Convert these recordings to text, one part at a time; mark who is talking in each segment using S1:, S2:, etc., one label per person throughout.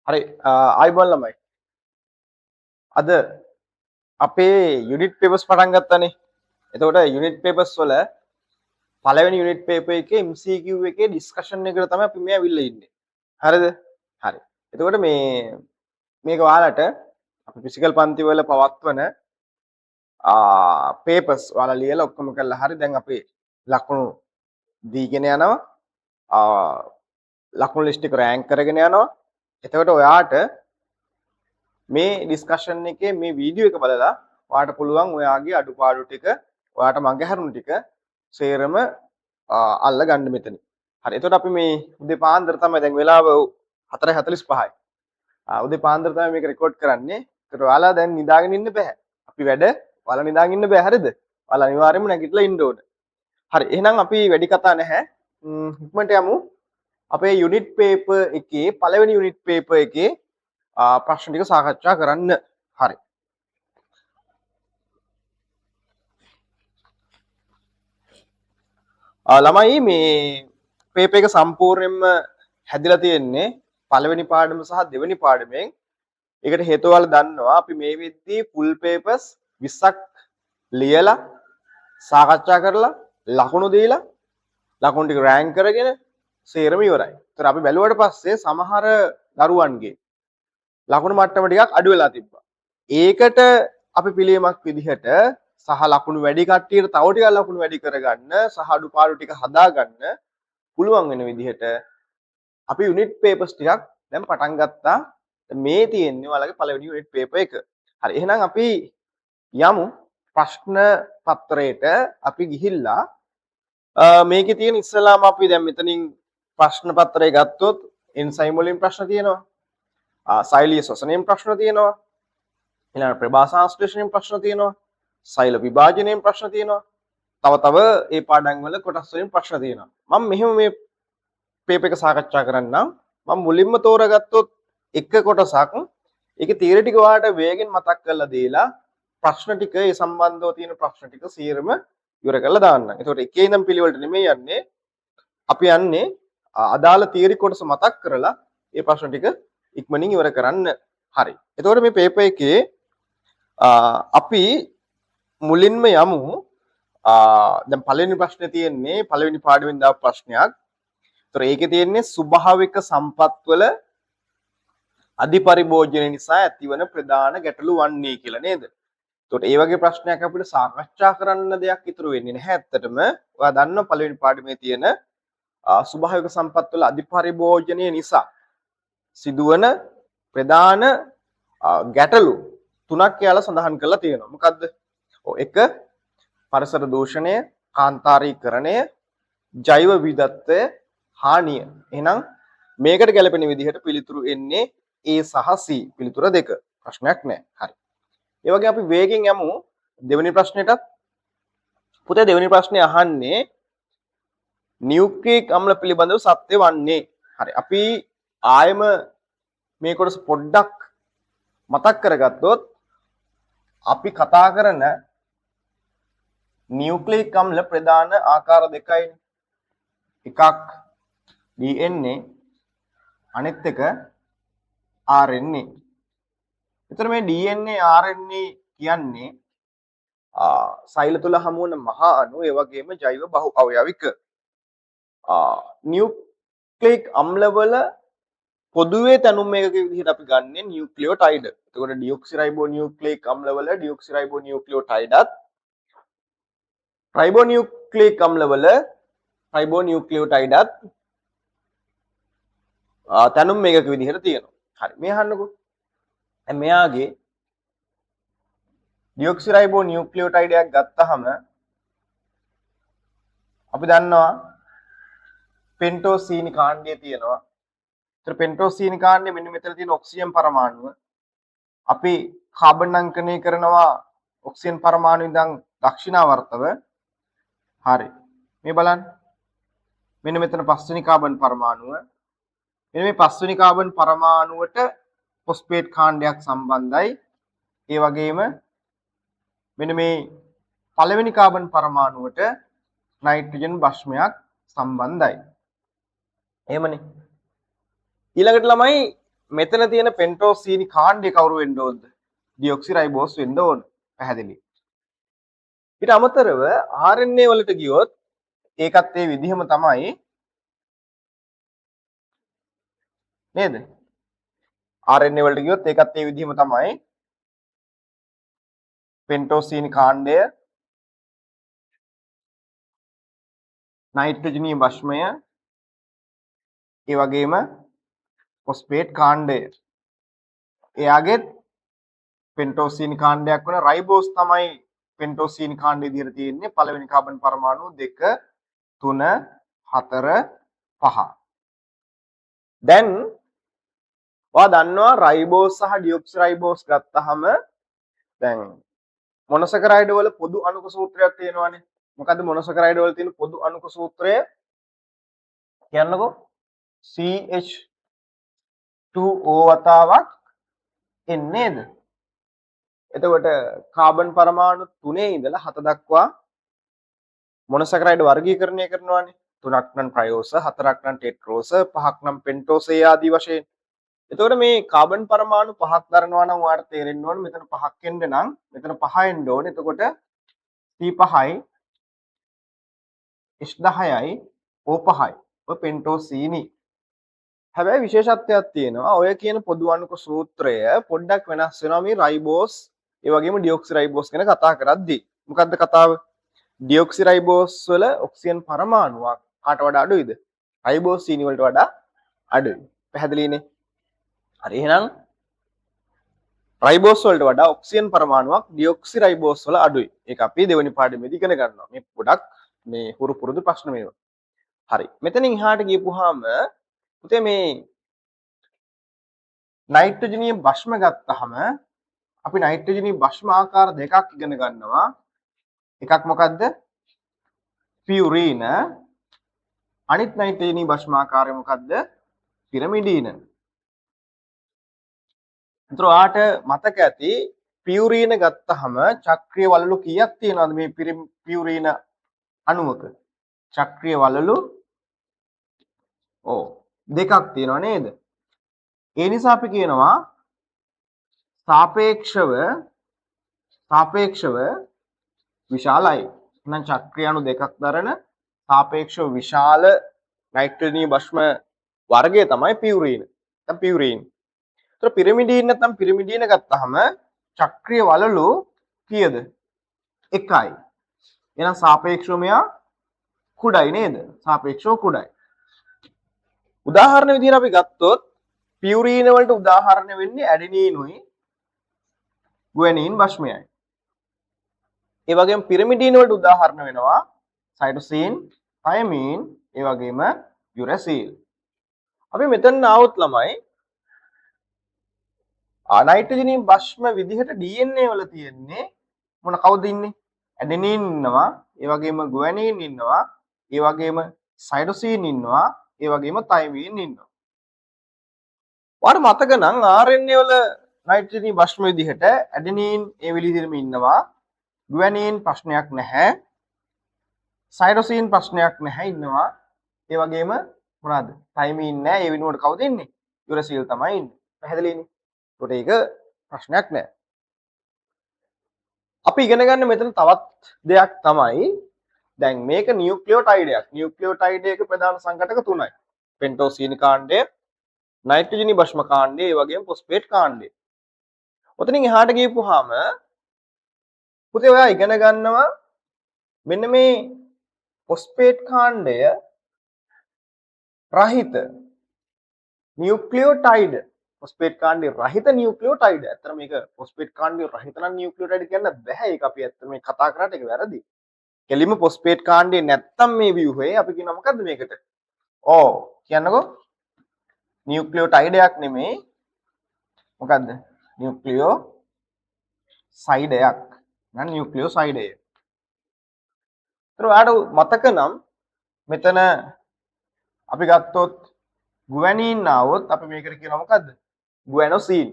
S1: හරි ආයිබෝන් ළමයි. අද අපේ යුනිට් පේපර්ස් පටන් ගත්තානේ. එතකොට යුනිට් පේපර්ස් වල පළවෙනි යුනිට් පේපර් එකේ MCQ එකේ ඩිස්කෂන් එකට තමයි අපි මේ ඇවිල්ලා ඉන්නේ. හරිද? හරි. එතකොට මේක ඔයාලට අපි ෆිසිකල් පන්ති වල පවත්වන පේපර්ස් ඔයාලා ලියලා ඔක්කොම කරලා හරි දැන් අපේ ලකුණු දීගෙන යනවා. ලකුණු ලිස්ට් එක රෑන්ක් කරගෙන යනවා. එතකොට ඔයාට මේ ඩිස්කෂන් එකේ මේ වීඩියෝ එක බලලා ඔයාට පුළුවන් ඔයාගේ අඩුපාඩු ටික ඔයාට මගේ හරුණු ටික සේරම අල්ල ගන්න මෙතන. හරි. එතකොට අපි මේ උදේ පාන්දර තමයි දැන් වෙලාව 4:45යි. උදේ පාන්දර තමයි මේක රෙකෝඩ් කරන්නේ. ඒකට ඔයාලා දැන් නිදාගෙන ඉන්න බෑ. අපි වැඩ ඔයාලා නිදාගෙන ඉන්න බෑ. හරිද? ඔයාලා අනිවාර්යයෙන්ම නැගිටලා ඉන්න ඕන. හරි. එහෙනම් අපි වැඩි කතා නැහැ. ඉක්මනට යමු. අපේ යුනිට් පේපර් එකේ පළවෙනි යුනිට් පේපර් එකේ ප්‍රශ්න ටික සාකච්ඡා කරන්න. හරි. ළමයි මේ පේපර් එක සම්පූර්ණයෙන්ම හැදිලා තියෙන්නේ පළවෙනි පාඩම සහ දෙවෙනි පාඩමෙන්. ඒකට හේතුව වල දන්නවා අපි මේ වෙද්දී ෆුල් පේපර්ස් 20ක් ලියලා සාකච්ඡා කරලා ලකුණු දීලා ලකුණු ටික රෑන්ක් කරගෙන සේරම ඉවරයි. ඒතර අපි බැලුවට පස්සේ සමහර දරුවන්ගේ ලකුණු මට්ටම ටිකක් අඩු වෙලා තිබ්බා. ඒකට අපි පිළියමක් විදිහට සහ ලකුණු වැඩි කට්ටියට තව ටිකක් ලකුණු වැඩි කරගන්න සහ අඩුපාඩු ටික හදාගන්න පුළුවන් වෙන විදිහට අපි යුනිට් පේපර්ස් ටිකක් දැන් පටන් ගත්තා. මේ තියෙන්නේ ඔයාලගේ පළවෙනි යුනිට් පේපර් එක. හරි. එහෙනම් අපි යමු ප්‍රශ්න පත්‍රයට. අපි ගිහිල්ලා මේකේ තියෙන ඉස්සලාම අපි දැන් මෙතනින් ප්‍රශ්න පත්‍රය ගත්තොත් එන්සයිම් වලින් ප්‍රශ්න තියෙනවා. සෛලීය ශ්වසනයෙන් ප්‍රශ්න තියෙනවා. ඊළඟ ප්‍රභා සංශ්ලේෂණයෙන් ප්‍රශ්න තියෙනවා. සෛල විභාජනයෙන් ප්‍රශ්න තියෙනවා. තව ඒ පාඩම් වල කොටස් වලින් ප්‍රශ්න තියෙනවා. මම මෙහෙම මේ පේපර් එක සාකච්ඡා කරන්නම්. මම මුලින්ම තෝරගත්තොත් එක කොටසක් ඒකේ තියරි ටික ඔයාලට වේගෙන් මතක් කරලා දීලා ප්‍රශ්න ටික ඒ සම්බන්ධව තියෙන ප්‍රශ්න ටික සියරම ඉවර කරලා දාන්නම්. ඒකට එකේ ඉඳන් පිළිවෙලට නෙමෙයි යන්නේ. අපි යන්නේ අදාළ තියරි කොටස මතක් කරලා ඒ ප්‍රශ්න ටික ඉක්මනින් ඉවර කරන්න. හරි. එතකොට මේ පේපර් එකේ අපි මුලින්ම යමු. දැන් පළවෙනි ප්‍රශ්නේ තියෙන්නේ පළවෙනි පාඩමෙන් දාපු ප්‍රශ්නයක්. ඒතර ඒකේ තියෙන්නේ ස්වභාවික සම්පත්වල අධිපරිභෝජනය නිසා ඇතිවන ප්‍රධාන ගැටලු වන්නේ කියලා නේද? එතකොට ඒ වගේ ප්‍රශ්නයක් අපිට සාකච්ඡා කරන්න දෙයක් ඉතුරු වෙන්නේ නැහැ. ඇත්තටම ඔයා දන්නවා පළවෙනි පාඩමේ තියෙන ස්වභාවික සම්පත්වල අධිපරිභෝජනය නිසා සිදුවන ප්‍රධාන ගැටලු තුනක් කියලා සඳහන් කරලා තියෙනවා. මොකද්ද? එක පරිසර දූෂණය, කාන්තාරීකරණය, ජෛව විවිධත්වය, හානිය. එහෙනම් මේකට ගැලපෙන විදිහට පිළිතුරු එන්නේ A සහ C. පිළිතුර දෙක. ප්‍රශ්නයක් නැහැ. හරි. ඒ වගේ අපි වේගෙන් යමු දෙවෙනි ප්‍රශ්නෙටත්. පුතේ දෙවෙනි ප්‍රශ්නේ අහන්නේ නියුක්ලික් අම්ල පිළිබඳව සත්‍ය වන්නේ. හරි. අපි ආයම මේ කොටස පොඩ්ඩක් මතක් කරගත්තොත් අපි කතා කරන නියුක්ලික් අම්ල ප්‍රධාන ආකාර දෙකයි. එකක් DNA අනිත් එක RNA. ඒතර මේ DNA RNA කියන්නේ සෛල තුල හමු වන මහා අණු ඒ වගේම ජෛව බහු අවයවික නියුක්ලික් අම්ලවල පොදුවේ තනුම් එකක විදිහට අපි ගන්නෙ නියුක්ලියෝටයිඩ්. එතකොට ඩියොක්සිරයිබෝ නියුක්ලික් අම්ලවල ඩියොක්සිරයිබෝ නියුක්ලියෝටයිඩත් රයිබෝනියුක්ලික් අම්ලවල රයිබෝනියුක්ලියෝටයිඩත් තනුම් එකක විදිහට තියෙනවා. හරි. මේ අහන්නකෝ. දැන් මෙයාගේ ඩියොක්සිරයිබෝ නියුක්ලියෝටයිඩ් එකක් ගත්තාම අපි දන්නවා පෙන්ටෝසීනි කාණ්ඩය තියෙනවා. ඒතර පෙන්ටෝසීනි කාණ්ඩය මෙන්න මෙතන තියෙන ඔක්සිජන් පරමාණුව අපි කාබන් අංකණය කරනවා ඔක්සිජන් පරමාණු ඉඳන් දක්ෂිනාවර්තව. හරි. මේ බලන්න. මෙන්න මෙතන පස්වෙනි කාබන් පරමාණුව. මෙන්න මේ පස්වෙනි කාබන් පරමාණුවට ෆොස්ෆේට් කාණ්ඩයක් සම්බන්ධයි. ඒ වගේම මෙන්න මේ පළවෙනි කාබන් පරමාණුවට නයිට්‍රජන් භස්මයක් සම්බන්ධයි. එහෙමනේ. ඊළඟට ළමයි මෙතන තියෙන පෙන්ටෝසීනි කාණ්ඩය කවුරු වෙන්න ඕනද? ඩියොක්සිරයිබෝස් වෙන්න ඕන. පැහැදිලි. ඊට අමතරව RNA වලට ගියොත් ඒකත් ඒ විදිහම තමයි නේද? RNA වලට ගියොත් ඒකත් ඒ විදිහම තමයි පෙන්ටෝසීනි කාණ්ඩය, නයිට්‍රජනීය භස්මය, ඒ වගේම ෆොස්ෆේට් කාණ්ඩය. එයාගෙත් පෙන්ටෝසීනි කාණ්ඩයක් වන රයිබෝස් තමයි පෙන්ටෝසීනි කාණ්ඩය විදිහට තියෙන්නේ. පළවෙනි කාබන් පරමාණු 2 3 4 5. දැන් ඔයා දන්නවා රයිබෝස් සහ ඩියොක්සිරයිබෝස් ගත්තාම දැන් මොනොසැකරයිඩ් වල පොදු අණුක සූත්‍රයක් තියෙනවානේ. මොකද්ද මොනොසැකරයිඩ් වල තියෙන පොදු අණුක සූත්‍රය? කියන්නකෝ. CH2O වතාවක් N නේද? එතකොට කාබන් පරමාණු 3 ඉඳලා 7 දක්වා මොනොසැකරයිඩ් වර්ගීකරණය කරනවානේ. 3ක් නම් ට්‍රයෝස, 4ක් නම් ටෙට්‍රෝස, 5ක් නම් පෙන්ටෝස ආදී වශයෙන්. එතකොට මේ කාබන් පරමාණු 5ක් දරනවා නම් ඔයාලට තේරෙන්න ඕනේ මෙතන 5ක් එන්න නම් මෙතන 5 එන්න ඕනේ. එතකොට C5යි H10යි O5යි. ඔය පෙන්ටෝසීනි. හැබැයි විශේෂත්වයක් තියෙනවා. ඔය කියන පොදු අණුක සූත්‍රය පොඩ්ඩක් වෙනස් වෙනවා මේ රයිබෝස් ඒ වගේම ඩියොක්සිරයිබෝස් ගැන කතා කරද්දී. මොකද්ද කතාව? ඩියොක්සිරයිබෝස් වල ඔක්සිජන් පරමාණුවක් කාට වඩා අඩුයිද? රයිබෝස් සීනි වලට වඩා අඩුයි. පැහැදිලිනේ? හරි එහෙනම් රයිබෝස් වලට වඩා ඔක්සිජන් පරමාණුවක් ඩියොක්සිරයිබෝස් වල අඩුයි. ඒක අපි දෙවෙනි පාඩමේදී ඉගෙන ගන්නවා. මේ පොඩක් මේ හුරු පුරුදු ප්‍රශ්න මේවා. හරි. මෙතනින් එහාට ගියපුවාම පුතේ මේ නයිට්‍රජනීය භස්ම ගත්තාම අපි නයිට්‍රජනීය භස්ම ආකාර දෙකක් ඉගෙන ගන්නවා. එකක් මොකද්ද? පියුරීන. අනිත් නයිට්‍රජනීය භස්ම ආකාරය මොකද්ද? පිරමිඩීන. ඒතර ඔයාට මතක ඇති පියුරීන ගත්තාම චක්‍රීය වලලු කීයක් තියෙනවද මේ පියුරීන අණුවක? චක්‍රීය වලලු දෙකක් තියෙනවා නේද? ඒ නිසා අපි කියනවා සාපේක්ෂව විශාලයි. එහෙනම් චක්‍රීය අණු දෙකක් දරන සාපේක්ෂව විශාල නයිට්‍රජනීය භස්ම වර්ගය තමයි පියුරීන. දැන් පියුරීන. ඒතර පිරමිඩීන නැත්නම් පිරමිඩීන ගත්තාම චක්‍රීය වලලු කීයද? 1යි. එහෙනම් සාපේක්ෂව මෙයා කුඩයි නේද? සාපේක්ෂව කුඩයි. උදාහරණ විදිහට අපි ගත්තොත් පියුරීන වලට උදාහරණ වෙන්නේ ඇඩෙනීනුයි ගුවැනීන් භස්මයයි. ඒ වගේම පිරමිඩීන වලට උදාහරණ වෙනවා සයිටෝසින්, තයමීන්, ඒ වගේම යුරැසිල්. අපි මෙතන ආවොත් ළමයි නයිට්‍රජනීය භස්ම විදිහට DNA වල තියෙන්නේ මොන කවුද ඉන්නේ? ඇඩෙනීන් ඉන්නවා, ඒ වගේම ගුවැනීන් ඉන්නවා, ඒ වගේම සයිටෝසින් ඉන්නවා, ඒ වගේම තයිමීන් ඉන්නවා. ඔයාලට මතක නම් RNA වල නයිට්‍රජනීය භස්ම විදිහට ඇඩෙනීන් ඒ විදිහටම ඉන්නවා, ගුවැනීන් ප්‍රශ්නයක් නැහැ, සයිටෝසින් ප්‍රශ්නයක් නැහැ ඉන්නවා. ඒ වගේම මොනවාද? තයිමීන් නැහැ. ඒ වෙනුවට කවුද ඉන්නේ? යුරසිල් තමයි ඉන්නේ. පැහැදිලිනේ? ඒකට ඒක ප්‍රශ්නයක් නැහැ. අපි ඉගෙන ගන්න මෙතන තවත් දෙයක් තමයි දැන් මේක නියුක්ලියෝටයිඩයක්. නියුක්ලියෝටයිඩයක ප්‍රධාන සංඝටක තුනයි. පෙන්ටෝසීනි කාණ්ඩය, නයිට්‍රජනීය භස්ම කාණ්ඩය, ඒ වගේම ෆොස්ෆේට් කාණ්ඩය. ඔතනින් එහාට ගියපුවාම පුතේ ඔයා ඉගෙන ගන්නවා මෙන්න මේ ෆොස්ෆේට් කාණ්ඩය රහිත නියුක්ලියෝටයිඩ. ෆොස්ෆේට් කාණ්ඩය රහිත නියුක්ලියෝටයිඩ. ඇත්තට මේක ෆොස්ෆේට් කාණ්ඩය රහිත නම් නියුක්ලියෝටයිඩ කියන්න බෑ. ඒක අපි ඇත්තට මේ කතා කරාට ඒක වැරදි. කෙලින්ම ෆොස්ෆේට් කාණ්ඩය නැත්තම් මේ ව්‍යුහේ අපි කියනවා මොකද්ද මේකට? කියන්නකෝ නියුක්ලියෝටයිඩයක් නෙමෙයි. මොකද්ද? නියුක්ලියෝසයිඩයක්. නම් නියුක්ලියෝසයිඩය. ඒතර ඔයාලට මතක නම් මෙතන අපි ගත්තොත් ගුවැනීන් ආවොත් අපි මේකට කියනවා මොකද්ද? ගුවැනොසීන්.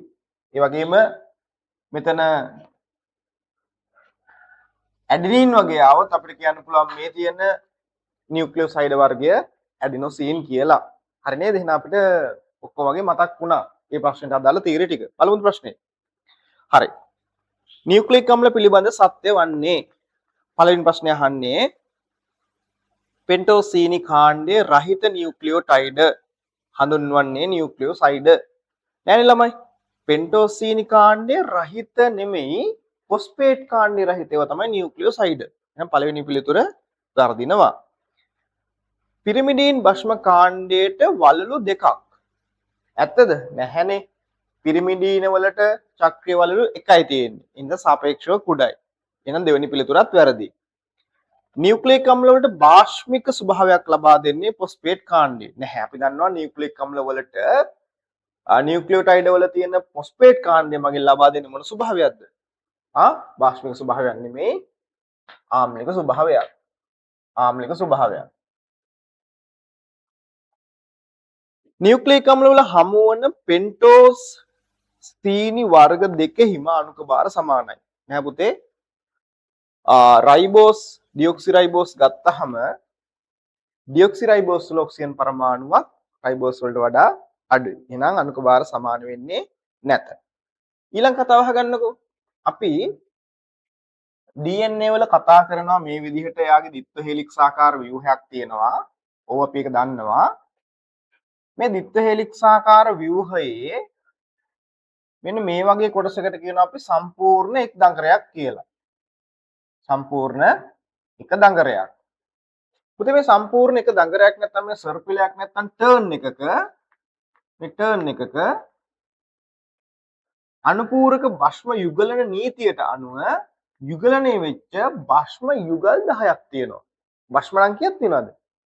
S1: ඒ වගේම මෙතන ඇඩෙනින් වගේ ආවොත් අපිට කියන්න පුළුවන් මේ තියෙන නියුක්ලියෝසයිඩ වර්ගය ඇඩිනොසීන් කියලා. හරි නේද? එහෙනම් අපිට ඔක්කොම වගේ මතක් වුණා. මේ ප්‍රශ්නෙට අදාළ තීරය ටික. බලමු ප්‍රශ්නේ. හරි. නියුක්ලික් අම්ල පිළිබඳ සත්‍ය වන්නේ පළවෙනි ප්‍රශ්නේ අහන්නේ පෙන්ටෝසීනි කාණ්ඩයේ රහිත නියුක්ලියෝටයිඩ හඳුන්වන්නේ නියුක්ලියෝසයිඩ. නෑනේ ළමයි. පෙන්ටෝසීනි කාණ්ඩයේ රහිත නෙමෙයි ෆොස්ෆේට් කාණ්ඩයේ රහිත ඒවා තමයි නියුක්ලියෝසයිඩ. එහෙනම් පළවෙනි පිළිතුර වර්ධිනවා. පිරිමිඩීන් භස්ම කාණ්ඩයට වලලු දෙකක්. ඇත්තද? නැහැනේ. පිරිමිඩීන වලට චක්‍රීය වලලු එකයි තියෙන්නේ. ඉන්ද සාපේක්ෂව කුඩයි. එහෙනම් දෙවෙනි පිළිතුරත් වැරදි. නියුක්ලික් අම්ල වලට භාෂ්මික ස්වභාවයක් ලබා දෙන්නේ ෆොස්ෆේට් කාණ්ඩය. නැහැ. අපි දන්නවා නියුක්ලික් අම්ල වලට නියුක්ලියෝටයිඩ වල තියෙන ෆොස්ෆේට් කාණ්ඩය මගින් ලබා දෙන්නේ මොන ස්වභාවයක්ද? භාෂ්මික ස්වභාවයක් නෙමෙයි ආම්ලික ස්වභාවයක්. ආම්ලික ස්වභාවයක්. නියුක්ලික් අම්ල වල හමු වන පෙන්ටෝස් ස්ථීනි වර්ග දෙකෙහිම අණුක භාර සමානයි. නෑ පුතේ. රයිබෝස් ඩියොක්සිරයිබෝස් ගත්තහම ඩියොක්සිරයිබෝස් වල ඔක්සිජන් පරමාණුවක් රයිබෝස් වලට වඩා අඩුයි. එහෙනම් අණුක භාර සමාන වෙන්නේ නැත. ඊළඟ කතාව අහගන්නකෝ. අපි DNA වල කතා කරනවා මේ විදිහට එයාගේ දිත්ත හෙලික්ස් ආකාර ව්‍යුහයක් තියෙනවා. ඕව අපි එක දන්නවා. මේ දිත්ත හෙලික්ස් ආකාර ව්‍යුහයේ මෙන්න මේ වගේ කොටසකට කියනවා අපි සම්පූර්ණ එක් දඟරයක් කියලා. සම්පූර්ණ එක දඟරයක්. පුතේ මේ සම්පූර්ණ එක දඟරයක් නැත්නම් මේ සර්පිලයක් නැත්නම් ටර්න් එකක අනුපූරක භස්ම යුගලන නීතියට අනුව යුගලනය වෙච්ච භස්ම යුගල් 10ක් තියෙනවා. භස්ම නම් කීයක් තියෙනවද?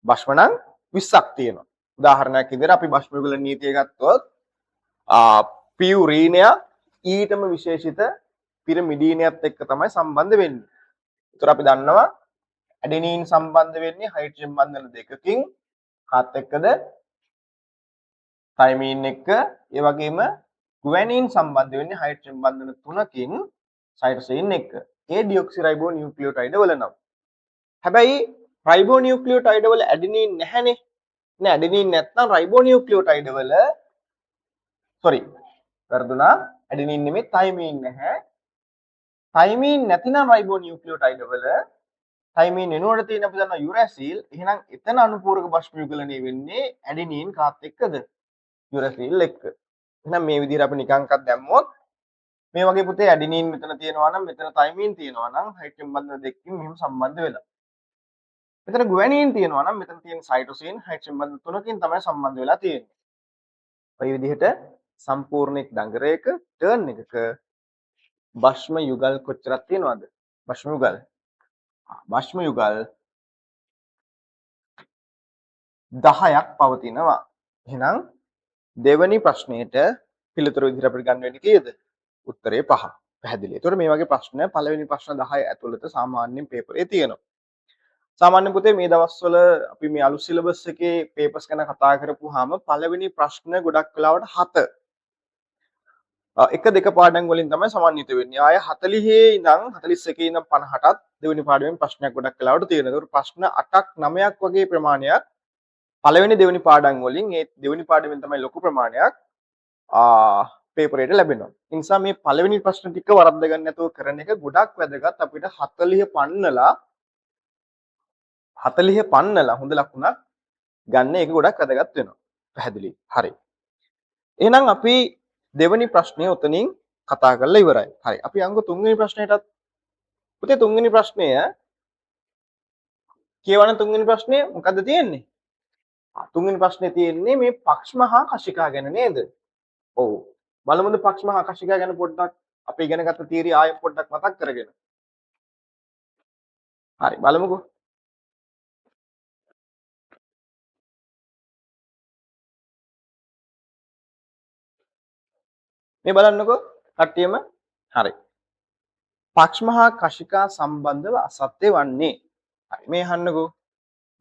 S1: භස්ම නම් 20ක් තියෙනවා. උදාහරණයක් විදිහට අපි භස්ම යුගලන නීතිය ගත්තොත් පියුරීනයා ඊටම විශේෂිත පිරිමිඩීනියත් එක්ක තමයි සම්බන්ධ වෙන්නේ. ඒතර අපි දන්නවා ඇඩෙනීන් සම්බන්ධ වෙන්නේ හයිඩ්‍රජන් බන්ධන දෙකකින්. කාත් එක්කද? තයිමීන් එක්ක. ඒ වගේම ගුවැනීන් සම්බන්ධ වෙන්නේ හයිඩ්‍රජන් බන්ධන තුනකින් සයිටෝසින් එක්ක. ඒ ඩියොක්සිරයිබෝ නියුක්ලියෝටයිඩ වල නම්. හැබැයි රයිබෝ නියුක්ලියෝටයිඩ වල ඇඩෙනීන් නැහැනේ. නෑ ඇඩෙනීන් නැත්නම් රයිබෝ නියුක්ලියෝටයිඩ වල වැරදුනා. ඇඩෙනීන් නෙමෙයි තයිමීන් නැහැ. තයිමීන් නැතිනම් රයිබෝ නියුක්ලියෝටයිඩ වල තයිමීන් වෙනුවට තියෙන අපි දන්නවා යුරැසිල්. එහෙනම් එතන අනුපූරක භස්ම යුගලණය වෙන්නේ ඇඩෙනීන් කාත් එක්කද? යුරැසිල් එක්ක. එහෙනම් මේ විදිහට අපි නිකන් එකක් දැම්මොත් මේ වගේ පුතේ ඇඩෙනීන් මෙතන තියෙනවා නම් මෙතන තයිමීන් තියෙනවා නම් හයිඩ්‍රජන් බන්ධන දෙකකින් මෙහෙම සම්බන්ධ වෙලා. මෙතන ගුවැනීන් තියෙනවා නම් මෙතන තියෙන සයිටෝසින් හයිඩ්‍රජන් බන්ධන තුනකින් තමයි සම්බන්ධ වෙලා තියෙන්නේ. ඔය විදිහට සම්පූර්ණ එක් දඟරයක ටර්න් එකක භස්ම යුගල් කොච්චරක් තියෙනවද? භස්ම යුගල් 10ක් පවතිනවා. එහෙනම් දෙවෙනි ප්‍රශ්නෙට පිළිතුරු විදිහට අපිට ගන්න වෙන්නේ කීයද? උත්තරේ 5. පැහැදිලි. ඒතකොට මේ වගේ ප්‍රශ්න පළවෙනි ප්‍රශ්න 10 ඇතුළත සාමාන්‍යයෙන් පේපරේ තියෙනවා. සාමාන්‍ය පුතේ මේ දවස්වල අපි මේ අලුත් සිලබස් එකේ පේපර්ස් ගැන කතා කරපුවාම පළවෙනි ප්‍රශ්න ගොඩක් වෙලාවට 7 එක දෙක පාඩම් වලින් තමයි සමන්විත වෙන්නේ. ආය 40 ඉඳන් 41 ඉඳන් 50ටත් දෙවෙනි පාඩමෙන් ප්‍රශ්නයක් ගොඩක් වෙලාවට තියෙනවා. ඒකට ප්‍රශ්න 8ක් 9ක් වගේ ප්‍රමාණයක් පළවෙනි දෙවෙනි පාඩම් වලින් ඒ දෙවෙනි පාඩමෙන් තමයි ලොකු ප්‍රමාණයක් පේපරේට ලැබෙනවා. ඒ නිසා මේ පළවෙනි ප්‍රශ්න ටික වරද්ද ගන්න නැතුව කරන එක ගොඩක් වැදගත්. අපිට 40 පන්නලා හොඳ ලකුණක් ගන්න එක ගොඩක් වැදගත් වෙනවා. පැහැදිලි. හරි. එහෙනම් අපි දෙවෙනි ප්‍රශ්නය උතනින් කතා කරලා ඉවරයි. හරි. අපි අංග තුන්වෙනි ප්‍රශ්නයටත් පුතේ තුන්වෙනි ප්‍රශ්නය කියවන තුන්වෙනි ප්‍රශ්නය මොකද්ද තියෙන්නේ? තුන්වෙනි ප්‍රශ්නේ තියෙන්නේ මේ පක්ෂම හා කශිකා ගැන නේද? ඔව්. බලමුද පක්ෂම හා කශිකා ගැන පොඩ්ඩක් අපි ඉගෙන ගත්ත තියරි ආයෙ පොඩ්ඩක් මතක් කරගෙන. හරි බලමුකෝ. මේ බලන්නකෝ කට්ටියම. හරි. පක්ෂම හා කශිකා සම්බන්ධව අසත්‍ය වන්නේ. හරි මේ අහන්නකෝ.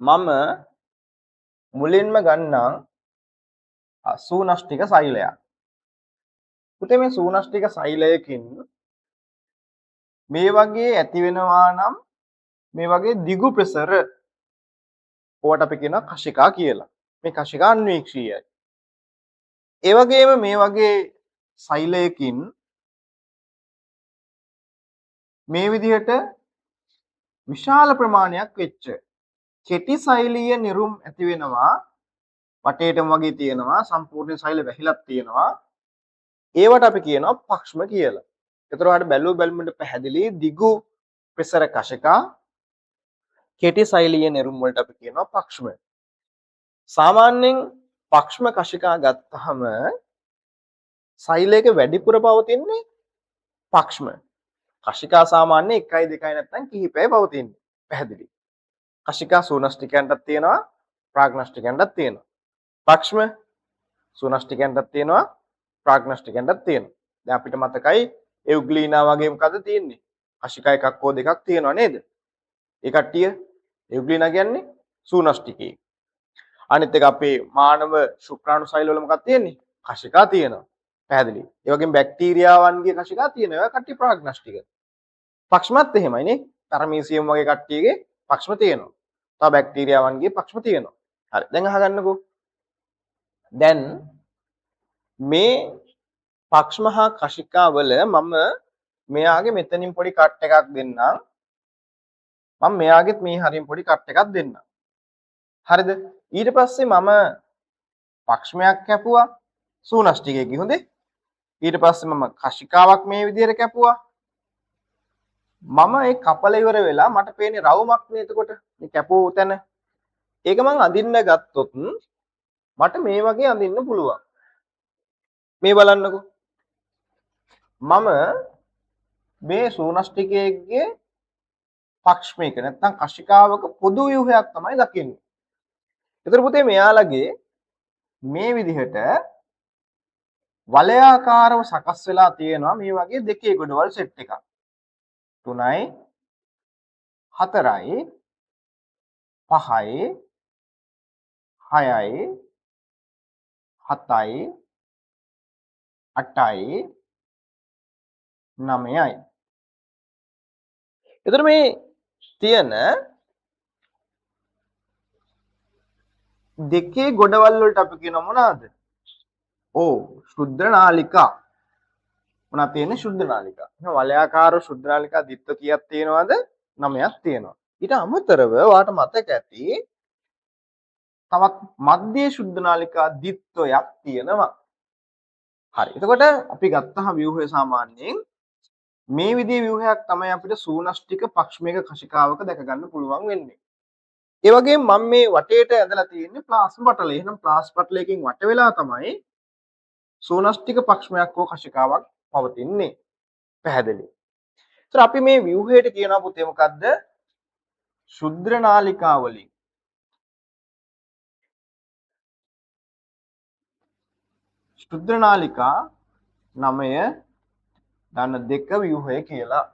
S1: මම මුලින්ම ගන්නම් සූනෂ්ටික සෛලයක්. පුතේ මේ සූනෂ්ටික සෛලයකින් මේ වගේ ඇති වෙනවා නම් මේ වගේ දිගු ප්‍රසර ඕවට අපි කියනවා කශිකා කියලා. මේ කශිකා අන්වීක්ෂීයයි. ඒ වගේම මේ වගේ සෛලයකින් මේ විදිහට විශාල ප්‍රමාණයක් වෙච්ච කෙටි සෛලීය නිරුම් ඇති වෙනවා. වටේටම වගේ තියෙනවා. සම්පූර්ණ සෛල වැහිලක් තියෙනවා. ඒවට අපි කියනවා පක්ෂම කියලා. ඒතර ඔයාලට බැලුමට පැහැදිලි දිගු ප්‍රසර කශකා කෙටි සෛලීය නිරුම් වලට අපි කියනවා පක්ෂම. සාමාන්‍යයෙන් පක්ෂම කශිකා ගත්තහම සෛලයක වැඩිපුර පවතින්නේ පක්ෂම. කශිකා සාමාන්‍ය 1යි 2යි නැත්නම් කිහිපයයි පවතින්නේ. පැහැදිලි. කශිකා සූනෂ්ටිකයන්ටත් තියෙනවා ප්‍රාග්නෂ්ටිකයන්ටත් තියෙනවා. පක්ෂම සූනෂ්ටිකයන්ටත් තියෙනවා ප්‍රාග්නෂ්ටිකයන්ටත් තියෙනවා. දැන් අපිට මතකයි එව්ග්ලීනා වගේ මොකද තියෙන්නේ? කශිකා එකක් හෝ දෙකක් තියෙනවා නේද? ඒ කට්ටිය එව්ග්ලීනා කියන්නේ සූනෂ්ටිකේ. අනිත් එක අපේ මානව ශුක්‍රාණු සෛල වල මොකක්ද තියෙන්නේ? කශිකා තියෙනවා. පැහැදිලි. ඒ වගේම බැක්ටීරියාවන්ගේ කශිකා තියෙනවා. ඒවා කට්ටිය ප්‍රාග්නෂ්ටික. පක්ෂමත් එහෙමයි නේ. තරමීසියම් වගේ කට්ටියගේ පක්ෂම තියෙනවා. තව බැක්ටීරියාවන්ගේ පක්ෂම තියෙනවා. හරි. දැන් අහගන්නකෝ. දැන් මේ පක්ෂම හා කශිකා වල මම මෙයාගේ මෙතනින් පොඩි කට් එකක් දෙන්නම්. මම මෙයාගෙත් මේ හරියෙන් පොඩි කට් එකක් දෙන්නම්. හරිද? ඊට පස්සේ මම පක්ෂමයක් කැපුවා සූනෂ්ටිකයෙක්ගේ හොඳේ. ඊට පස්සේ මම කශිකාවක් මේ විදිහට කැපුවා. මම ඒ කපල ඉවර වෙලා මට පේන්නේ රවුමක් නේ එතකොට මේ කැපුව තැන. ඒක මං අඳින්න ගත්තොත් මට මේ වගේ අඳින්න පුළුවන්. මේ බලන්නකෝ. මම මේ සූනෂ්ටිකයේ පක්ෂමයක නැත්නම් කශිකාවක පොදු ව්‍යුහයක් තමයි දකින්නේ. ඒතර පුතේ මෙයාලගේ මේ විදිහට වලයාකාරව සකස් වෙලා තියෙනවා මේ වගේ දෙකේ ගොඩවල් සෙට් එකක්. 3යි 4යි 5යි 6යි 7යි 8යි 9යි. එතකොට මේ තියෙන දෙකේ ගොඩවල් වලට අපි කියන මොනවාද? ඕ ශුද්ධ නාලිකා. මොනවද තියෙන්නේ? ශුද්ධ නාලිකා. එහෙනම් වලයාකාර ශුද්ධ නාලිකා දිත්ත කීයක් තියෙනවද? 9ක් තියෙනවා. ඊට අමතරව ඔයාලට මතක ඇති තවත් මධ්‍ය ශුද්ධ නාලිකා දිත්වයක් තියෙනවා. හරි. එතකොට අපි ගත්තහම ව්‍යුහය සාමාන්‍යයෙන් මේ විදිහේ ව්‍යුහයක් තමයි අපිට සූනෂ්ටික පක්ෂමික කශිකාවක දැක ගන්න පුළුවන් වෙන්නේ. ඒ වගේම මම මේ වටේට ඇඳලා තියෙන්නේ ප්ලාස්ම පටලය. එහෙනම් ප්ලාස්ම පටලයකින් වට වෙලා තමයි සූනෂ්ටික පක්ෂමයක් හෝ කශිකාවක් පවතින්නේ. පැහැදිලි. ඒතර අපි මේ ව්‍යුහයට කියනවා පුතේ මොකද්ද? ශුද්ධ නාලිකා වලින් ශුද්ධ නාලිකා 9 ධන 2 ව්‍යුහය කියලා.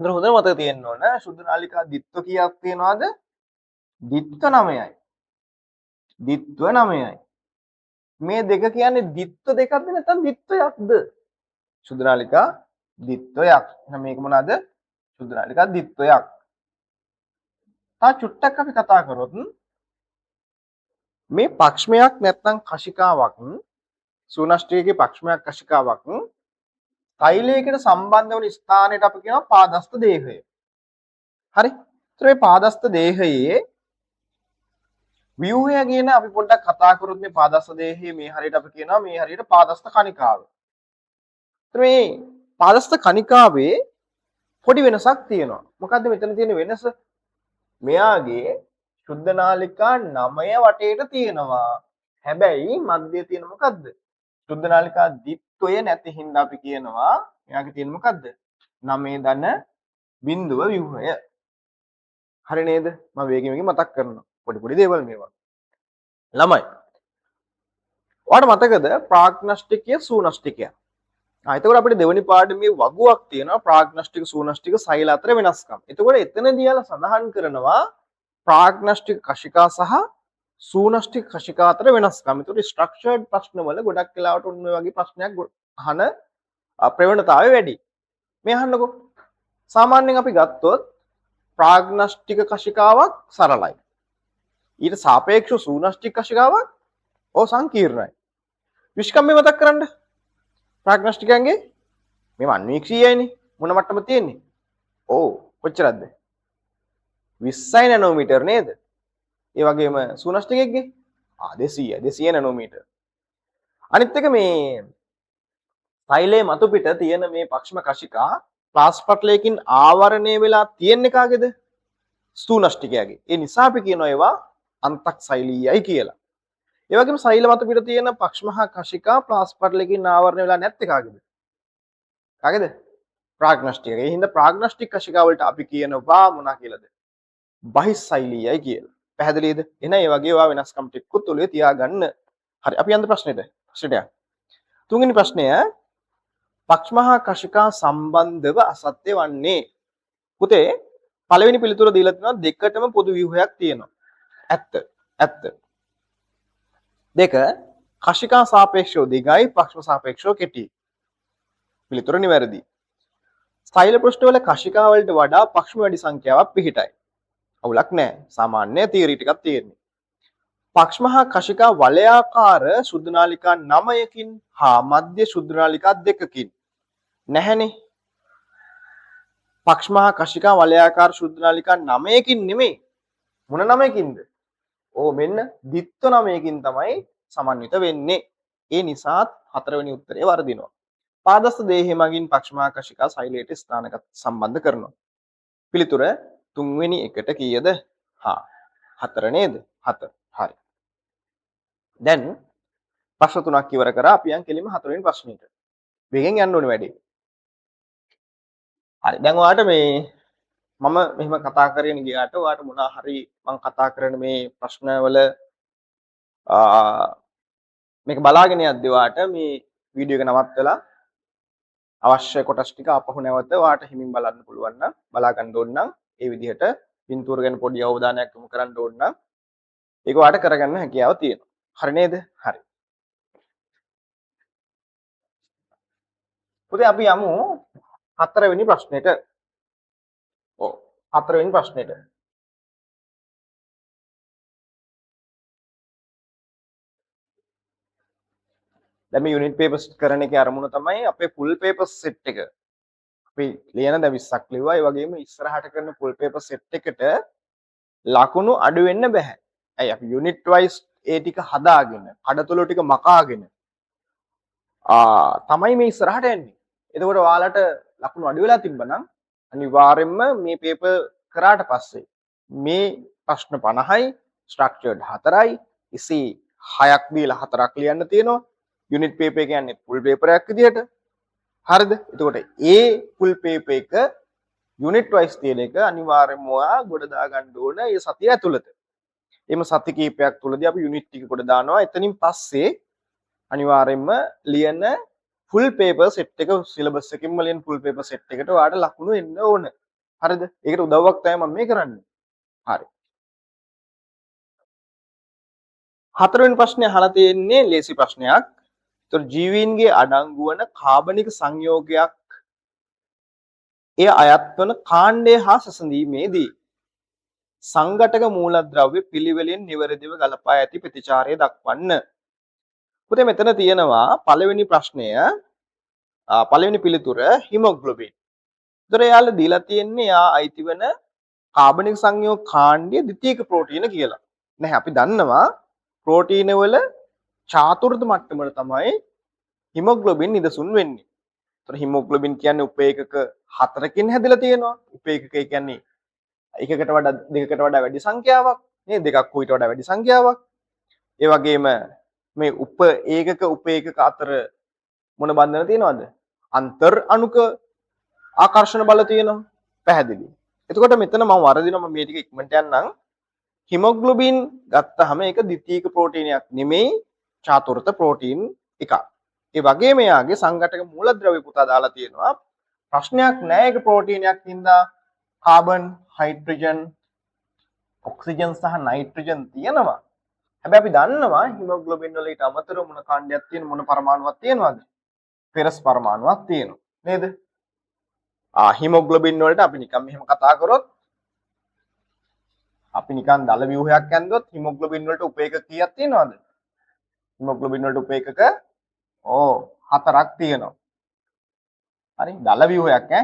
S1: හොඳට මතක තියෙන්න ඕන ශුද්ධ නාලිකා දිත්ව කීයක් තියෙනවද? දිත්ව 9යි. දිත්ව 9යි. මේ දෙක කියන්නේ දිත්ව දෙකක්ද නැත්නම් දිත්වයක්ද? ශුද්ධ නාලිකා දිත්වයක්. එහෙනම් මේක මොනවාද? ශුද්ධ නාලිකා දිත්වයක්. තා චුට්ටක් අපි කතා කරොත් මේ පක්ෂමයක් නැත්නම් කශිකාවක් සූනෂ්ටිකයේ පක්ෂමයක් කශිකාවක් තෛලයකට සම්බන්ධ වන ස්ථානයට අපි කියනවා පාදස්ත දේහය. හරි. ඒතර මේ පාදස්ත දේහයේ ව්‍යුහය කියන අපි පොඩ්ඩක් කතා කරොත් මේ පාදස්ත දේහයේ මේ හරියට අපි කියනවා මේ හරියට පාදස්ත කණිකාව. ඒතර මේ පාදස්ත කණිකාවේ පොඩි වෙනසක් තියෙනවා. මොකද්ද මෙතන තියෙන වෙනස? මෙයාගේ ශුද්ධ නාලිකා 9 වටේට තියෙනවා. හැබැයි මැදේ තියෙන මොකද්ද? ශුද්ධ නාලිකා දිත්වය නැති හින්දා අපි කියනවා එයාගේ තියෙන මොකද්ද? 9 ධන බිඳුව ව්‍යුහය. හරි නේද? මම වේගෙන් මතක් කරනවා. පොඩි දේවල් මේවා. ළමයි. ඔයාලට මතකද ප්‍රාග්නෂ්ටිකය සූනෂ්ටිකය? එතකොට අපිට දෙවෙනි පාඩමේ වගුවක් තියෙනවා ප්‍රාග්නෂ්ටික සූනෂ්ටික සෛල අතර වෙනස්කම්. එතකොට එතනදී යාලා සඳහන් කරනවා ප්‍රාග්නෂ්ටික කශිකා සහ සූනෂ්ටික කශිකා අතර වෙනස්කම්. ඒතකොට ස්ට්‍රක්චර්ඩ් ප්‍රශ්න වල ගොඩක් වෙලාවට ඔන්න ඔය වගේ ප්‍රශ්නයක් අහන ප්‍රවණතාවය වැඩි. මේ අහන්නකෝ. සාමාන්‍යයෙන් අපි ගත්තොත් ප්‍රාග්නෂ්ටික කශිකාවක් සරලයි. ඊට සාපේක්ෂව සූනෂ්ටික කශිකාවක් සංකීර්ණයි. විශ්කම්මේ මතක් කරන්න. ප්‍රාග්නොස්ටිකයන්ගේ මේ අන්වීක්ෂීයයිනේ. මොන මට්ටම තියෙන්නේ? ඔව් කොච්චරද? 20 නැනෝමීටර් නේද? ඒ වගේම සූනස්ටිකෙක්ගේ 200 නැනෝමීටර්. අනිත් එක මේ සෛලයේ මතු පිට තියෙන මේ පක්ෂම කශිකා ප්ලාස්මා පටලයකින් ආවරණය වෙලා තියෙන්නේ කාගේද? ස්තූනෂ්ටිකයාගේ. ඒ නිසා අපි කියනවා ඒවා අන්තක් සෛලීයයි කියලා. ඒ වගේම සෛල මත පිට තියෙන පක්ෂමහා කශිකා ප්ලාස්මා පටලයකින් ආවරණය වෙලා නැත්තේ කාගේද? කාගේද? ප්‍රාග්නොස්ටික. ඒ හින්දා ප්‍රාග්නොස්ටික් කශිකා වලට අපි කියනවා මොනවා කියලාද? බහිස්සෛලීයයි කියලා. පැහැදිලිද? එහෙනම් ඒ වගේ ඒවා වෙනස්කම් ටිකකුත් ඔළුවේ තියාගන්න. හරි අපි යන්න ප්‍රශ්නෙට. ප්‍රශ්නෙට යන්න. තුන්වෙනි ප්‍රශ්නය පක්ෂමහා කශිකා සම්බන්ධව අසත්‍ය වන්නේ. පුතේ පළවෙනි පිළිතුර දීලා තියෙනවා දෙකටම පොදු ව්‍යුහයක් තියෙනවා. ඇත්ත. ඇත්ත. දෙක කශිකා සාපේක්ෂව දිගයි පක්ෂම සාපේක්ෂව කෙටි. පිළිතුර නිවැරදි. ස්ථෛල පෘෂ්ඨවල කශිකා වලට වඩා පක්ෂම වැඩි සංඛ්‍යාවක් පිහිටයි. අවුලක් නැහැ. සාමාන්‍ය තියරි ටිකක් තියෙන්නේ. පක්ෂමහා කශිකා වලයාකාර ශුද්ධ නාලිකා 9කින් හා මධ්‍ය ශුද්ධ නාලිකා 2කින් නැහැනේ. පක්ෂමහා කශිකා වලයාකාර ශුද්ධ නාලිකා 9කින් නෙමෙයි. මොන 9කින්ද? ඕ මෙන්න ද්විත්ව 9කින් තමයි සමන්විත වෙන්නේ. ඒ නිසාත් හතරවෙනි උත්තරේ වර්ධිනවා. පාදස්ත දේහය මගින් පක්ෂමහා කශිකා සෛලයට ස්ථානගත සම්බන්ධ කරනවා. පිළිතුර තුන්වෙනි එකට කීයද? හා 4 නේද? 4. හරි. දැන් ප්‍රශ්න තුනක් ඉවර කරා අපි යන් කෙලින්ම හතරවෙනි ප්‍රශ්නෙට. වෙගෙන් යන්න ඕනේ වැඩි. හරි. දැන් ඔයාලට මේ මම මෙහෙම කතා කරගෙන ගියාට ඔයාලට මොනවා හරි මම කතා කරන මේ ප්‍රශ්නවල මේක බලාගෙන යද්දී ඔයාලට මේ වීඩියෝ එක නවත්තලා අවශ්‍ය කොටස් ටික ආපහු නැවත ඔයාලට හිමින් බලන්න පුළුවන් නම් බලා ගන්න ඕන නම් ඒ විදිහට පින්තූර ගැන පොඩි අවධානයක් යොමු කරන්න ඕන නම් ඒක ඔයාලට කරගන්න හැකියාව තියෙනවා. හරි නේද? හරි. පුතේ අපි යමු හතරවෙනි ප්‍රශ්නෙට. ඔව් හතරවෙනි ප්‍රශ්නෙට. දැන් මේ යුනිට් පේපර්ස් කරන එකේ අරමුණ තමයි අපේ ෆුල් පේපර් සෙට් එක. අපි ලියන දැන් 20ක් ලිව්වා. ඒ වගේම ඉස්සරහට කරන ෆුල් පේපර් සෙට් එකට ලකුණු අඩු වෙන්න බෑ. ඇයි අපි යුනිට් වයිස් ඒ ටික හදාගෙන, කඩතොල ටික මකාගෙන තමයි මේ ඉස්සරහට යන්නේ. එතකොට ඔයාලට ලකුණු අඩු වෙලා තිබ්බනම් අනිවාර්යයෙන්ම මේ පේපර් කරාට පස්සේ මේ ප්‍රශ්න 50යි, ස්ට්‍රක්චර්ඩ් 4යි, ඉසි 6ක් දීලා 4ක් ලියන්න තියෙනවා. යුනිට් පේපර් එක කියන්නේ ෆුල් පේපර් එකක් විදිහට. හරිද? එතකොට ඒ ෆුල් පේපර් එක යුනිට් වයිස් තියෙන එක අනිවාර්යයෙන්ම ඔයා ගොඩ දා ගන්න ඕන ඒ සතිය ඇතුළත. එimhe සති කීපයක් තුලදී අපි යුනිට් ටික ගොඩ දානවා. එතනින් පස්සේ අනිවාර්යයෙන්ම ලියන ෆුල් පේපර් සෙට් එක සිලබස් එකකින්ම ලියන ෆුල් පේපර් සෙට් එකට ඔයාලට ලකුණු එන්න ඕන. හරිද? ඒකට උදව්වක් තමයි මම මේ කරන්නේ. හරි. හතරවෙනි ප්‍රශ්නේ අහලා තියෙන්නේ ලේසි ප්‍රශ්නයක්. ඒතර ජීවීන්ගේ අඩංගු වන කාබනික සංයෝගයක් එය අයත් වන කාණ්ඩය හා සැසඳීමේදී සංඝටක මූලද්‍රව්‍ය පිළිවෙලින් නිවැරදිව ගලපා ඇති ප්‍රතිචාරය දක්වන්න. පුතේ මෙතන තියෙනවා පළවෙනි ප්‍රශ්නය පළවෙනි පිළිතුර හිමොග්ලොබින්. ඒතර යාළුවා දීලා තියෙන්නේ යා අයිති වෙන කාබනික සංයෝග කාණ්ඩය ද්විතීයික ප්‍රෝටීන කියලා. නැහැ අපි දන්නවා ප්‍රෝටීන වල චාතුර්ථ මට්ටමට තමයි හිමොග්ලොබින් නිදසුන් වෙන්නේ. ඒතර හිමොග්ලොබින් කියන්නේ උපේකක 4කින් හැදිලා තියෙනවා. උපේකක කියන්නේ එකකට වඩා දෙකකට වඩා වැඩි සංඛ්‍යාවක් නේද? දෙකක් ඊට වඩා වැඩි සංඛ්‍යාවක්. ඒ වගේම මේ උපේකක අතර මොන බන්ධන තියෙනවද? අන්තර් අණුක ආකර්ෂණ බල තියෙනවා. පැහැදිලි. එතකොට මෙතන මම වරදිනවා මම මේ ටික ඉක්මනට යන්නම්. හිමොග්ලොබින් ගත්තාම ඒක ද්විතීයික ප්‍රෝටීනයක් නෙමෙයි චාතුර්ථ ප්‍රෝටීන් එකක්. ඒ වගේම යාගේ සංඝටක මූලද්‍රව්‍ය පුතා දාලා තියෙනවා. ප්‍රශ්නයක් නෑ ඒක ප්‍රෝටීනයක් හින්දා කාබන්, හයිඩ්‍රජන්, ඔක්සිජන් සහ නයිට්‍රජන් තියෙනවා. හැබැයි අපි දන්නවා හිමොග්ලොබින් වල ඊට අමතරව මොන කාණ්ඩයක් තියෙන මොන පරමාණුවක් තියෙනවද? ෆෙරස් පරමාණුවක් තියෙනවා. නේද? හිමොග්ලොබින් වලට අපි නිකන් මෙහෙම කතා කරොත් අපි නිකන් දල ව්‍යුහයක් ඇන්දොත් හිමොග්ලොබින් වලට උපේකක කීයක් තියෙනවද? හිමොග්ලොබින් වලට උපේකක ඕ හතරක් තියෙනවා. හරි දල ව්‍යුහයක් ඈ.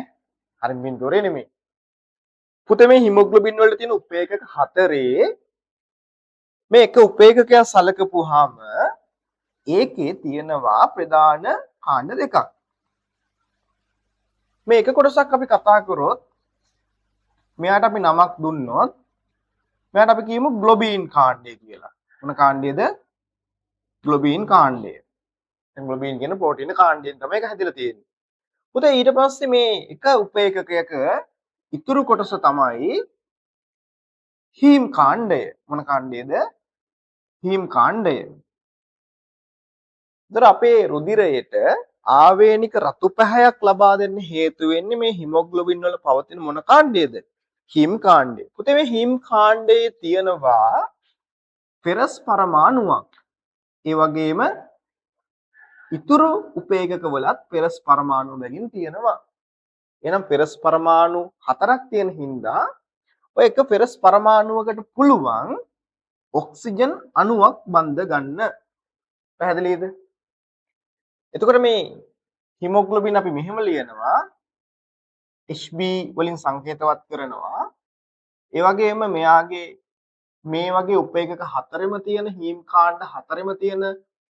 S1: හරි බින්දුවරේ නෙමෙයි. පුතේ මේ හිමොග්ලොබින් වල තියෙන උපේකක හතරේ මේ එක උපේකකයක් සලකපුවාම ඒකේ තියෙනවා ප්‍රධාන කාණ්ඩ දෙකක්. මේ එක කොටසක් අපි කතා කරොත් මෙයාට අපි නමක් දුන්නොත් මෙයාට අපි කියමු ග්ලොබින් කාණ්ඩය කියලා. මොන කාණ්ඩයද? ග්ලොබින් කාණ්ඩය. දැන් ග්ලොබින් කියන ප්‍රෝටීන කාණ්ඩයෙන් තමයි ඒක හැදිලා තියෙන්නේ. පුතේ ඊට පස්සේ මේ එක උපේකකයක ඉතුරු කොටස තමයි හීම් කාණ්ඩය. මොන කාණ්ඩයද? හීම් කාණ්ඩය. ඒතර අපේ රුධිරයට ආවේනික රතු පැහැයක් ලබා දෙන්න හේතු වෙන්නේ මේ හිමොග්ලොබින් වල පවතින මොන කාණ්ඩයේද? හීම් කාණ්ඩය. පුතේ මේ හීම් කාණ්ඩයේ තියෙනවා ෆෙරස් පරමාණුවක්. ඒ වගේම ඉතුරු උපේකක වලත් ෆෙරස් පරමාණු බැගින් තියෙනවා. එහෙනම් ෆෙරස් පරමාණු හතරක් තියෙන හින්දා ඔය එක ෆෙරස් පරමාණුවකට පුළුවන් ඔක්සිජන් අණුවක් බඳ ගන්න. පැහැදිලිද? එතකොට මේ හිමොග්ලොබින් අපි මෙහෙම ලියනවා HB වලින් සංකේතවත් කරනවා. ඒ වගේම මෙයාගේ මේ වගේ උපේකක හතරෙම තියෙන හීම් කාණ්ඩ හතරෙම තියෙන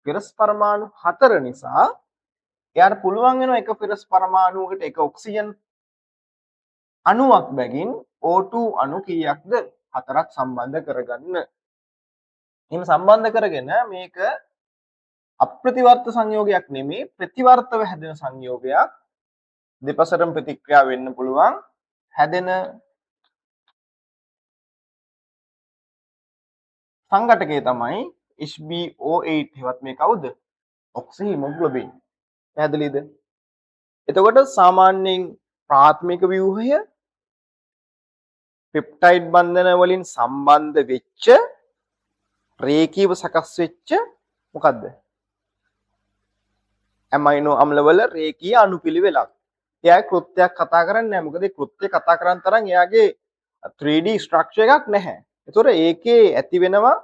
S1: ෆෙරස් පරමාණු හතර නිසා එයාට පුළුවන් වෙනවා එක ෆෙරස් පරමාණුවකට එක ඔක්සිජන් අණුවක් බැගින් O2 අණු කීයක්ද? හතරක් සම්බන්ධ කරගන්න. එහෙම සම්බන්ධ කරගෙන මේක අප්‍රතිවර්ත සංයෝගයක් නෙමෙයි ප්‍රතිවර්තව හැදෙන සංයෝගයක්. දෙපසටම ප්‍රතික්‍රියා වෙන්න පුළුවන් හැදෙන සංඝටකය තමයි HbO8 හෙවත් මේ කවුද? Oxy haemoglobin. පැහැදිලිද? එතකොට සාමාන්‍යයෙන් ප්‍රාථමික ව්‍යුහය පෙප්ටයිඩ් බන්ධන වලින් සම්බන්ධ වෙච්ච රේඛීයව සකස් වෙච්ච මොකද්ද? ඇමයිනෝ අම්ලවල රේඛීය අණුපිළිවෙලක්. එයා කෘත්‍යයක් කතා කරන්නේ නැහැ. මොකද කෘත්‍ය කතා කරන් තරම් එයාගේ 3D ස්ට්‍රක්චර් එකක් නැහැ. ඒතොර ඒකේ ඇති වෙනවා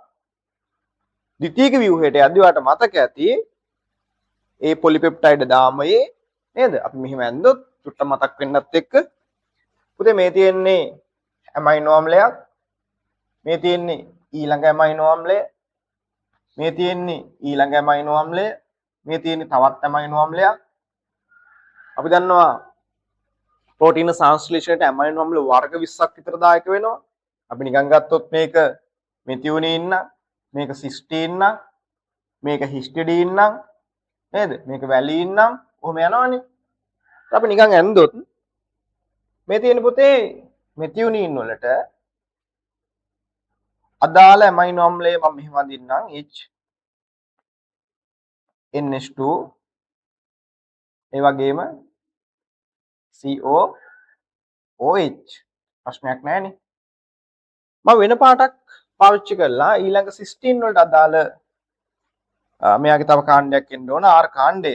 S1: ද්විතීයික ව්‍යුහයට යද්දී ඔයාලට මතක ඇති ඒ පොලිපෙප්ටයිඩ් දාමයේ නේද? අපි මෙහෙම ඇන්දොත් චුට්ට මතක් වෙන්නත් එක්ක පුතේ මේ තියෙන්නේ ඇමයිනෝ අම්ලයක්. මේ තියෙන්නේ ඊළඟ ඇමයිනෝ අම්ලය. මේ තියෙන්නේ ඊළඟ ඇමයිනෝ අම්ලය. මේ තියෙන්නේ තවත් ඇමයිනෝ අම්ලයක්. අපි දන්නවා ප්‍රෝටීන සංශ්ලේෂණයට ඇමයිනෝ අම්ල වර්ග 20ක් විතර දායක වෙනවා. අපි නිකන් ගත්තොත් මේක මෙතියුනින් නම් මේක සිස්ටීන් නම් මේක හිස්ටිඩීන් නම් නේද? මේක වැලීන් නම් ඔහොම යනවනේ. අපි නිකන් ඇන්දොත් මේ තියෙන පුතේ මෙතියුනින් වලට අදාළ ඇමයිනෝ අම්ලය මම මෙහෙම අඳින්නම් H NH2 ඒ වගේම COOH ප්‍රශ්නයක් නැහැනේ. මම වෙන පාටක් පාවිච්චි කරලා ඊළඟ සිස්ටීන් වලට අදාළ මෙයාගේ තව කාණ්ඩයක් එන්න ඕන R කාණ්ඩය.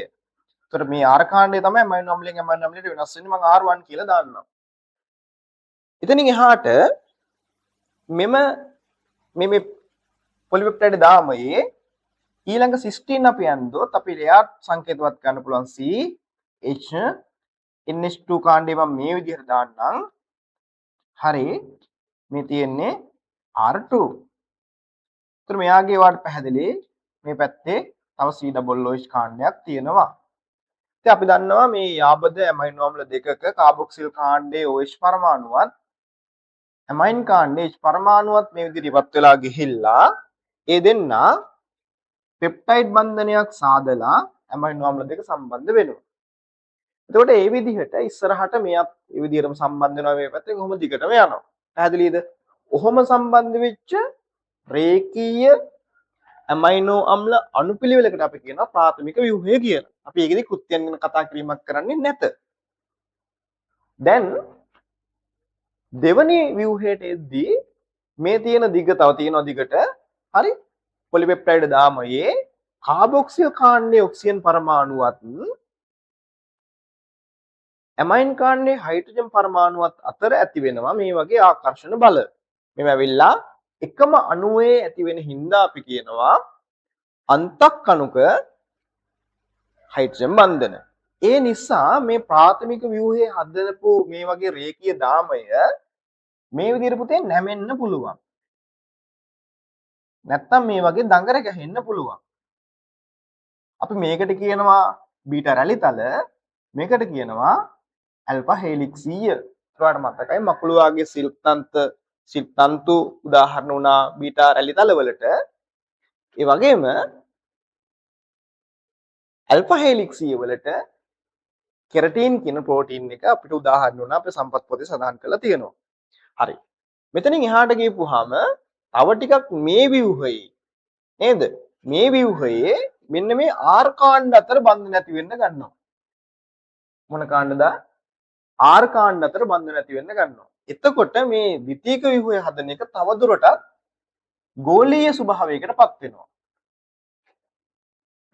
S1: ඒතර මේ R කාණ්ඩය තමයි ඇමයිනෝ අම්ලයෙන් ඇමයිනෝ අම්ලයට වෙනස් වෙන්නේ. මම R1 කියලා දාන්නම්. එතනින් එහාට මේ පොලිපෙප්ටයිඩ් දාමයේ ඊළඟ සිස්ටීන් අපි යන්දොත් අපි එයාට සංකේතවත් කරන්න පුළුවන් C H NH2 කාණ්ඩය මම මේ විදිහට දාන්නම්. හරි මේ තියෙන්නේ R2. ඒතර මෙයාගේ වාට පැහැදිලි මේ පැත්තේ තව COOH කාණ්ඩයක් තියෙනවා. ඉතින් අපි දන්නවා මේ යාබද ඇමයිනෝ අම්ල දෙකක කාබොක්සිල් කාණ්ඩයේ OH පරමාණුවත් ඇමයින් කාණ්ඩයේ H පරමාණුවත් මේ විදිහට ඉවත් වෙලා ගිහිල්ලා ඒ දෙන්නා පෙප්ටයිඩ් බන්ධනයක් සාදලා ඇමයිනෝ අම්ල දෙක සම්බන්ධ වෙනවා. එතකොට මේ විදිහට ඉස්සරහට මෙයත් මේ විදිහටම සම්බන්ධ වෙනවා මේ පැත්තෙන් කොහොම දිගටම යනවා. පැහැදිලිද? ඔහොම සම්බන්ධ වෙච්ච රේඛීය ඇමයිනෝ අම්ල අණුපිළිවෙලකට අපි කියනවා ප්‍රාථමික ව්‍යුහය කියලා. අපි ඒකෙදි කෘත්‍යයන් ගැන කතා කිරීමක් කරන්නේ නැත. දැන් දෙවනි ව්‍යුහයට එද්දී මේ තියෙන දිග තව තියෙනවා දිගට. හරි? පොලිපෙප්ටයිඩ් දාමයේ කාබොක්සිල් කාණ්ඩයේ ඔක්සිජන් පරමාණුවත් ඇමයින් කාණ්ඩයේ හයිඩ්‍රජන් පරමාණුවත් අතර ඇති වෙනවා මේ වගේ ආකර්ෂණ බල. මේව ඇවිල්ලා එකම අණුවේ ඇති වෙන හින්දා අපි කියනවා අන්තක් කණුක හයිඩ්‍රජන් බන්ධන. ඒ නිසා මේ ප්‍රාථමික ව්‍යුහයේ හදනපු මේ වගේ රේඛීය දාමය මේ විදිහට පුතේ නැමෙන්න පුළුවන්. නැත්තම් මේ වගේ දඟර ගැහෙන්න පුළුවන්. අපි මේකට කියනවා බීටා රැලිතල, මේකට කියනවා ඇල්ෆා හෙලික්සීය. ඔයාලට මතකයි මකුළුවාගේ සිල් තන්තු උදාහරණ වුණා බීටා රැලිතල වලට. ඒ වගේම ඇල්ෆා හෙලික්සීය වලට කෙරටින් කියන ප්‍රෝටීන් එක අපිට උදාහරණ වුණා අපේ සම්පත් පොතේ සඳහන් කරලා තියෙනවා. හරි. මෙතනින් එහාට ගිහපුවාම තව ටිකක් මේ ව්‍යුහයේ නේද? මේ ව්‍යුහයේ මෙන්න මේ ආර් කාණ්ඩ අතර බන්ධ නැති වෙන්න ගන්නවා. මොන කාණ්ඩද? ආර් කාණ්ඩ අතර බන්ධ නැති වෙන්න ගන්නවා. එතකොට මේ ද්විතීයික ව්‍යුහය හදන එක තවදුරටත් ගෝලීය ස්වභාවයකටපත් වෙනවා.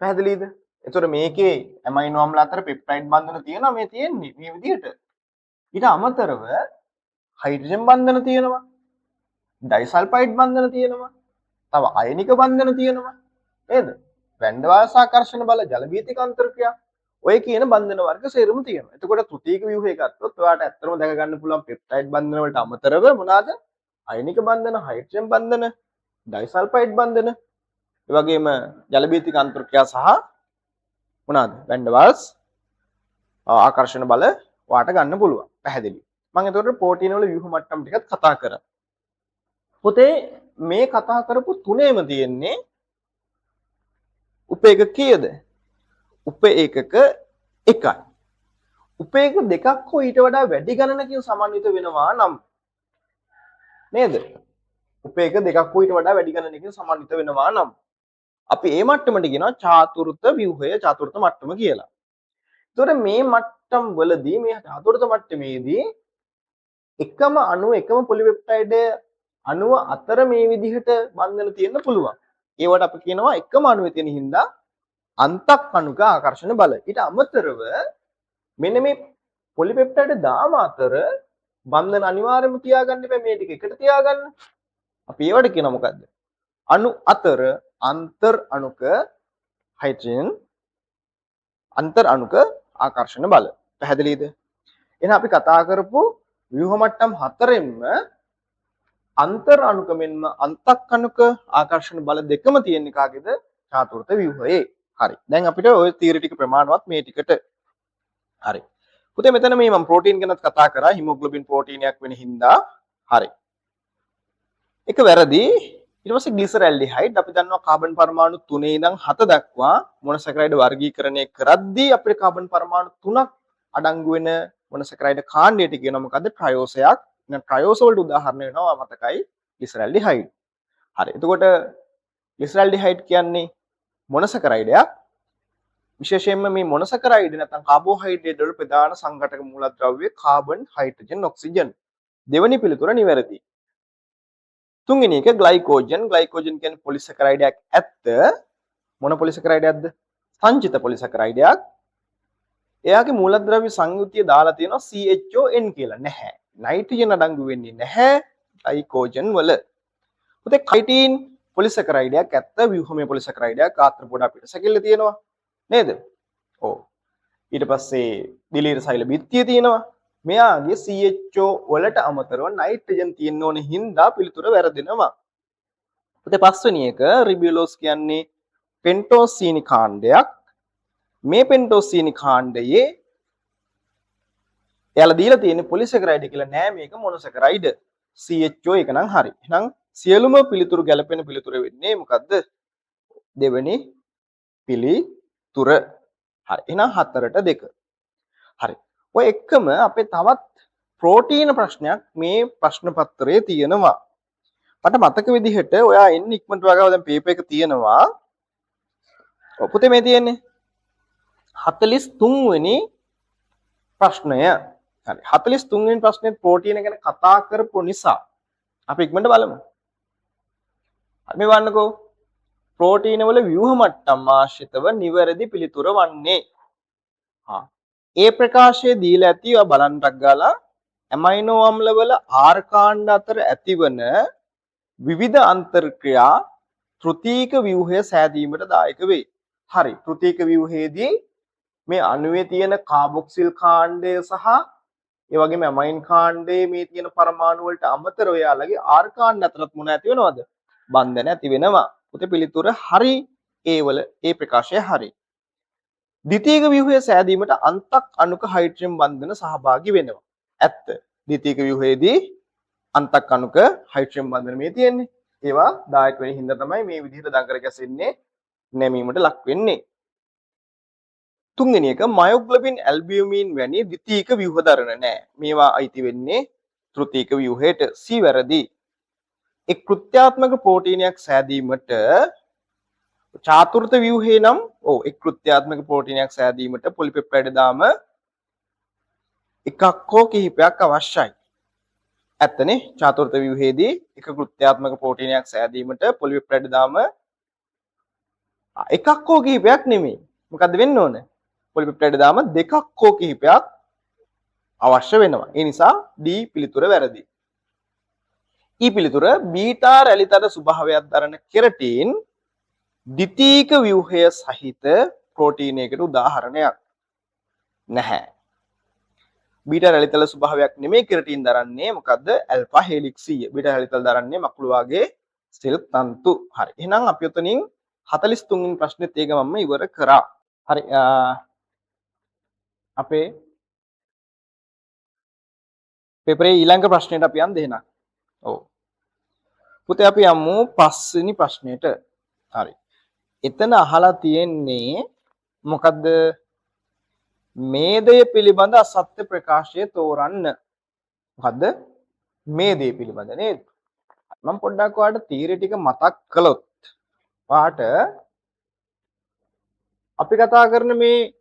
S1: පැහැදිලිද? එතකොට මේකේ ඇමයිනෝ අම්ල අතර පෙප්ටයිඩ් බන්ධන තියෙනවා මේ තියෙන්නේ මේ විදිහට. ඊට අමතරව හයිඩ්‍රජන් බන්ධන තියෙනවා. ඩයිසල්ෆයිඩ් බන්ධන තියෙනවා. තව අයනික බන්ධන තියෙනවා. නේද? වැන්ඩ වාල්ස් ආකර්ෂණ බල ජල භීතික අන්තර්ක්‍රියා ඔය කියන බන්ධන වර්ග සේරම තියෙනවා. එතකොට තෘතීයික ව්‍යුහය ගත්තොත් ඔයාලට ඇත්තටම දැක ගන්න පුළුවන් පෙප්ටයිඩ් බන්ධන වලට අමතරව මොනවාද? අයනික බන්ධන, හයිඩ්‍රජන් බන්ධන, ඩයිසල්ෆයිඩ් බන්ධන, ඒ වගේම ජල භීතික අන්තර්ක්‍රියා සහ මොනවාද? වැන්ඩ වාල්ස් ආකර්ෂණ බල වාට ගන්න පුළුවන්. පැහැදිලි. මම එතකොට ප්‍රෝටීන වල ව්‍යුහ මට්ටම් ටිකත් කතා කරා. පොතේ මේ කතා කරපු තුනේම තියෙන්නේ උපේක කීයද? උපේකක 1යි. උපේක දෙකක් හෝ ඊට වඩා වැඩි ගණනකින් සමන්විත වෙනවා නම් නේද? උපේක දෙකක් හෝ ඊට වඩා වැඩි ගණනකින් සමන්විත වෙනවා නම් අපි මේ මට්ටමට කියනවා චාතුර්ථ ව්‍යුහය චාතුර්ථ මට්ටම කියලා. ඒතකොට මේ මට්ටම් වලදී මේ චාතුර්ථ මට්ටමේදී එකම අණුව එකම පොලිපෙප්ටයිඩ් අණුව අතර මේ විදිහට බන්ධන තියෙන්න පුළුවන්. ඒවට අපි කියනවා එකම අණුවේ තියෙන හින්දා අන්තක් අණුක ආකර්ෂණ බල. ඊට අමතරව මෙන්න මේ පොලිපෙප්ටයිඩ් දාම අතර බන්ධන අනිවාර්යයෙන්ම තියාගන්න එපා මේ ටික එකට තියාගන්න. අපි ඒවට කියනවා මොකද්ද? අණු අතර අන්තර් අණුක හයිඩ්‍රජන් අන්තර් අණුක ආකර්ෂණ බල. පැහැදිලිද? එහෙනම් අපි කතා කරපු ව්‍යුහ මට්ටම් හතරෙන්ම අන්තර් අණුක මෙන්ම අන්තක් අණුක ආකර්ෂණ බල දෙකම තියෙන කාගේද? චාතුර්ථ ව්‍යුහයේ. හරි. දැන් අපිට ওই තියරි ටික ප්‍රමාණවත් මේ ටිකට. හරි. පුතේ මෙතන මේ මම ප්‍රෝටීන් ගැනත් කතා කරා හිමොග්ලොබින් ප්‍රෝටීනයක් වෙන හින්දා. හරි. එක වැරදි. ඊට පස්සේ ග්ලිසරැල්ඩිහයිඩ් අපි දන්නවා කාබන් පරමාණු 3 ඉඳන් 7 දක්වා මොනොසැකරයිඩ් වර්ගීකරණය කරද්දී අපිට කාබන් පරමාණු 3ක් අඩංගු වෙන මොනොසැකරයිඩ් කාණ්ඩයට කියනවා මොකද්ද? ට්‍රයෝසයක්. එහෙනම් ට්‍රයෝස වලට උදාහරණ වෙනවා මතකයි ග්ලිසරැල්ඩිහයිඩ්. හරි. එතකොට ග්ලිසරැල්ඩිහයිඩ් කියන්නේ මොනොසැකරයිඩයක්. විශේෂයෙන්ම මේ මොනොසැකරයිඩ් නැත්නම් කාබෝහයිඩ්‍රේට් වල ප්‍රධාන සංඝටක මූලද්‍රව්‍ය කාබන්, හයිඩ්‍රජන්, ඔක්සිජන්. දෙවෙනි පිළිතුර නිවැරදි. තුන්වෙනි එක ග්ලයිකෝජන්. ග්ලයිකෝජන් කියන්නේ පොලිසැකරයිඩයක් ඇත්ත. මොන පොලිසැකරයිඩයක්ද? සංචිත පොලිසැකරයිඩයක්. එයාගේ මූලද්‍රව්‍ය සංයුතිය දාලා තියෙනවා CHON කියලා. නැහැ. නයිට්‍රජන් අඩංගු වෙන්නේ නැහැ ග්ලයිකෝජන් වල. පුතේ කයිටින් පොලිසැකරයිඩයක් ඇත්ත. ව්‍යුහමය පොලිසැකරයිඩයක් ආත්‍රපොඩ අපිට සැකෙල්ල තියෙනවා. නේද? ඔව්. ඊට පස්සේ දිලීර සෛල බිත්තිය තියෙනවා. මෙයාගේ CHO වලට අමතරව නයිට්‍රජන් තියෙන්න ඕනේ හින්දා පිළිතුර වැරදෙනවා. පුතේ පස්වෙනි එක රිබියුලෝස් කියන්නේ පෙන්ටෝසීනි කාණ්ඩයක්. මේ පෙන්ටෝසීනි කාණ්ඩයේ එයාලා දීලා තියෙන පොලිසැකරයිඩ් කියලා නෑ මේක මොනොසැකරයිඩ්. CHO එක නම් හරි. එහෙනම් සියලුම පිළිතුරු ගැලපෙන පිළිතුර වෙන්නේ මොකද්ද? දෙවෙනි පිළිතුර. හරි. එහෙනම් 4ට 2. හරි. ඔය එක්කම අපේ තවත් ප්‍රෝටීන ප්‍රශ්නයක් මේ ප්‍රශ්න පත්‍රයේ තියෙනවා. මට මතක විදිහට ඔයා එන්න ඉක්මනට වගාව දැන් පේපර් එක තියෙනවා. ඔව් පුතේ මේ තියෙන්නේ 43 වෙනි ප්‍රශ්නය. හරි. 43 වෙනි ප්‍රශ්නේ ප්‍රෝටීන ගැන කතා කරපු නිසා අපි ඉක්මනට බලමු. හරි මේ වන්නකෝ. ප්‍රෝටීන වල ව්‍යුහ මට්ටම් ආශ්‍රිතව නිවැරදි පිළිතුර වන්නේ. ඒ ප්‍රකාශය දීලා ඇති ඔයා බලන්නක් ගාලා ඇමයිනෝ අම්ල වල ආර් කාණ්ඩ අතර ඇතිවන විවිධ අන්තර්ක්‍රියා තෘතීයික ව්‍යුහය සෑදීමට දායක වේ. හරි. තෘතීයික ව්‍යුහයේදී මේ අණුවේ තියෙන කාබොක්සිල් කාණ්ඩය සහ ඒ වගේම ඇමයින් කාණ්ඩයේ මේ තියෙන පරමාණු වලට අමතරව යාළගේ ආර් කාණ්ඩ අතරත් මොන ඇති වෙනවද? බන්ධන ඇති වෙනවා. පුතේ පිළිතුර හරි. ඒ ප්‍රකාශය හරි. ද්විතීයික ව්‍යුහය සෑදීමට අන්තක් අණුක හයිඩ්‍රජන් බන්ධන සහභාගී වෙනවා. ඇත්ත. ද්විතීයික ව්‍යුහයේදී අන්තක් අණුක හයිඩ්‍රජන් බන්ධන මේ තියෙන්නේ. ඒවා දායක වෙන හින්දා තමයි මේ විදිහට දඟර ගැසෙන්නේ නැමීමට ලක් වෙන්නේ. තුන්වෙනි එක මයොග්ලොබින් ඇල්බියුමින් වැනි ද්විතීයික ව්‍යුහ දරන නැහැ. මේවා අයිති වෙන්නේ තෘතීයික ව්‍යුහයට. C වැරදි. එක් කෘත්‍යාත්මක ප්‍රෝටීනයක් සෑදීමට චාතුර්ථ ව්‍යුහේ නම් එක් කෘත්‍යාත්මක ප්‍රෝටීනයක් සෑදීමට පොලිපෙප්ටයිඩ් දාම එකක් හෝ කිහිපයක් අවශ්‍යයි. ඇත්තනේ චාතුර්ථ ව්‍යුහයේදී එක කෘත්‍යාත්මක ප්‍රෝටීනයක් සෑදීමට පොලිපෙප්ටයිඩ් දාම එකක් හෝ කිහිපයක් නෙමෙයි. මොකද්ද වෙන්න ඕන? පොලිපෙප්ටයිඩ් දාම දෙකක් හෝ කිහිපයක් අවශ්‍ය වෙනවා. ඒ නිසා D පිළිතුර වැරදි. E පිළිතුර බීටා රැලිතර ස්වභාවයක් දරන කෙරටින් ද්විතීයික ව්‍යුහය සහිත ප්‍රෝටීනයකට උදාහරණයක් නැහැ. බීටා රැලිතල ස්වභාවයක් නෙමෙයි කෙරටින් දරන්නේ. මොකද්ද? ඇල්ෆා හෙලික්සීය. බීටා රැලිතල දරන්නේ මකුළු වාගේ සිල්ක් තන්තු. හරි. එහෙනම් අපි උතනින් 43 වෙනි ප්‍රශ්නෙත් ඒ ගමන්ම ඉවර කරා. හරි. අපේ පේපරේ ඊළඟ ප්‍රශ්නෙට අපි යන් දෙහෙනම්. ඔව්. පුතේ අපි යමු 5 වෙනි ප්‍රශ්නෙට. හරි. එතන අහලා තියෙන්නේ මොකද්ද? මේදය පිළිබඳ අසත්‍ය ප්‍රකාශය තෝරන්න. මොකද්ද? මේදය පිළිබඳ නේද? මම පොඩ්ඩක් ඔයාලට තීරය ටික මතක් කළොත් ඔයාට අපි කතා කරන මේ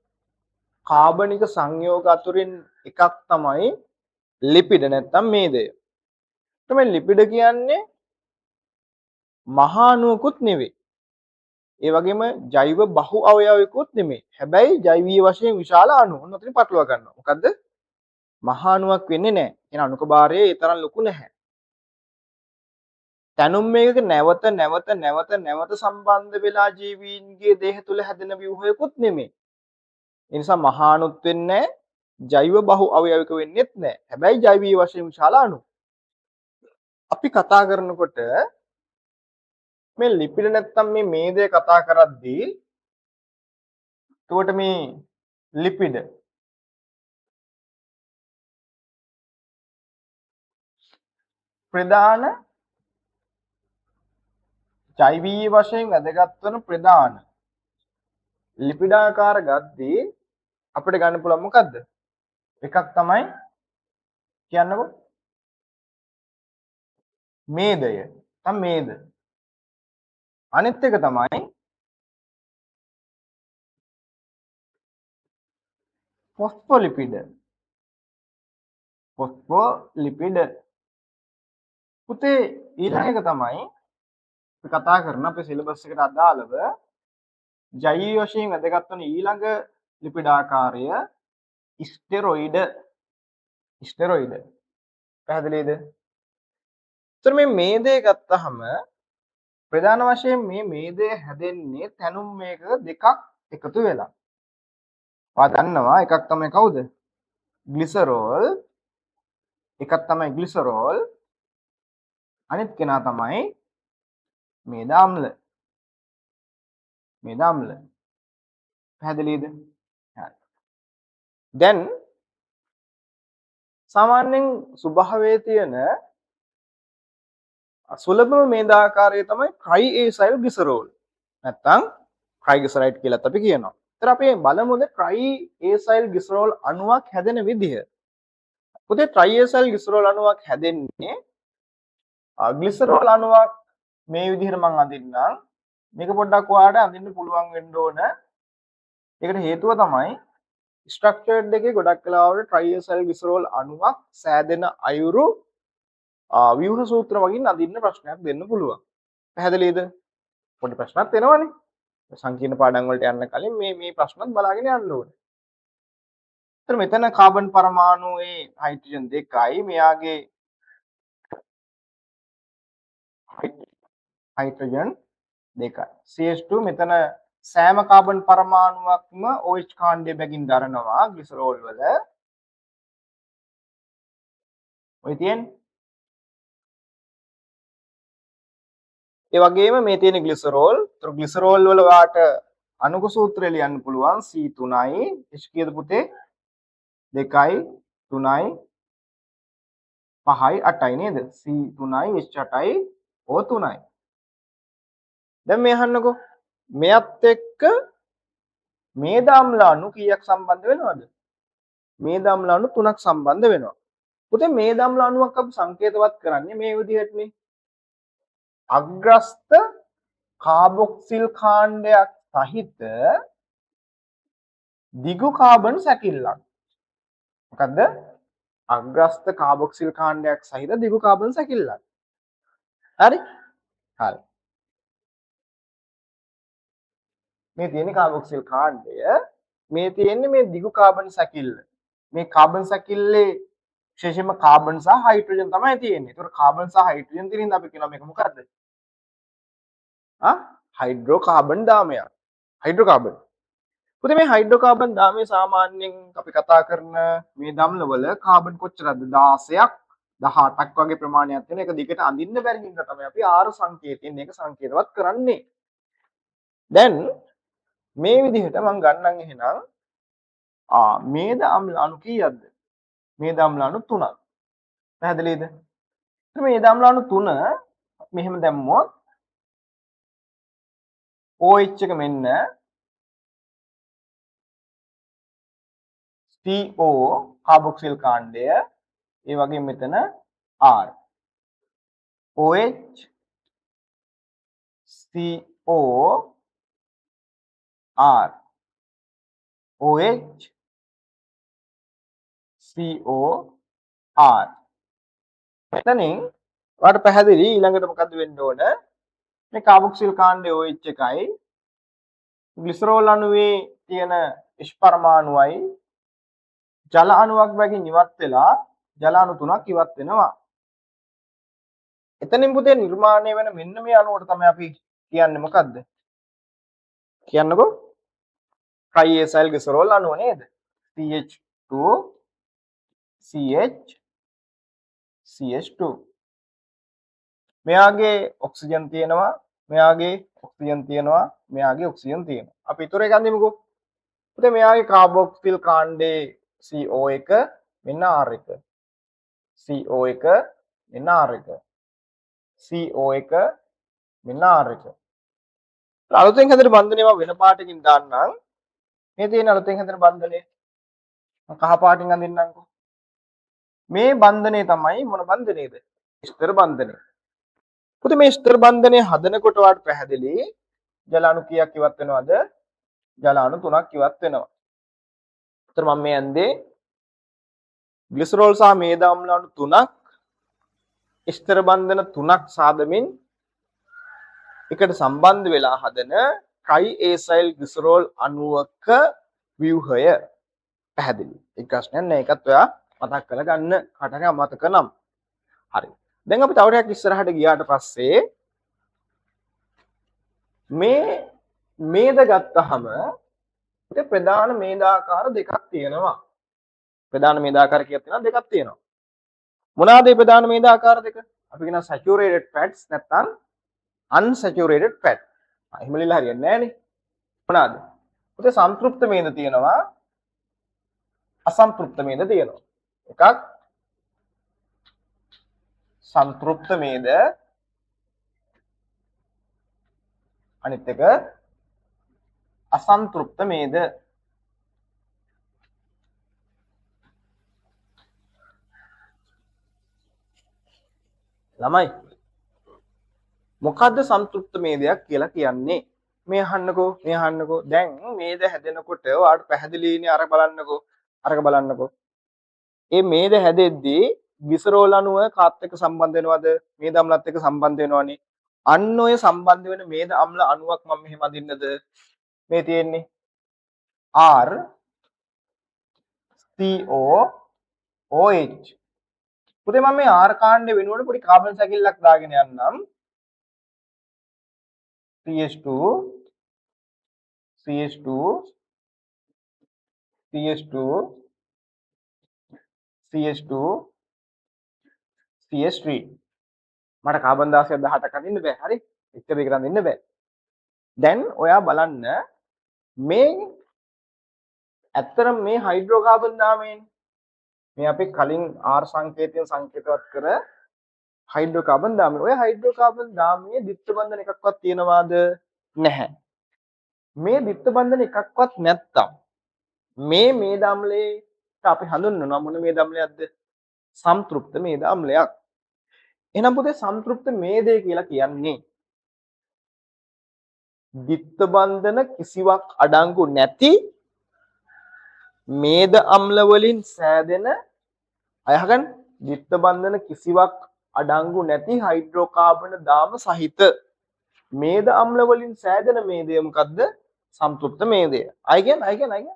S1: කාබනික සංයෝග අතුරින් එකක් තමයි ලිපිඩ නැත්නම් මේදය. තමයි ලිපිඩ කියන්නේ මහා අණුවකුත් නෙවෙයි. ඒ වගේම ජෛව බහු අවයවයකුත් නෙමෙයි. හැබැයි ජෛවීය වශයෙන් විශාල අණු. ඔන්න ඔතන පටලවා ගන්නවා. මොකද්ද? මහා අණුවක් වෙන්නේ නැහැ. එන අණුක භාරය ඒ තරම් ලොකු නැහැ. තැනුම් මේකක නැවත සම්බන්ධ වෙලා ජීවීන්ගේ දේහ තුල හැදෙන ව්‍යුහයකුත් නෙමෙයි. ඒ නිසා මහා අණුත් වෙන්නේ නැහැ. ජෛව බහු අවයවික වෙන්නේත් නැහැ. හැබැයි ජෛවීය වශයෙන් විශාල අණු. අපි කතා කරනකොට මේ ලිපිඩ නැත්තම් මේ මේදය කතා කරද්දී එතකොට මේ ලිපිඩ ප්‍රධාන ජෛවීය වශයෙන් වැදගත් වන ප්‍රධාන ලිපිඩාකාර ගද්දී අපිට ගන්න පුළුවන් මොකද්ද? එකක් තමයි කියන්නකො මේදය. නැත්නම් මේද. අනිත් එක තමයි ෆොස්ෆොලිපිඩ. ෆොස්ෆොලිපිඩ. පුතේ ඊළඟ එක තමයි අපි කතා කරන අපේ සිලබස් එකට අදාළව ජෛවීය වශයෙන් වැදගත් වන ඊළඟ ලිපිඩ ආකාරය ස්ටෙරොයිඩ. ස්ටෙරොයිඩ. පැහැදිලිද? ඒතර මේ මේදය ගත්තහම ප්‍රධාන වශයෙන් මේ මේදය හැදෙන්නේ තැනුම් මේක දෙකක් එකතු වෙලා. ඔයා දන්නවා එකක් තමයි කවුද? ග්ලිසරෝල්. එකක් තමයි ග්ලිසරෝල්. අනිත් කෙනා තමයි මේද අම්ල. මේද අම්ල. පැහැදිලිද? හරි. දැන් සාමාන්‍යයෙන් ස්වභාවයේ තියෙන සුලභම මේදාකාරය තමයි ට්‍රයිඑසයිල් ග්ලිසරෝල්. නැත්තම් ට්‍රයිග්ලිසරයිඩ් කියලාත් අපි කියනවා. ඒතර අපි බලමුද ට්‍රයිඑසයිල් ග්ලිසරෝල් අණුවක් හැදෙන විදිහ. පුතේ ට්‍රයිඑසයිල් ග්ලිසරෝල් අණුවක් හැදෙන්නේ ග්ලිසරෝල් අණුවක් මේ විදිහට මම අඳින්නම්. මේක පොඩ්ඩක් ඔයාලට අඳින්න පුළුවන් වෙන්න ඕන. ඒකට හේතුව තමයි ස්ට්‍රක්චර්ඩ් එකේ ගොඩක් වෙලාවට ට්‍රයිඑසයිල් ග්ලිසරෝල් අණුවක් සෑදෙන අයුරු ව්‍යුහ සූත්‍ර වලින් අඳින්න ප්‍රශ්නයක් දෙන්න පුළුවන්. පැහැදිලිද? පොඩි ප්‍රශ්නක් එනවනේ. සංකීර්ණ පාඩම් වලට යන්න කලින් මේ ප්‍රශ්නත් බලාගෙන යන්න ඕනේ. ඒතර මෙතන කාබන් පරමාණුවේ හයිඩ්‍රජන් දෙකයි මෙයාගේ හයිඩ්‍රජන් දෙකයි. CH2 මෙතන සෑම කාබන් පරමාණුවක්ම OH කාණ්ඩය බැගින් දරනවා ග්ලිසරෝල් වල. ඔය තියෙන්නේ. ඒ වගේම මේ තියෙන ග්ලිසරෝල්. ඒතර ග්ලිසරෝල් වල වාට අණුක සූත්‍රය ලියන්න පුළුවන් C3යි. H කීයද පුතේ? 2යි 3යි 5යි 8යි නේද? C3යි H8යි O3යි. දැන් මේ අහන්නකෝ. මෙයත් එක්ක මේද අම්ල අණු කීයක් සම්බන්ධ වෙනවද? මේද අම්ල අණු 3ක් සම්බන්ධ වෙනවා. පුතේ මේද අම්ල අණුවක් අපි සංකේතවත් කරන්නේ මේ විදිහටනේ. අග්‍රස්ත කාබොක්සිල් කාණ්ඩයක් සහිත දිගු කාබන් සැකිල්ලක්. මොකද්ද? අග්‍රස්ත කාබොක්සිල් කාණ්ඩයක් සහිත දිගු කාබන් සැකිල්ලක්. හරි? හරි. මේ තියෙන කාබොක්සිල් කාණ්ඩය මේ තියෙන්නේ මේ දිගු කාබන් සැකිල්ල. මේ කාබන් සැකිල්ලේ විශේෂයෙන්ම කාබන් සහ හයිඩ්‍රජන් තමයි තියෙන්නේ. ඒතකොට කාබන් සහ හයිඩ්‍රජන් තියෙනින්ද අපි කියනවා මේක මොකද්ද? හයිඩ්‍රෝකාබන් දාමයක්. හයිඩ්‍රෝකාබන්. පුතේ මේ හයිඩ්‍රෝකාබන් දාමය සාමාන්‍යයෙන් අපි කතා කරන මේ දම්ලවල කාබන් කොච්චරද? 16ක් 18ක් වගේ ප්‍රමාණයක් තියෙන එක දිගට අඳින්න බැරි හින්දා තමයි අපි R සංකේතයෙන් මේක සංකේතවත් කරන්නේ. දැන් මේ විදිහට මම ගන්නම් එහෙනම් මේද අම්ල අණු කීයක්ද? මේද අම්ල අණු 3ක්. පැහැදිලිද? මේද අම්ල අණු 3 මෙහෙම දැම්මොත් OH එක මෙන්න CO කාබොක්සිල් කාණ්ඩය ඒ වගේ මෙතන R OH CO R OH CO R එතනින් ඔයාලට පැහැදිලි ඊළඟට මොකද්ද වෙන්න ඕන මේ කාබොක්සිල් කාණ්ඩය OH එකයි ග්ලිසරෝල් අණුවේ තියෙන H පරමාණුවයි ජල අණුවක් බැගින් ඉවත් වෙලා ජල අණු 3ක් ඉවත් වෙනවා. එතනින් පුතේ නිර්මාණය වෙන මෙන්න මේ අණුවට තමයි අපි කියන්නේ මොකද්ද? කියන්නකෝ. ට්‍රයිඑසයිල් ග්ලිසරෝල් අණුව නේද? CH2 CH CH2. මෙයාගේ ඔක්සිජන් තියෙනවා, මෙයාගේ ඔක්සිජන් තියෙනවා, මෙයාගේ ඔක්සිජන් තියෙනවා. අපි ඊතර එක ගන්නෙමුකෝ. පුතේ මෙයාගේ කාබොක්සිල් කාණ්ඩේ CO1 මෙන්න R1. CO1 මෙන්න R1. CO1 මෙන්න R1. අලුතෙන් හැදෙන බන්ධනයව වෙන පාටකින් දාන්නම්. මේ තියෙන අලුතෙන් හැදෙන බන්ධනය කහ පාටින් අඳින්නම්කෝ. මේ බන්ධනය තමයි මොන බන්ධනයද? ස්ථිර බන්ධනය. පුතේ මේ ස්ථිර බන්ධනය හදනකොට වාට පැහැදිලි ජල අණු කීයක් ඉවත් වෙනවද? ජල අණු 3ක් ඉවත් වෙනවා. ඒතර මම මේ ඇන්දේ ග්ලිසරෝල් සහ මේද අම්ල අණු 3ක් ස්ථිර බන්ධන 3ක් සාදමින් එකට සම්බන්ධ වෙලා හදන ට්‍රයිඑසයිල් ග්ලිසරෝල් අණුවක ව්‍යුහය පැහැදිලි. ඒක ප්‍රශ්නයක් නෑ. ඒකත් ඔයා මතක් කරගන්න කටක අමතක නම්. හරි. දැන් අපි තව ටිකක් ඉස්සරහට ගියාට පස්සේ මේද ගත්තාම ඒකේ ප්‍රධාන මේදාකාර දෙකක් තියෙනවා. ප්‍රධාන මේදාකාර කීයක් තියෙනවද? දෙකක් තියෙනවා. මොනවාද මේ ප්‍රධාන මේදාකාර දෙක? අපි කියනවා saturated fats නැත්නම් unsaturated fat. එහෙම ලියලා හරියන්නේ නැහනේ. මොනවාද? පුතේ සම්තෘප්ත මේද තියෙනවා. අසම්තෘප්ත මේද තියෙනවා. එකක් සම්තෘප්ත මේද අනිත් එක අසන්තෘප්ත මේද. ළමයි මොකද්ද සම්තෘප්ත මේදයක් කියලා කියන්නේ? මේ අහන්නකෝ දැන් මේද හැදෙනකොට ඔයාලට පැහැදිලිනේ අර බලන්නකෝ මේ මේද හැදෙද්දී ග්ලිසරෝල් අණුව කාත් එක්ක සම්බන්ධ වෙනවද? මේද අම්ලත් එක්ක සම්බන්ධ වෙනවනේ. අන්න ඔය සම්බන්ධ වෙන මේද අම්ල අණුවක් මම මෙහෙම අදින්නද? මේ තියෙන්නේ R CO OH. පුතේ මම මේ R කාණ්ඩේ වෙනුවට පොඩි කාබන් සැකිල්ලක් දාගෙන යන්නම්. CH2 CH2 CH2 CH2 CH3 මට කාබන් ඩයොක්සයිඩ් 18ක් අඳින්න බෑ හරි එක දෙකට අඳින්න බෑ දැන් ඔයා බලන්න මේ ඇත්තටම මේ හයිඩ්‍රෝකාබන් දාමයෙන් මේ අපි කලින් R සංකේතයෙන් සංකේතවත් කර හයිඩ්‍රෝකාබන් දාමය. ඔය හයිඩ්‍රෝකාබන් දාමයේ ද්විත්ව බන්ධන එකක්වත් තියෙනවාද? නැහැ. මේ ද්විත්ව බන්ධන එකක්වත් නැත්තම් මේ මේද අම්ලයට අපි හඳුන්වනවා මොන මේද අම්ලයක්ද? සම්තෘප්ත මේද අම්ලයක්. එහෙනම් පුතේ සම්තෘප්ත මේදය කියලා කියන්නේ ද්විත්ව බන්ධන කිසිවක් අඩංගු නැති මේද අම්ල වලින් සෑදෙන අයහගන් ද්විත්ව බන්ධන කිසිවක් අඩංගු නැති හයිඩ්‍රෝකාබන දාම සහිත මේද අම්ල වලින් සෑදෙන මේදය මොකද්ද? සම්තෘප්ත මේදය. අය කියන්නේ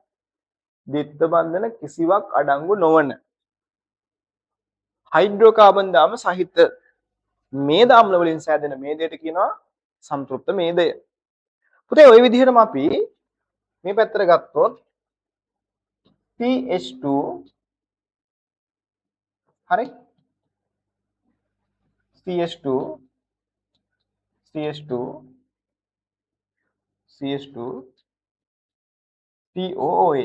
S1: ද්විත්ව බන්ධන කිසිවක් අඩංගු නොවන හයිඩ්‍රෝකාබන් දාම සහිත මේද අම්ල වලින් සෑදෙන මේදයට කියනවා සම්තෘප්ත මේදය. පුතේ ওই විදිහටම අපි මේ පැත්තට ගත්තොත් CH2 හරි CH2 CH2 CH2 COOH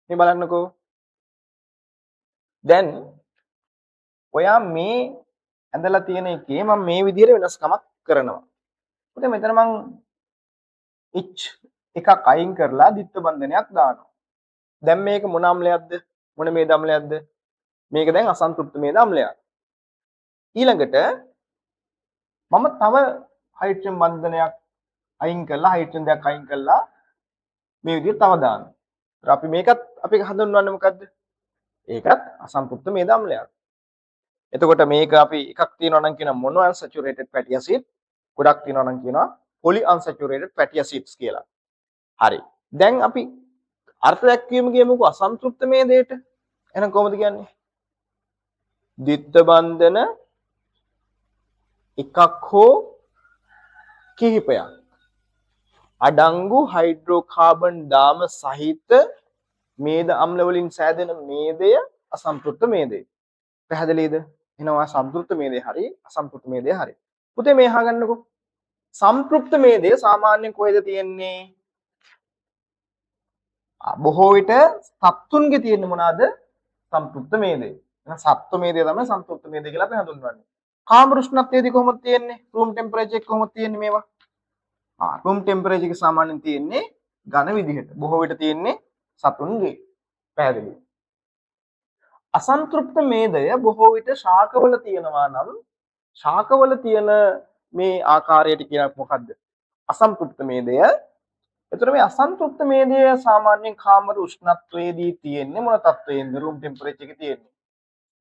S1: මේ බලන්නකෝ දැන් ඔයා මේ ඇඳලා තියෙන එකේ මම මේ විදිහට වෙනස්කමක් කරනවා. පුතේ මෙතන මම H එකක් අයින් කරලා ද්විත්ව බන්ධනයක් දානවා. දැන් මේක මොන අම්ලයක්ද? මොන මේද අම්ලයක්ද? මේක දැන් අසන්තෘප්ත මේද අම්ලයක්. ඊළඟට මම තව හයිඩ්‍රජන් බන්ධනයක් අයින් කරලා හයිඩ්‍රජන් දෙකක් අයින් කරලා මේ විදිහට තව දානවා. ඒත් අපි මේකත් අපි හඳුන්වන්නේ මොකද්ද? ඒකත් අසම්පෘක්ත මේද අම්ලයක්. එතකොට මේක අපි එකක් තියනවා නම් කියන මොනෝ අන්සැචුරේටඩ් ෆැටි ඇසිඩ්, ගොඩක් තියනවා නම් කියනවා පොලි අන්සැචුරේටඩ් ෆැටි ඇසිඩ්ස් කියලා. හරි. දැන් අපි අර්ථ දැක්වීම කියමුකෝ අසම්පෘක්ත මේදයට. එහෙනම් කොහොමද කියන්නේ? ද්විත්ව බන්ධන එකක් හෝ කිහිපයක් අඩංගු හයිඩ්‍රෝකාබන් දාම සහිත මේද අම්ල වලින් සෑදෙන මේදය අසම්පෘක්ත මේදය. පැහැදිලිද? එහෙනම් සම්පෘක්ත මේදය හරි අසම්පෘක්ත මේදය හරි. පුතේ මේ අහගන්නකෝ. සම්පෘක්ත මේදය සාමාන්‍යයෙන් කොහෙද තියෙන්නේ? බොහෝ විට සත්තුන්ගේ තියෙන මොනවාද? සම්පෘක්ත මේදය. එහෙනම් සත්ත්ව මේදය තමයි සම්පෘක්ත මේදය කියලා අපි හඳුන්වන්නේ. කාම උෂ්ණත්වයේදී කොහොමද තියෙන්නේ? රූම් ටෙම්පරේචර් එක කොහොමද තියෙන්නේ මේවා? රූම් ටෙම්පරේචර් එක සාමාන්‍යයෙන් තියෙන්නේ ඝන විදිහට. බොහෝ විට තියෙන්නේ සතුන්ගේ. පැහැදිලි. අසන්තෘප්ත මේදය බොහෝ විට ශාකවල තියෙනවා නම් ශාකවල තියෙන මේ ආකාරයට කියන මොකද්ද? අසන්තෘප්ත මේදය. එතකොට මේ අසන්තෘප්ත මේදය සාමාන්‍යයෙන් කාමර උෂ්ණත්වයේදී තියෙන්නේ මොන තත්වයෙන්ද? රූම් ටෙම්පරේචර් එකේ තියෙන්නේ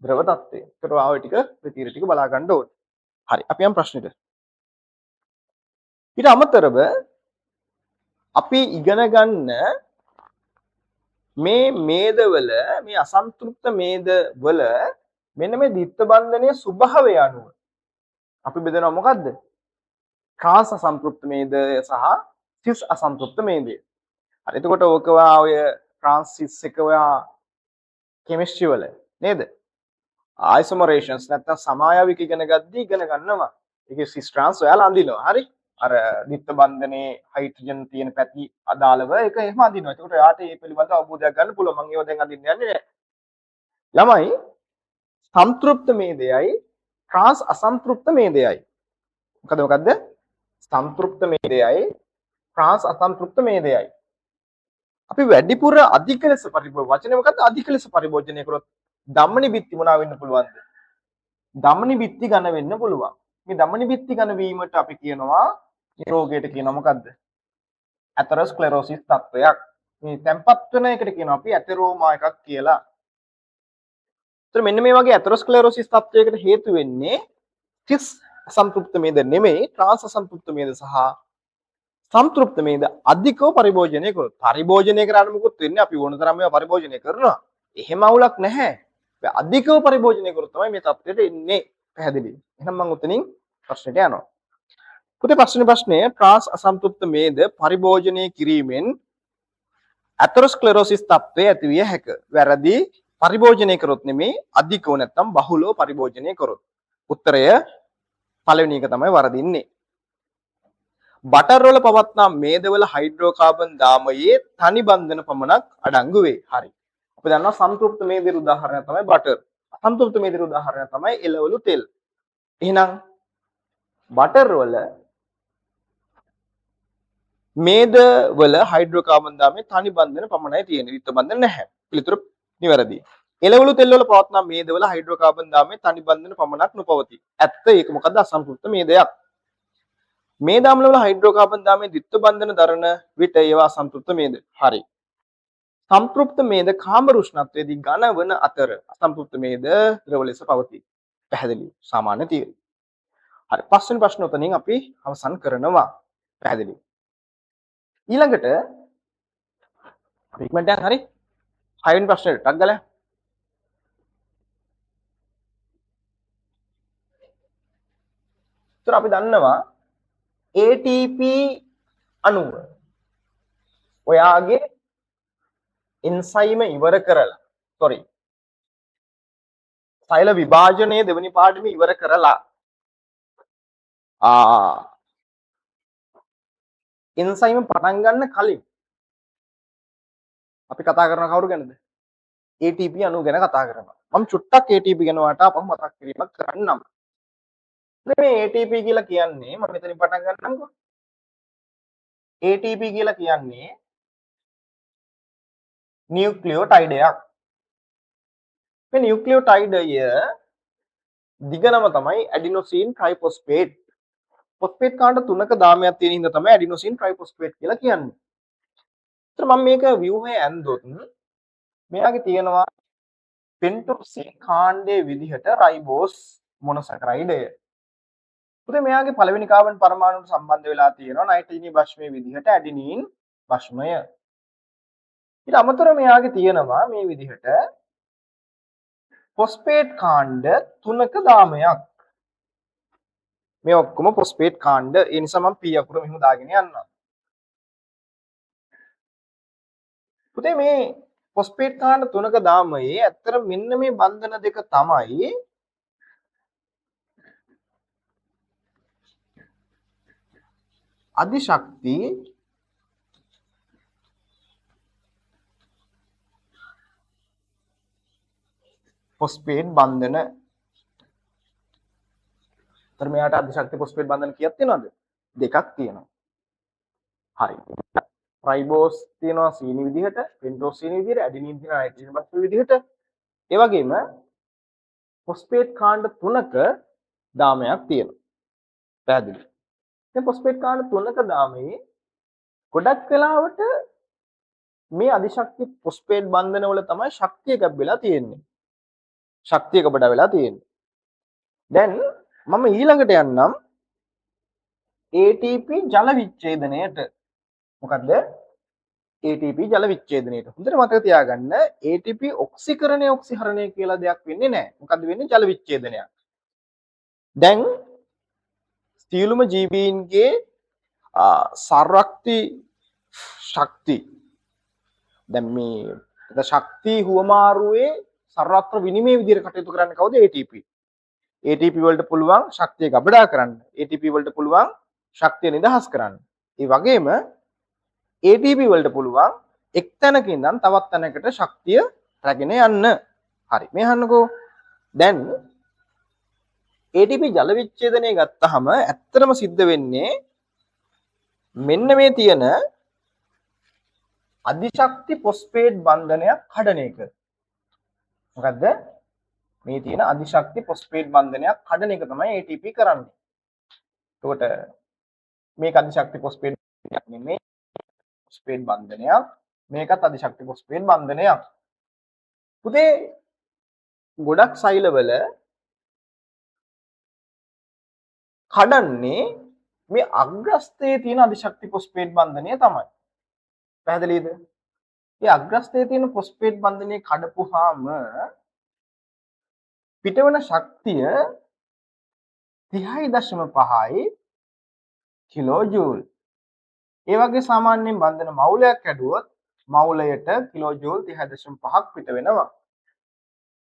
S1: ද්‍රව තත්වයේ. ඒකට ආව ටික ප්‍රතිර ටික බලා ගන්න ඕනේ. හරි. අපි යම් ප්‍රශ්නෙට. ඊට අමතරව අපි ඉගෙන ගන්න මේ මේදවල මේ අසන්තෘප්ත මේදවල මෙන්න මේ ද්විත්ව බන්ධනයේ ස්වභාවය අනුව අපි බෙදනවා මොකද්ද? ට්‍රාන්ස් අසන්තෘප්ත මේදය සහ සිස් අසන්තෘප්ත මේදය. හරි. එතකොට ඕක ඔය ට්‍රාන්ස් සිස් එක ඔයා කෙමිස්ට්‍රි වල නේද? ආයිසොමරේෂන්ස් නැත්නම් සමායවික ඉගෙන ගද්දී ඉගෙන ගන්නවා. ඒකේ සිස් ට්‍රාන්ස් ඔයාලා අඳිනවා. හරි. අර ද්විත්ව බන්ධනයේ හයිඩ්‍රජන් තියෙන පැති අදාළව ඒක එහෙම අඳිනවා. ඒකට එයාට මේ පිළිබඳව අවබෝධයක් ගන්න පුළුවන්. මම ඒව දැන් අඳින්න යන්නේ නැහැ. ළමයි සම්තෘප්ත මේදයයි ට්‍රාන්ස් අසම්තෘප්ත මේදයයි. මොකද්ද? සම්තෘප්ත මේදයයි ට්‍රාන්ස් අසම්තෘප්ත මේදයයි. අපි වැඩිපුර අධික ලෙස වචනේ මොකද්ද? අධික ලෙස පරිභෝජනය කරොත් ධම්මනි බිත්ති මොනවා වෙන්න පුළුවන්ද? ධම්මනි බිත්ති ඝන වෙන්න පුළුවන්. මේ ධම්මනි බිත්ති ඝන වීමට අපි කියනවා රෝගයට කියනවා මොකද්ද? ඇතරොස්ක්ලෙරොසිස් තත්වයක්. මේ තැම්පත් වෙන එකට කියනවා අපි ඇතෙරෝමා එකක් කියලා. ඒතර මෙන්න මේ වගේ ඇතරොස්ක්ලෙරොසිස් තත්වයකට හේතු වෙන්නේ සිස් අසම්තෘප්ත මේද නෙමෙයි ට්‍රාන්ස් අසම්තෘප්ත මේද සහ සම්තෘප්ත මේද අධිකව පරිභෝජනය කරොත්. පරිභෝජනය කරාට මොකොත් වෙන්නේ අපි ඕන තරම් මේවා පරිභෝජනය කරනවා. එහෙම අවුලක් නැහැ. අධිකව පරිභෝජනය කරොත් තමයි මේ තත්ත්වයට එන්නේ. පැහැදිලි. එහෙනම් මම උතනින් ප්‍රශ්නෙට යනවා. පුතේ පස්වෙනි ප්‍රශ්නය ට්‍රාන්ස් අසන්තෘප්ත මේද පරිභෝජනය කිරීමෙන් ඇතරොස්ක්ලෙරොසිස් තත්ත්වය ඇති විය හැක. වැරදි. පරිභෝජනය කරොත් නෙමේ අධිකව නැත්නම් බහුලව පරිභෝජනය කරොත්. උත්තරය පළවෙනි එක තමයි වරදින්නේ. බටර් වල පවත්නා මේදවල හයිඩ්‍රෝකාබන් දාමයේ තනි බන්ධන පමණක් අඩංගු වේ. හරි. අපි දන්නවා සම්තෘප්ත මේදේ උදාහරණය තමයි බටර්. අසන්තෘප්ත මේදේ උදාහරණය තමයි එළවලු තෙල්. එහෙනම් බටර් වල මේද වල හයිඩ්‍රෝකාබන් දාමයේ තනි බන්ධන පමණයි තියෙන්නේ. රිත්ත බන්ධන නැහැ. පිළිතුර නිවැරදි. එළවලු තෙල් වල පවත්නා මේද වල හයිඩ්‍රෝකාබන් දාමයේ තනි බන්ධන පමණක් නොපවතී. ඇත්ත ඒක මොකද්ද අසන්තෘප්ත මේදයක්. මේද අම්ල වල හයිඩ්‍රෝකාබන් දාමයේ ද්විත්ව බන්ධන දරන විට ඒවා අසන්තෘප්ත මේද. හරි. සම්පෘප්ත මේද කාමර උෂ්ණත්වයේදී ඝන වන අතර අසම්පෘප්ත මේද ද්‍රව ලෙස පවතී. පැහැදිලි. සාමාන්‍ය තීරය. හරි. පස්වෙනි ප්‍රශ්න උතනින් අපි අවසන් කරනවා. පැහැදිලි. ඊළඟට ඉක්මනට යන්න. හරි. 6 වෙනි ප්‍රශ්නෙට ටක් ගාලා. ඒතර අපි දන්නවා ATP අණුව ඔයාගේ එන්සයිම ඉවර කරලා සෛල විභාජනයේ දෙවෙනි පාඩමේ ඉවර කරලා එන්සයිම පටන් ගන්න කලින් අපි කතා කරන කවුරු ගැනද? ATP අණුව ගැන කතා කරනවා. මම චුට්ටක් ATP ගැන වාට අපහු මතක් කිරීමක් කරන්නම්. මේ ATP කියලා කියන්නේ මම මෙතනින් පටන් ගන්නම්කෝ. ATP කියලා කියන්නේ නියුක්ලියෝටයිඩයක්. මේ නියුක්ලියෝටයිඩය දිග නම තමයි ඇඩිනොසින් ට්‍රයිෆොස්ෆේට්. ෆොස්ෆේට් කාණ්ඩ තුනක දාමයක් තියෙන හින්දා තමයි ඇඩිනොසින් ට්‍රයිෆොස්ෆේට් කියලා කියන්නේ. ඒතර මම මේක ව්‍යුහය ඇන්දොත් මෙයාගේ තියෙනවා පෙන්ටොසින් කාණ්ඩයේ විදිහට රයිබෝස් මොනොසැකරයිඩය. පුතේ මෙයාගේ පළවෙනි කාබන් පරමාණුවට සම්බන්ධ වෙලා තියෙනවා නයිට්‍රජන් භස්මයේ විදිහට ඇඩිනීන් භස්මය. ඊට අමතරව මෙයාගේ තියෙනවා මේ විදිහට ෆොස්ෆේට් කාණ්ඩ තුනක දාමයක්. මේ ඔක්කොම ෆොස්ෆේට් කාණ්ඩ. ඒ නිසා මම P අකුර මෙහෙම දාගෙන යන්නම්. පුතේ මේ ෆොස්ෆේට් කාණ්ඩ තුනක දාමයේ ඇත්තට මෙන්න මේ බන්ධන දෙක තමයි අධිශක්ති ෆොස්ෆේට් බන්ධන. ඒතර මෙයාට අධිශක්ති ෆොස්ෆේට් බන්ධන කීයක් තියෙනවද? දෙකක් තියෙනවා. හරි. රයිබෝස් තියෙනවා සීනි විදිහට, පෙන්ටෝස් සීනි විදිහට, ඇඩිනීන් තියෙනවා නයිට්‍රජන් භස්ම විදිහට. ඒ වගේම ෆොස්ෆේට් කාණ්ඩ තුනක දාමයක් තියෙනවා. පැහැදිලි. දැන් ෆොස්ෆේට් කාණ්ඩ තුනක දාමයේ ගොඩක් වෙලාවට මේ අධිශක්ති ෆොස්ෆේට් බන්ධන වල තමයි ශක්තිය ගැබ්බෙලා තියෙන්නේ. ශක්තිය කපඩ වෙලා තියෙන්නේ. දැන් මම ඊළඟට යන්නම් ATP ජල විච්ඡේදනයට. මොකද්ද? ATP ජල විච්ඡේදනයට. හොඳට මතක තියාගන්න ATP ඔක්සිකරණය ඔක්සිහරණය කියලා දෙයක් වෙන්නේ නැහැ. මොකද්ද වෙන්නේ? ජල විච්ඡේදනයක්. දැන් සියලුම ජීවීන්ගේ සර්වක්ති ශක්ති දැන් මේ ශක්ති හුවමාරුවේ සර්වත්‍ර විනිමය විදිහට කටයුතු කරන්නේ කවුද? ATP. ATP වලට පුළුවන් ශක්තිය ගබඩා කරන්න. ATP වලට පුළුවන් ශක්තිය නිදහස් කරන්න. ඒ වගේම ATP වලට පුළුවන් එක් තැනක ඉඳන් තවත් තැනකට ශක්තිය රැගෙන යන්න. හරි. මේ අහන්නකෝ. දැන් ATP ජල විච්ඡේදනය ගත්තාම ඇත්තටම සිද්ධ වෙන්නේ මෙන්න මේ තියෙන අධිශක්ති ෆොස්ෆේට් බන්ධනයක් කඩන එක. මොකද්ද? මේ තියෙන අධිශක්ති ෆොස්ෆේට් බන්ධනයක් කඩන එක තමයි ATP කරන්නේ. එතකොට මේක අධිශක්ති ෆොස්ෆේට් බන්ධනයක් නෙමෙයි ෆොස්ෆේට් බන්ධනයක්. මේකත් අධිශක්ති ෆොස්ෆේට් බන්ධනයක්. පුතේ ගොඩක් සෛලවල කඩන්නේ මේ අග්‍රස්තයේ තියෙන අධිශක්ති ෆොස්ෆේට් බන්ධනය තමයි. පැහැදිලිද? මේ අග්‍රස්තයේ තියෙන ෆොස්ෆේට් බන්ධනය කඩපුවාම පිටවන ශක්තිය 30.5යි කිලෝජූල්. ඒ වගේ සාමාන්‍යයෙන් බන්ධන මවුලයක් ඇදුවොත් මවුලයට කිලෝජූල් 30.5ක් පිට වෙනවා.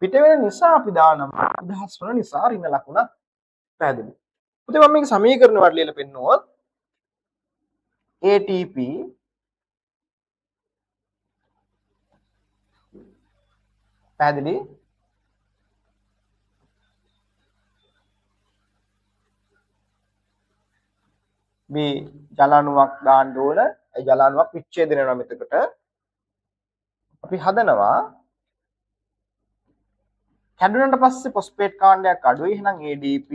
S1: පිට වෙන නිසා අපි දානවා අදහස් වන නිසා ඍණ ලකුණක් පැහැදිලි. ඉතින් මම මේක සමීකරණ වලට ලියලා පෙන්නනවා ATP පැහැදිලි මේ ජල අණුවක් දාන්න ඕන. ඒ ජල අණුවක් විච්ඡේදනය වෙනවා මෙතකොට. අපි හදනවා කැඩුනට පස්සේ ෆොස්ෆේට් කාණ්ඩයක් අඩුයි. එහෙනම් ADP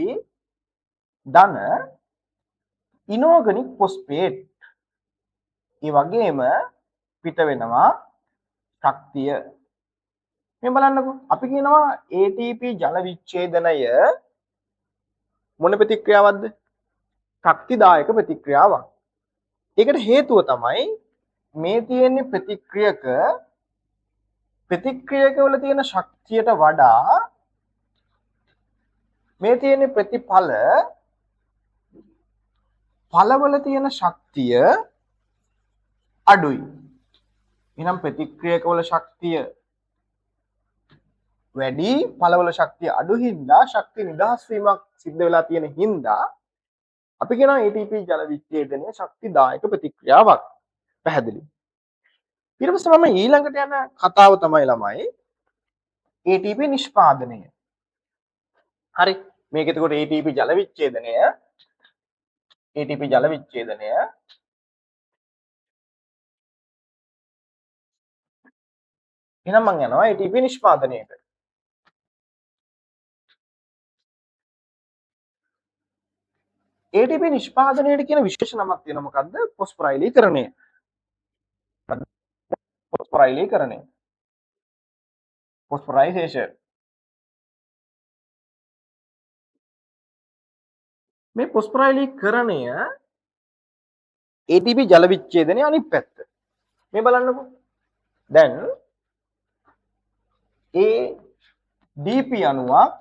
S1: ධන ඉනෝගනික් ෆොස්ෆේට්. ඒ වගේම පිට වෙනවා ශක්තිය. මේ බලන්නකෝ. අපි කියනවා ATP ජල විච්ඡේදනය මොන ප්‍රතික්‍රියාවක්ද? ශක්තිදායක ප්‍රතික්‍රියාවක්. ඒකට හේතුව තමයි මේ තියෙන ප්‍රතික්‍රියකවල තියෙන ශක්තියට වඩා මේ තියෙන ඵලවල තියෙන ශක්තිය අඩුයි. එහෙනම් ප්‍රතික්‍රියකවල ශක්තිය වැඩි, ඵලවල ශක්තිය අඩු හින්දා ශක්තිය නිදහස් වීමක් සිද්ධ වෙලා තියෙන හින්දා අපි කියනවා ATP ජල විච්ඡේදනයේ ශක්තිදායක ප්‍රතික්‍රියාවක්. පැහැදිලි. ඊට පස්සේ මම ඊළඟට යන කතාව තමයි ළමයි ATP නිෂ්පාදනය. හරි. මේක එතකොට ATP ජල විච්ඡේදනය එහෙනම් මම යනවා ATP නිෂ්පාදනයට. ATP නිෂ්පාදනයට කියන විශේෂ නමක් තියෙනවා. මොකද්ද? ෆොස්ෆොරයිලීකරණය. ෆොස්ෆොරයිසේෂන්. මේ ෆොස්ෆොරයිලීකරණය ATP ජල විච්ඡේදනයේ අනිත් පැත්ත. මේ බලන්නකෝ. දැන් ADP අණුවක්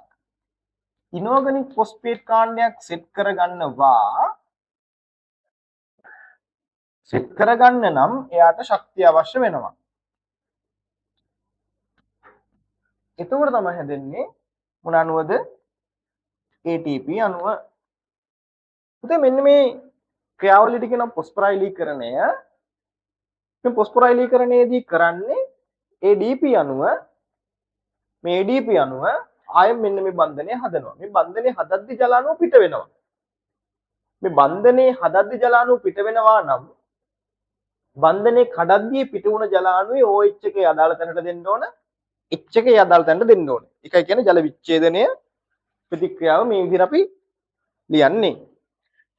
S1: ඉනෝගනික් ෆොස්ෆේට් කාණ්ඩයක් සෙට් කරගන්න නම් එයාට ශක්තිය අවශ්‍ය වෙනවා. එතකොට තමයි හැදෙන්නේ මොන අණුවද? ATP අණුව. ඉතින් මෙන්න මේ ක්‍රියාවලියට කියන ෆොස්ෆොරයිලීකරණය. මේ ෆොස්ෆොරයිලීකරණයේදී කරන්නේ ADP අණුව ආයෙ මෙන්න මේ බන්ධනය හදනවා. මේ බන්ධනය හදද්දි ජල අණුව පිට වෙනවා. මේ බන්ධනයේ හදද්දි ජල අණුව පිට වෙනවා නම් බන්ධනයේ කඩද්දී පිට වුණ ජල අණුවේ OH එකේ අදාළ තැනට දෙන්න ඕන. H එකේ අදාළ තැනට දෙන්න ඕන. ඒකයි කියන්නේ ජල විච්ඡේදනය ප්‍රතික්‍රියාව මේ විදිහට අපි ලියන්නේ.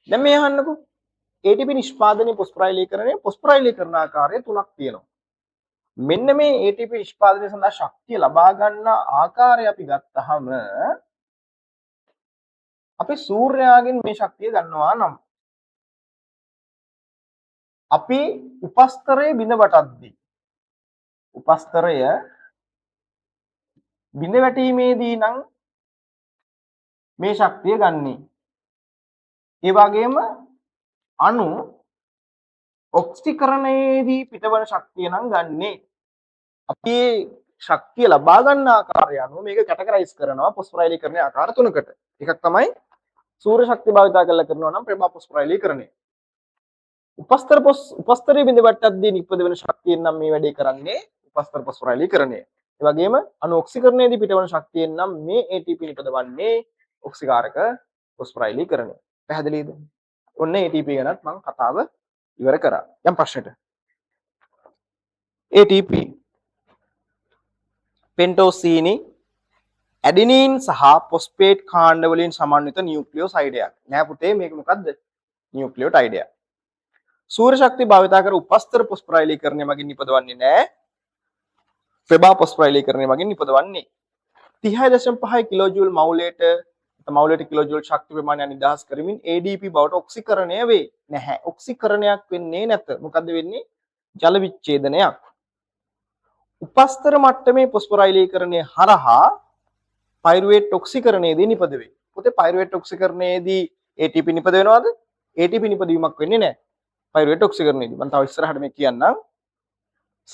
S1: දැන් මේ අහන්නකෝ. ATP නිෂ්පාදනයේ ෆොස්ෆොරයිලීකරණ ආකාරය තුනක් තියෙනවා. මෙන්න මේ ATP නිෂ්පාදනය සඳහා ශක්තිය ලබා ගන්න ආකාරය අපි ගත්තහම අපි සූර්යයාගෙන් මේ ශක්තිය ගන්නවා නම් අපි උපස්තරයේ බිඳ වැටීමේදී නම් මේ ශක්තිය ගන්නේ. ඒ වගේම අණු ඔක්සිකරණයේදී පිටවන ශක්තිය නම් ගන්නේ. අපි ශක්තිය ලබා ගන්න ආකාරය අනුව මේක කැටගරයිස් කරනවා ෆොස්ෆොරයිලීකරණයේ ආකාර තුනකට. එකක් තමයි සූර්ය ශක්තිය භාවිත කරලා කරනවා නම් ප්‍රභා ෆොස්ෆොරයිලීකරණය. උපස්තරයේ බිඳ වැටද්දී නිපද වෙන ශක්තියෙන් නම් මේ වැඩේ කරන්නේ උපස්තර ෆොස්ෆොරයිලීකරණය. ඒ වගේම අණු ඔක්සිකරණයේදී පිටවන ශක්තියෙන් නම් මේ ATP නිපදවන්නේ ඔක්සිකාරක ෆොස්ෆොරයිලීකරණය. පැහැදිලිද? ඔන්න ATP ගැනත් මම කතාව ඉවර කරා. යම් ප්‍රශ්නෙට. ATP පෙන්ටෝසීනි ඇඩිනීන් සහ ෆොස්ෆේට් කාණ්ඩ වලින් සමන්විත නියුක්ලියෝසයිඩයක්. නෑ පුතේ මේක මොකද්ද? නියුක්ලියෝටයිඩයක්. සූර්ය ශක්තිය භාවිත කර උපස්තර ෆොස්ෆොරයිලීකරණය මගින් නිපදවන්නේ නෑ. ප්‍රභා ෆොස්ෆොරයිලීකරණය මගින් නිපදවන්නේ. 30.5 කිලෝජූල් මවුලයට කිලෝජූල් ශක්ති ප්‍රමාණය නිදහස් කරමින් ADP බවට ඔක්සිකරණය වේ. නැහැ. ඔක්සිකරණයක් වෙන්නේ නැත. මොකද්ද වෙන්නේ? ජල විච්ඡේදනයක්. උපස්තර මට්ටමේ ෆොස්ෆොරයිලීකරණය හරහා පයිරුවේට් ඔක්සිකරණයේදී නිපද වේ. පුතේ පයිරුවේට් ඔක්සිකරණයේදී ATP නිපද වෙනවද? ATP නිපදවීමක් වෙන්නේ නැහැ. පයිරුවේට් ඔක්සිකරණයේදී. මම තව ඉස්සරහට මේ කියන්නම්.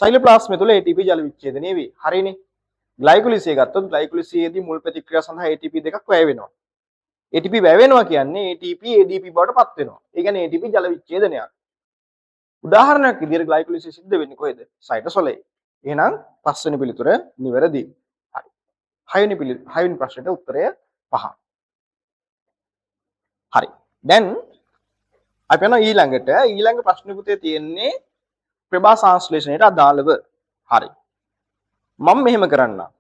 S1: සයිලෝප්ලාස්මය තුළ ATP ජල විච්ඡේදනය වේ. හරිනේ. ග්ලයිකොලිසිය ගත්තොත් ග්ලයිකොලිසියේදී මුල් ප්‍රතික්‍රියා සඳහා ATP දෙකක් වැය වෙනවා. ATP වැය වෙනවා කියන්නේ ATP ADP බවට පත් වෙනවා. ඒ කියන්නේ ATP ජල විච්ඡේදනයක්. උදාහරණයක් විදිහට ග්ලයිකොලිසිස් සිද්ධ වෙන්නේ කොහෙද? සයිටෝසොලේ. එහෙනම් පස්වෙනි පිළිතුර නිවැරදි. හරි. හයවෙනි ප්‍රශ්නෙට උත්තරය 5. හරි. දැන් අපි යනවා ඊළඟට. ඊළඟ ප්‍රශ්න පුතේ තියෙන්නේ ප්‍රභා සංශ්ලේෂණයට අදාළව. හරි. මම මෙහෙම කරන්නම්.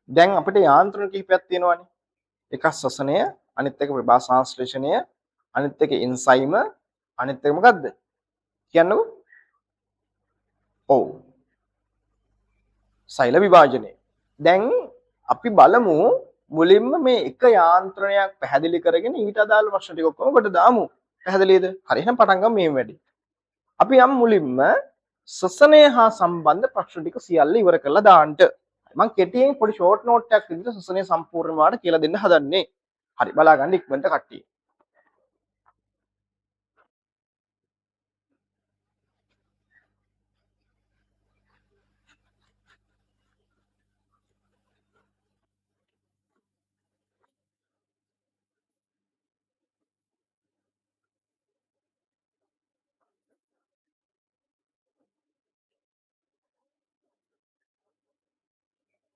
S1: දැන් අපිට යාන්ත්‍රණ කිහිපයක් තියෙනවානේ. එකක් ශ්වසනය, අනිත් එක ප්‍රභා සංශ්ලේෂණය, අනිත් එක එන්සයිම, අනිත් එක මොකද්ද? කියන්නකෝ. ඔව්. සෛල විභාජනය. දැන් අපි බලමු මුලින්ම මේ එක යාන්ත්‍රණයක් පැහැදිලි කරගෙන ඊට අදාළ ප්‍රශ්න ටික ඔක්කොම කොට දාමු. පැහැදිලිද? හරි එහෙනම් පටන් ගමු මේ වැඩි. අපි යම් මුලින්ම ශ්වසනය හා සම්බන්ධ ප්‍රශ්න ටික සියල්ල ඉවර කරලා දාන්න. මම කෙටියෙන් පොඩි ෂෝට් නෝට් එකක් විදිහට ශ්වසනය සම්පූර්ණම වාට කියලා දෙන්න හදන්නේ. හරි බලාගන්න ඉක්මනට කට්ටිය.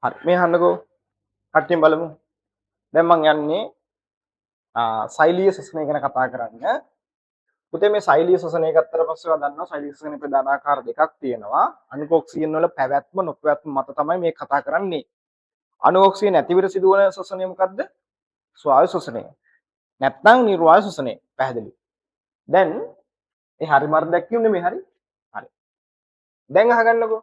S1: හරි මේ අහන්නකෝ. කට්ටියෙන් බලමු. දැන් මම යන්නේ සෛලීය ශ්වසනය ගැන කතා කරන්න. පුතේ මේ සෛලීය ශ්වසනය ගත්තට පස්සේ ඔයා දන්නවා සෛලීය ශ්වසනයේ ප්‍රධාන ආකාර දෙකක් තියෙනවා. අණු ඔක්සිජන් වල පැවැත්ම නොපැවැත්ම මත තමයි මේ කතා කරන්නේ. අණු ඔක්සිජන් නැති විට සිදුවන ශ්වසනය මොකද්ද? ස්වායු ශ්වසනය. නැත්නම් නිර්වායු ශ්වසනය. පැහැදිලි. දැන් ඒ හරි මාර්ග දැක්වීම නෙමෙයි හරි. හරි. දැන් අහගන්නකෝ.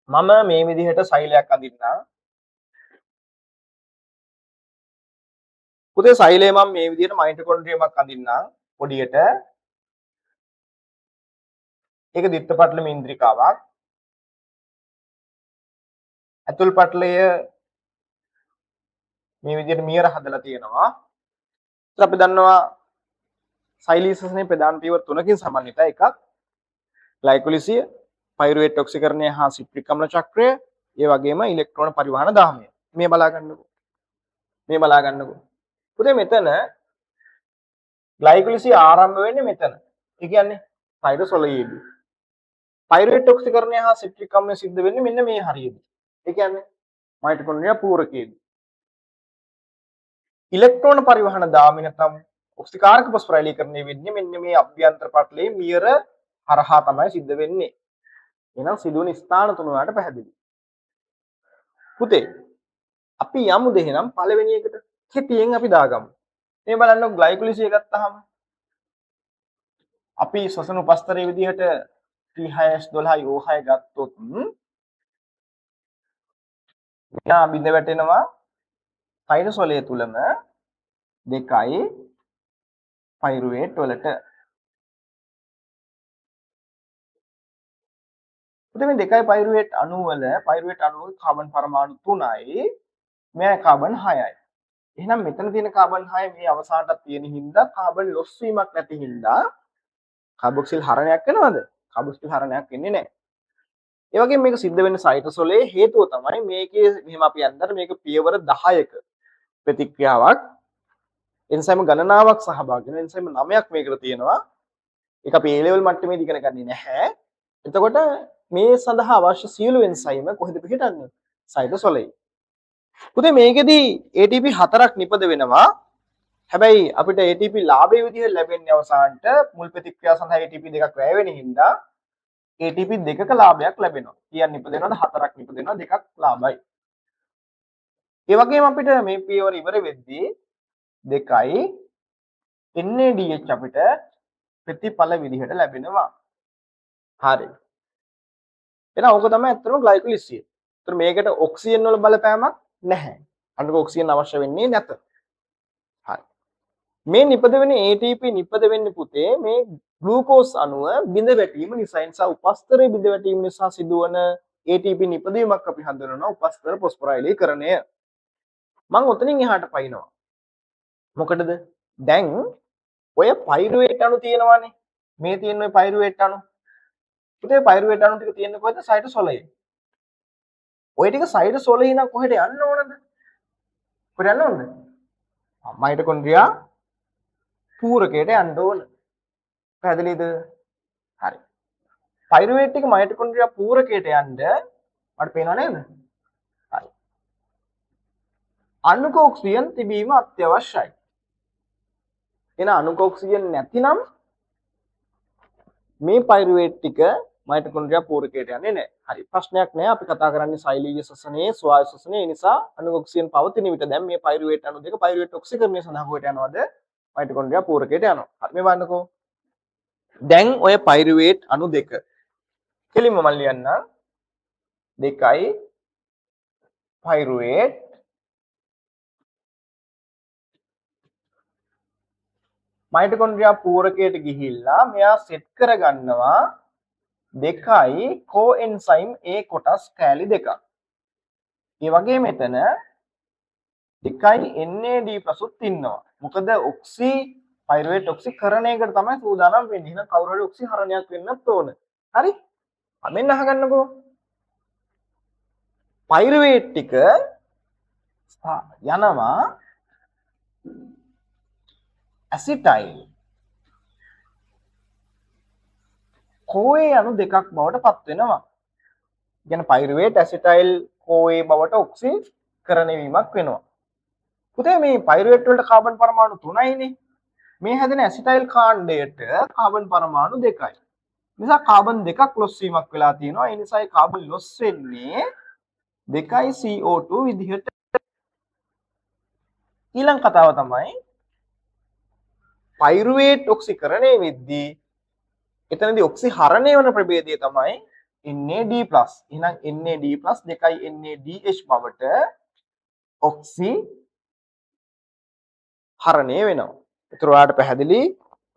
S1: මම මේ විදිහට සෛලයක් අඳින්නා. පුතේ සෛලය මම මේ විදිහට මයිටොකොන්ඩ්‍රියමක් අඳින්නා පොඩියට. ඒක දිත්ත පටල මින්ද්‍රිකාවක්. ඇතුල් පටලය මේ විදිහට මියර හදලා තියෙනවා. ඉතින් අපි දන්නවා සෛලීය ශ්වසනයේ ප්‍රධාන පියවර තුනකින් සමන්විතයි. එකක් ග්ලයිකොලිසිය, පයිරුවේට් ඔක්සිකරණය හා සිට්‍රික් අම්ල චක්‍රය, ඒ වගේම ඉලෙක්ට්‍රෝන පරිවහන දාහමය. මේ බලා ගන්නකො. මේ බලා ගන්නකො. පුතේ මෙතන ග්ලයිකොලිසිය ආරම්භ වෙන්නේ මෙතන. ඒ කියන්නේ සයිටෝසොලයේදී. පයිරුවේට් ඔක්සිකරණය හා සිට්‍රික් අම්ලය සිද්ධ වෙන්නේ මෙන්න මේ හරියේදී. ඒ කියන්නේ මයිටොකොන්ඩ්‍රියා පූරකයේදී. ඉලෙක්ට්‍රෝන පරිවහන දාමය නැත්නම් ඔක්සිකාරක පොස්පොරයිලීකරණය වෙන්නේ මෙන්න මේ අභ්‍යන්තර පටලයේ මියර හරහා තමයි සිද්ධ වෙන්නේ. එහෙනම් සිදුවන ස්ථාන තුන වලට පැහැදිලි. පුතේ අපි යමු දෙහෙනම් පළවෙනි එකට කෙටියෙන් අපි දාගමු. මේ බලන්න ග්ලයිකොලිසිය ගත්තාම අපි ශ්වසන උපස්තරයේ විදිහට T6S12O6 ගත්තොත් යා බිඳ වැටෙනවා සයිටෝසොලය තුලම 2යි පයිරුවේට් වලට. පුතේ මේ 2යි පයිරුවේට් අණු වල පයිරුවේට් අණු වල කාබන් පරමාණු 3යි මෙයා කාබන් 6යි. එහෙනම් මෙතන තියෙන කාබන් 6 මේ අවසානටත් තියෙන හින්දා කාබන් ලොස් වීමක් නැති හින්දා කාබොක්සිල් හරණයක් වෙනවද? කාබොක්සිල් හරණයක් වෙන්නේ නැහැ. ඒ වගේම මේක සිද්ධ වෙන්නේ සයිටෝසොලේ හේතුව තමයි මේකේ මෙහෙම අපි අන්දර මේක පියවර 10ක ප්‍රතික්‍රියාවක් එන්සයිම් ගණනාවක් සහභාගී වෙන එන්සයිම් 9ක් මේකට තියෙනවා. ඒක අපි A level මට්ටමේදී ඉගෙන ගන්නේ නැහැ. එතකොට මේ සඳහා අවශ්‍ය සියලු එන්සයිම් කොහෙද පිහිටන්නේ? සයිටෝසොලේ. පුතේ මේකෙදි ATP 4ක් නිපද වෙනවා. හැබැයි අපිට ATP ලාභයේ විදිහට ලැබෙන්නේ අවසානට මුල් ප්‍රතික්‍රියාව සඳහා ATP දෙකක් වැය වෙන හින්දා ATP දෙකක ලාභයක් ලැබෙනවා. කියන්නේ නිපදෙනවද 4ක් නිපදෙනවා දෙකක් ලාභයි. ඒ වගේම අපිට මේ පියවර ඉවර වෙද්දී 2යි NADH අපිට ප්‍රතිඵල විදිහට ලැබෙනවා. හරි. එහෙනම් ඕක තමයි අත්‍තරම ග්ලයිකොලිසිය. ඒතර මේකට ඔක්සිජන් වල බලපෑමක් නැහැ. අන්නක ඔක්සිජන් අවශ්‍ය වෙන්නේ නැත. හරි. මේ නිපද වෙන ATP නිපද වෙන්නේ පුතේ මේ ග්ලූකෝස් අණුව බිඳ වැටීම නිසා නිසා උපස්තරයේ බිඳ වැටීම නිසා සිදුවන ATP නිපදවීමක් අපි හඳුනනවා උපස්තර ඔය පයිරුවේට් අණු තියෙනවානේ. මේ තියෙන ඔය පයිරුවේට් අණු. පුතේ පයිරුවේට් අණු ටික තියෙන්නේ කොහෙද? සයිටෝසොලයේ. ඔය ටික සයිටෝසොලයේ නම් කොහෙට යන්න ඕනද? කොහෙට යන්න ඕනද? මයිටොකොන්ඩ්‍රියා පූරකයට යන්න ඕන. පැහැදිලිද? හරි. පයිරුවේට් ටික මයිටොකොන්ඩ්‍රියා පූරකයට යන්න මට පේනව නේද? හරි. අණුක ඔක්සිජන් තිබීම අත්‍යවශ්‍යයි. එන අණුක ඔක්සිජන් නැතිනම් මේ පයිරුවේට් ටික මයිටොකොන්ඩ්‍රියා පූරකයට යන්නේ නැහැ. හරි. ප්‍රශ්නයක් නැහැ. අපි කතා කරන්නේ සෛලීය ශ්වසනයේ ස්වායු ශ්වසනයේ. ඒ නිසා අණුක ඔක්සිජන් පවතින විට දැන් මේ පයිරුවේට් අණු දෙක පයිරුවේට් ඔක්සිකරණය සඳහා කොහෙට යනවද? මයිටොකොන්ඩ්‍රියා පූරකයට යනවා. හරි. මේ බලන්නකෝ. දැන් ඔය පයිරුවේට් අණු දෙක කෙලින්ම මම ලියන්නම්. දෙකයි පයිරුවේට් මයිටොකොන්ඩ්‍රියා පූරකයට ගිහිල්ලා මෙයා සෙට් කරගන්නවා දෙකයි කොඑන්සයිම් A කොටස් කෑලි දෙකක්. ඒ වගේ මෙතන දෙකයි NAD+ උත් ඉන්නවා. මොකද ඔක්සි පයිරුවේට් ඔක්සිකරණයකට තමයි සූදානම් වෙන්නේ. එහෙනම් කවුරු හරි ඔක්සිහරණයක් වෙන්නත් ඕන. හරි? මෙන්න අහගන්නකෝ. පයිරුවේට් ටික යනවා ඇසිටයිල් CoA අණු දෙකක් බවට පත් වෙනවා. කියන්නේ පයිරුවේට් ඇසිටයිල් CoA බවට ඔක්සිකරණය වීමක් වෙනවා. පුතේ මේ පයිරුවේට් වලට කාබන් පරමාණු 3යිනේ. මේ හැදෙන ඇසිටයිල් කාණ්ඩයට කාබන් පරමාණු 2යි. නිසා කාබන් දෙකක් ලොස් වීමක් වෙලා තියෙනවා. ඒ නිසා ඒ කාබන් ලොස් වෙන්නේ 2යි CO2 විදිහට. ඊළඟ කතාව තමයි පයිරුවේට් ඔක්සිකරණය වෙද්දී එතනදී ඔක්සිහරණය වන ප්‍රභේදය තමයි NAD+. එහෙනම් NAD+ 2යි NADH බවට ඔක්සි හරණය වෙනවා. ඒතර ඔයාලට පැහැදිලි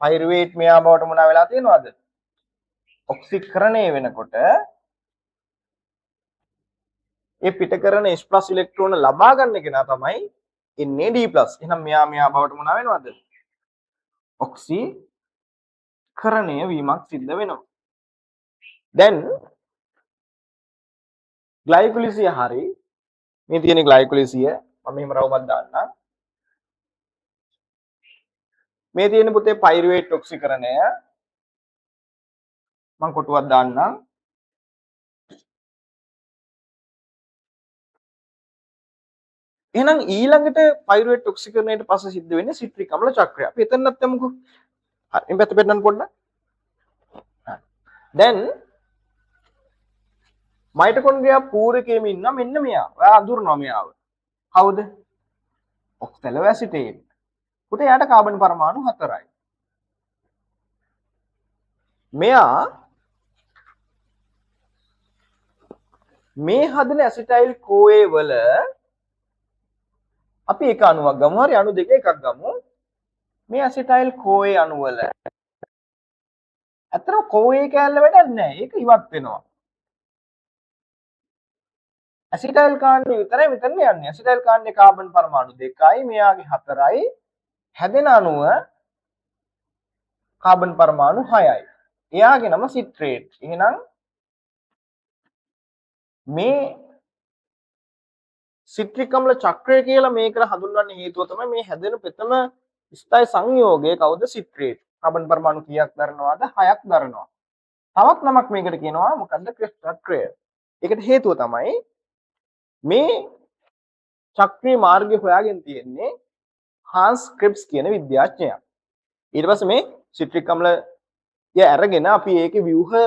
S1: පයිරුවේට් මෙයා බවට මොනවා වෙලා තියෙනවද? ඔක්සිකරණය වෙනකොට ඒ පිට කරන H+ ඉලෙක්ට්‍රෝන ලබා ගන්න කෙනා තමයි NAD+. එහෙනම් මෙයා බවට මොනවා වෙනවද? ඔක්සිකරණය වීමක් සිද්ධ වෙනවා. දැන් ග්ලයිකොලිසිය හරි මේ තියෙන ග්ලයිකොලිසිය මම මෙහෙම රවුමක් දාන්නම්. මේ තියෙන පුතේ පයිරුවේට් ඔක්සිකරණය මම කොටුවක් දාන්නම්. එහෙනම් ඊළඟට පයිරුවේට් ඔක්සිකරණයට පස්සේ සිද්ධ වෙන්නේ සිට්‍රික් අම්ල චක්‍රය. අපි එතනත් යමුකෝ. හරි. මේ පැත්ත පෙන්නන්න පොඩ්ඩක්. හරි. දැන් මයිටොකොන්ඩ්‍රියා පූරකයේම ඉන්න මෙන්න මෙයා. ඔයා අඳුරනවා මෙයාව. කවුද? ඔක්සැලෝ ඇසිටේට්. පුතේ යාට කාබන් පරමාණු 4යි. මෙයා මේ හදන ඇසිටයිල් CoA වල අපි එක අණුවක් ගමු. හරි අණු දෙක එකක් ගමු. මේ ඇසිටයිල් CoA අණු වල අතන CoA කැලල වැඩක් නැහැ. ඒක ඉවත් වෙනවා. ඇසිටයිල් කාණ්ඩය විතරයි මෙතන යන්නේ. ඇසිටයිල් කාණ්ඩේ කාබන් පරමාණු 2යි මෙයාගේ 4යි. හැදෙන අණුව කාබන් පරමාණු 6යි. එයාගේ නම සිට්‍රේට්. එහෙනම් මේ සිට්‍රික් අම්ල චක්‍රය කියලා මේකට හඳුන්වන්න හේතුව තමයි මේ හැදෙන ප්‍රථම ස්ථායි සංයෝගය කවුද? සිට්‍රේට්. කාබන් පරමාණු කීයක් දරනවාද? 6ක් දරනවා. තවත් නමක් මේකට කියනවා මොකද්ද? ක්‍රිස් චක්‍රය. ඒකට හේතුව තමයි මේ චක්‍රීය මාර්ගය හොයාගෙන තියෙන්නේ හාන්ස් ක්‍රිබ්ස් කියන විද්‍යාඥයා. ඊට පස්සේ මේ සිට්‍රික් අම්ලය අරගෙන අපි ඒකේ ව්‍යුහය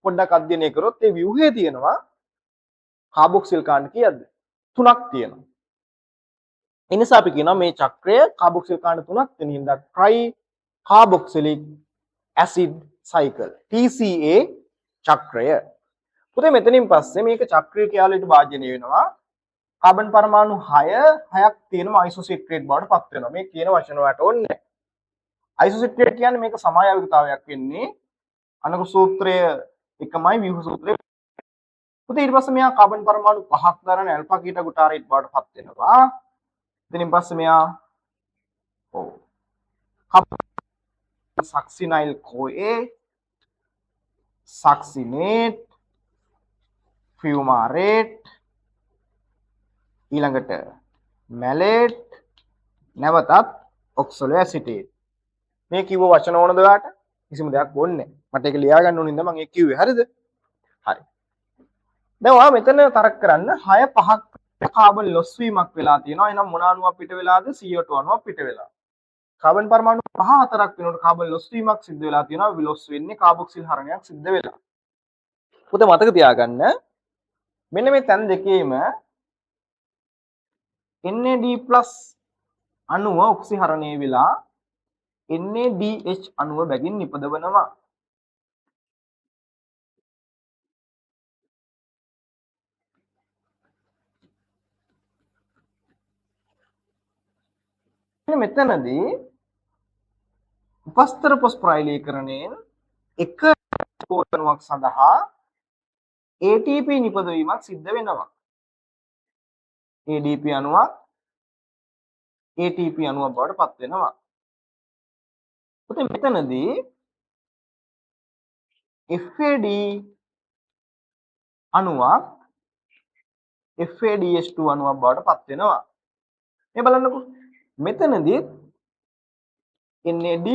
S1: පොඩ්ඩක් අධ්‍යයනය කරොත් ඒ ව්‍යුහයේ තියෙනවා කාබොක්සිල් කාණ්ඩ කීයක්ද? 3ක් තියෙනවා. ඒ නිසා අපි කියනවා මේ චක්‍රය කාබොක්සිල් කාණ්ඩ 3ක් තියෙන හින්දා ට්‍රයි කාබොක්සිලික් ඇසිඩ් සයිකල් TCA චක්‍රය. පුතේ මෙතනින් පස්සේ මේක චක්‍රීය ක්‍රියාවලියට භාජනය වෙනවා. කාබන් පරමාණු 6ක් තියෙනම අයිසෝසිට්‍රේට් බවට පත් වෙනවා. මේ කියන වචන වලට ඕනේ නැහැ. අයිසෝසිට්‍රේට් කියන්නේ මේක සමායවිකතාවයක් වෙන්නේ අණු සූත්‍රය එකමයි ව්‍යුහ සූත්‍රය. පුතේ ඊට පස්සේ මෙයා කාබන් පරමාණු 5ක් දරන ඇල්ෆා කීටා ගුටාරේට් බවට පත් වෙනවා. ඉතින් පස්සේ මෙයා succinyl CoA, succinate, fumarate, ඊළඟට malate, නැවතත් oxaloacetate. මේ කිව්ව වචන ඕනද ඔයාලට? කිසිම දෙයක් ඕනේ නැහැ. මට ඒක ලියා ගන්න ඕනින්ද මම ඒක කිව්වේ. හරිද? හරි. දැන් ඔයා මෙතන තරක් කරන්න 6 5ක් කාබන් ලොස් වීමක් වෙලා තියෙනවා. එහෙනම් මොන අණුවක් පිට වෙලාද? CO2 අණුවක් පිට වෙලා. කාබන් පරමාණු 5 4ක් වෙනකොට කාබන් ලොස් වීමක් සිද්ධ වෙලා තියෙනවා. විලොස් වෙන්නේ කාබොක්සිල් හරණයක් සිද්ධ වෙලා. පුතේ මතක තියාගන්න මෙන්න මේ තැන් දෙකේම NAD+ අණුව ඔක්සිහරණය වෙලා NADH අණුව බැගින් නිපදවනවා. මෙතනදී උපස්තර පොස්පොරයිලීකරණයෙන් එක පෝෂණයක් සඳහා ATP නිපදවීමක් සිද්ධ වෙනවා. ADP අණුවක් ATP අණුවක් බවට පත් වෙනවා. පුතේ මෙතනදී FAD අණුවක් FADH2 අණුවක් බවට පත් වෙනවා. මේ බලන්නකෝ. මෙතනදී NAD+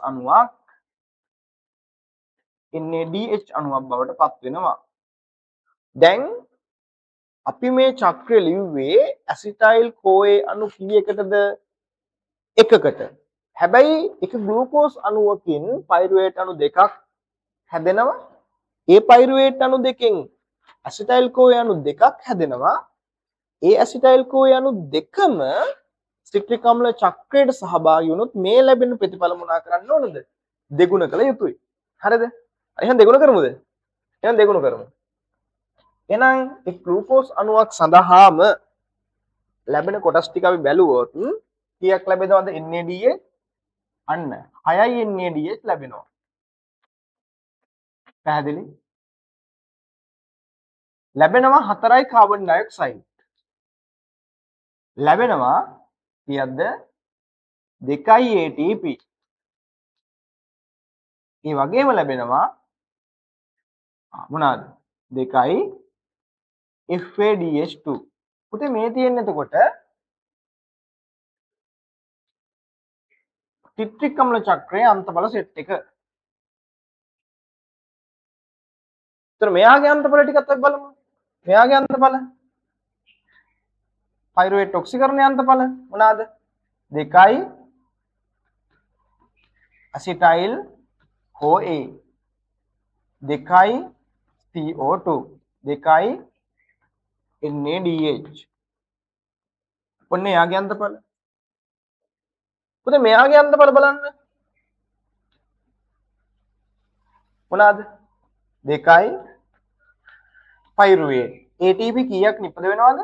S1: අණුවක් NADH අණුවක් බවට පත් වෙනවා. දැන් අපි මේ චක්‍රය ලිව්වේ ඇසිටයිල් CoA අණු කීයකටද? එකකට. හැබැයි එක ග්ලූකෝස් අණුවකින් පයිරුවේට් අණු දෙකක් හැදෙනවා. ඒ පයිරුවේට් අණු දෙකෙන් ඇසිටයිල් CoA අණු දෙකක් හැදෙනවා. ඒ ඇසිටයිල් CoA අණු දෙකම සිට්‍රික් අම්ල චක්‍රයට සහභාගී වුණොත් මේ ලැබෙන ප්‍රතිඵල මොනා කරන්න ඕනද? දෙගුණ කළ යුතුයි. හරිද? එහෙනම් දෙගුණ කරමුද? එහෙනම් දෙගුණ කරමු. එහෙනම් ඒ ග්ලූකෝස් අණුවක් සඳහාම ලැබෙන කොටස් ටික අපි බැලුවොත් කීයක් ලැබෙනවද? NADH අන්න 6යි NADH ලැබෙනවා. පැහැදිලි? ලැබෙනවා 4යි කාබන් ඩයොක්සයිඩ්. ලැබෙනවා කීයක්ද? 2යි ATP. ඒ වගේම ලැබෙනවා මොනවාද? 2යි FADH2. පුතේ මේ තියෙන්නේ එතකොට සිට්‍රික් අම්ල චක්‍රයේ අන්තඵල සෙට් එක. ඒතර මෙයාගේ අන්තඵල ටිකත් අපි බලමු. මෙයාගේ අන්තඵල පයිරුවේට් ඔක්සිකරණයේ අන්තඵල මොනවාද? 2යි ඇසිටයිල් CoA, 2යි CO2, 2යි NADH. ඔන්න එයාගේ අන්තඵල. පුතේ මෙයාගේ අන්තඵල බලන්න. මොනවාද? 2යි පයිරුවේට්. ATP කීයක් නිපද වෙනවද?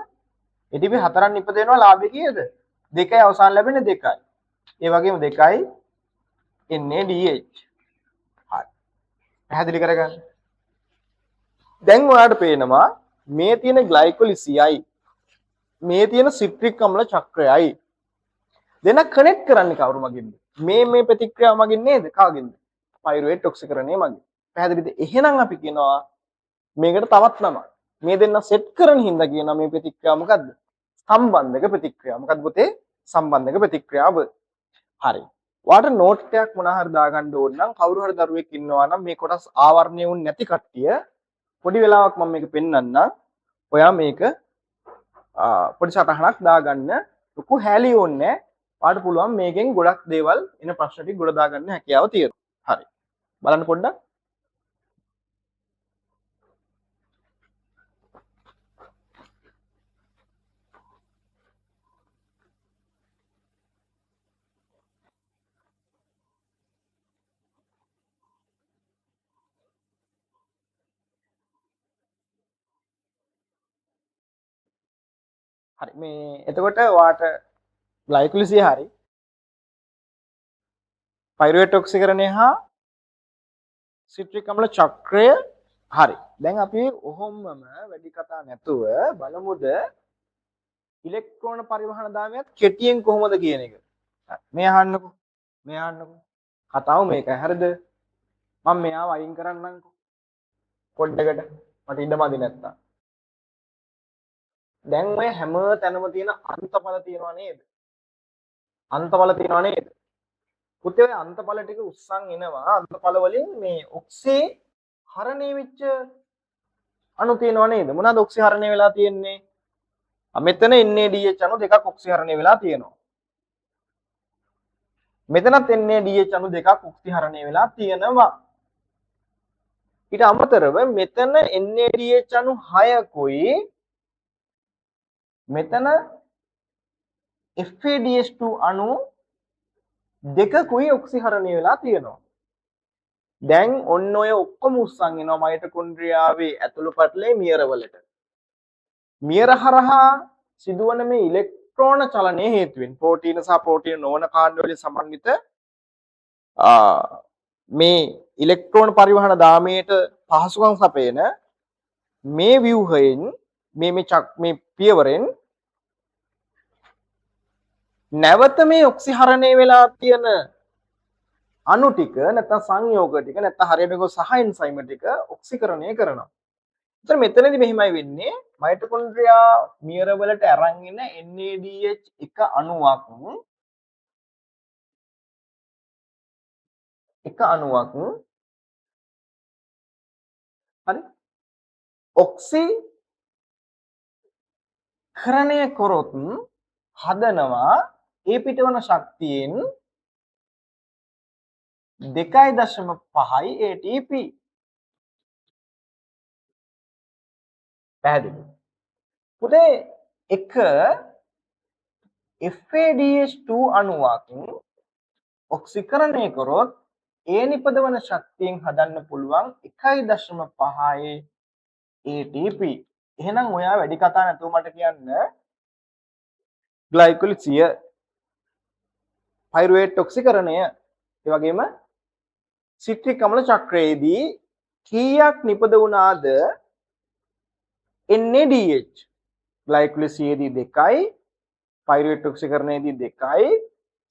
S1: ATP 4ක් නිපද වෙනවා. ලාභය කීයද? 2යි අවසාන ලැබෙන්නේ 2යි. ඒ වගේම 2යි NADH. හරි. පැහැදිලි කරගන්න. දැන් ඔයාලට පේනවා මේ තියෙන ග්ලයිකොලිසියයි මේ තියෙන සිට්‍රික් අම්ල චක්‍රයයි දෙන කනෙක්ට් කරන්නේ කවුරු මගින්ද? මේ ප්‍රතික්‍රියාව මගින් නේද? කාගෙන්ද? පයිරුවේට් ඔක්සිකරණය මගින්. පැහැදිලිද? එහෙනම් අපි කියනවා මේකට තවත් නමක්. මේ දෙන්න සෙට් කරන හින්දා කියනවා මේ ප්‍රතික්‍රියාව මොකද්ද? සම්බන්ධක ප්‍රතික්‍රියාව. මොකද්ද පුතේ? සම්බන්ධක ප්‍රතික්‍රියාව. හරි. ඔයාලට නෝට් එකක් මොනවා හරි දාගන්න ඕන නම් කවුරු හරි දරුවෙක් ඉන්නවා නම් මේ කොටස් ආවරණය වුනේ නැති කට්ටිය පොඩි වෙලාවක් මම මේක පෙන්නන්නම්. ඔයා මේක පොඩි සටහනක් දාගන්න. ලොකු හැලී ඕනේ නැහැ. ඔයාලට පුළුවන් මේකෙන් ගොඩක් දේවල් එන ප්‍රශ්න ටික ගොඩ දාගන්න හැකියාව තියෙනවා. හරි. බලන්න පොඩ්ඩක්. හරි මේ එතකොට ඔයාට ග්ලයිකොලිසිය හරි පයිරුවේට් ඔක්සිකරණය හා සිට්‍රික් අම්ල චක්‍රය හරි. දැන් අපි ඔහොමම වැඩි කතා නැතුව බලමුද ඉලෙක්ට්‍රෝන පරිවහන දාමයත් කෙටියෙන් කොහොමද කියන එක. මේ අහන්නකෝ. කතාව මේකයි. හරිද? මම මෙයාව අයින් කරන්නම්කෝ. පොඩ්ඩකට මට ඉඩ මදි නැත්තම්. දැන් ඔය හැම තැනම තියෙන අන්තඵල තියනවා නේද? අන්තඵල තියනවා නේද? පුතේ ඔය අන්තඵල ටික උස්සන් එනවා. අන්තඵල වලින් මේ ඔක්සේ හරණය වෙච්ච අණු තියනවා නේද? මොනවාද ඔක්සේ හරණය වෙලා තියෙන්නේ? මෙතන NADH අණු දෙකක් ඔක්සිහරණය වෙලා තියෙනවා. මෙතනත් NADH අණු දෙකක් ඔක්සිහරණය වෙලා තියෙනවා. ඊට අමතරව මෙතන NADH අණු 6කුයි මෙතන FADH2 අණු දෙකකුයි ඔක්සිහරණය වෙලා තියෙනවා. දැන් ඔන්න ඔය ඔක්කොම උස්සන් එනවා මයිටොකොන්ඩ්‍රියාවේ ඇතුළු පටලේ මියර වලට. මියර හරහා සිදුවන මේ ඉලෙක්ට්‍රෝන චලනය හේතුවෙන් ප්‍රෝටීන සහ ප්‍රෝටීන නොවන කාණ්ඩ වලින් සමන්විත මේ ඉලෙක්ට්‍රෝන පරිවහන දාමයට පහසුකම් සපයන මේ ව්‍යුහයෙන් මේ පියවරෙන් නැවත මේ ඔක්සිහරණය වෙලා තියෙන අණු ටික නැත්නම් සංයෝග ටික නැත්නම් හරියට ගොස් සහ එන්සයිම ටික ඔක්සිකරණය කරනවා. එතන මෙතනදී මෙහිමයි වෙන්නේ මයිටොකොන්ඩ්‍රියා මියර වලට අරන් එන NADH එක අණුවක් හරි ඔක්සිකරණය කරොත් හදනවා ඒ පිටවන ශක්තියෙන් 2.5යි ATP. පැහැදිලි. පුතේ එක FADH2 අණුවක් ඔක්සිකරණය කරොත් ඒ නිපදවන ශක්තියෙන් හදන්න පුළුවන් 1.5යි ATP. එහෙනම් ඔයා වැඩි කතා නැතුව මට කියන්න ග්ලයිකොලිසිය පයිරුවේට් ඔක්සිකරණය ඒ වගේම සිට්‍රික් අම්ල චක්‍රයේදී කීයක් නිපද වුණාද NADH ග්ලයිකොලිසියේදී 2යි පයිරුවේට් ඔක්සිකරණයේදී 2යි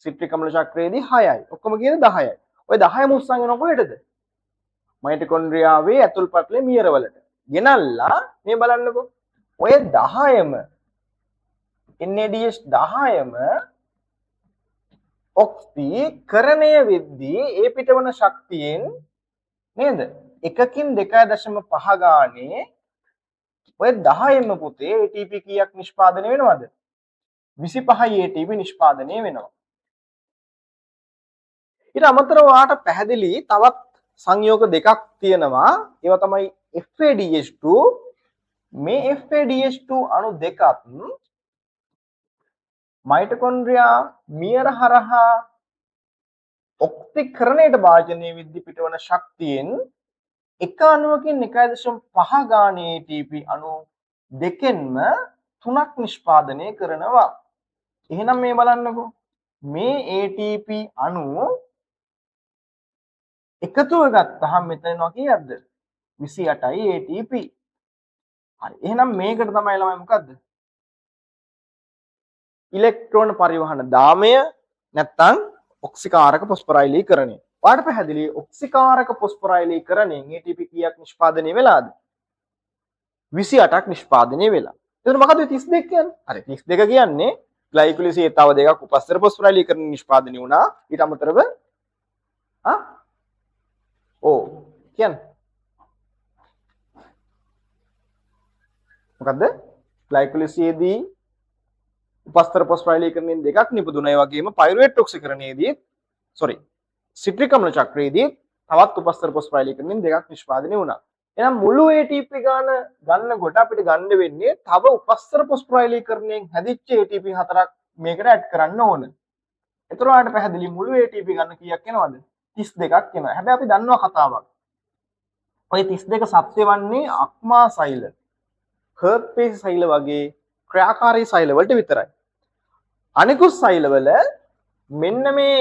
S1: සිට්‍රික් අම්ල චක්‍රයේදී 6යි ඔක්කොම කියන 10යි ඔය 10ම උස්සන් යන කොහෙටද මයිටොකොන්ඩ්‍රියාවේ ඇතුල් පටලේ මියර වලට ගෙනල්ලා මේ බලන්නකෝ ඔය 10ම NADH 10ම ඔක්සිකරණය වෙද්දී ඒ පිටවන ශක්තියෙන් නේද එකකින් 2.5 ගානේ ඔය 10ම පුතේ ATP කීයක් නිෂ්පාදනය වෙනවද 25යි ATP නිෂ්පාදනය වෙනවා ඊට අමතරව ඔයාට පැහැදිලි තවත් සංයෝග දෙකක් තියෙනවා ඒවා තමයි FADH2 මේ FADH2 අණු දෙකත් මයිටොකොන්ඩ්‍රියා මියර හරහා ඔක්සිකරණයට භාජනය වෙද්දී පිටවන ශක්තියෙන් එක අණුවකින් 1.5 ගානේ ATP අණු දෙකෙන්ම 3ක් නිෂ්පාදනය කරනවා. එහෙනම් මේ බලන්නකෝ. මේ ATP අණු එකතුව ගත්තාම මෙතන එනවා කීයක්ද? 28යි ATP. හරි. එහෙනම් මේකට තමයි ළමයි මොකද්ද? ඉලෙක්ට්‍රෝන පරිවහන දාමය නැත්නම් ඔක්සිකාරක පොස්පොරයිලීකරණය. ඔයාලට පැහැදිලි ඔක්සිකාරක පොස්පොරයිලීකරණයෙන් ATP කීයක් නිෂ්පාදනය වෙලාද? 28ක් නිෂ්පාදනය වෙලා. එතකොට මොකද 32 කියන්නේ? හරි 32 කියන්නේ ග්ලයිකොලිසියේ තව දෙකක් උපස්තර පොස්පොරයිලීකරණ නිෂ්පාදනය වුණා. ඊට අමතරව කියන්නේ මොකද්ද? ග්ලයිකොලිසියේදී උපස්තර පොස්පොරයිලීකරණයෙන් දෙකක් නිපදුණා. ඒ වගේම පයිරුවේට් ඔක්සිකරණයේදී සිට්‍රික් අම්ල චක්‍රයේදී තවත් උපස්තර පොස්පොරයිලීකරණයෙන් දෙකක් නිෂ්පාදනය වුණා. එහෙනම් මුළු ATP ගාන ගන්නකොට අපිට ගන්න වෙන්නේ තව උපස්තර පොස්පොරයිලීකරණයෙන් හැදිච්ච ATP හතරක් මේකට ඇඩ් කරන්න ඕන. ඒතර ඔයාලට පැහැදිලි මුළු ATP ගන්න කීයක් එනවද? 32ක් එනවා. හැබැයි අපි දන්නවා කතාවක්. ඔය 32 සත්‍ය වන්නේ අක්මා සෛල, හර්පේස් සෛල වගේ ක්‍රියාකාරී සෛල වලට විතරයි. අනිකුත් සෛලවල මෙන්න මේ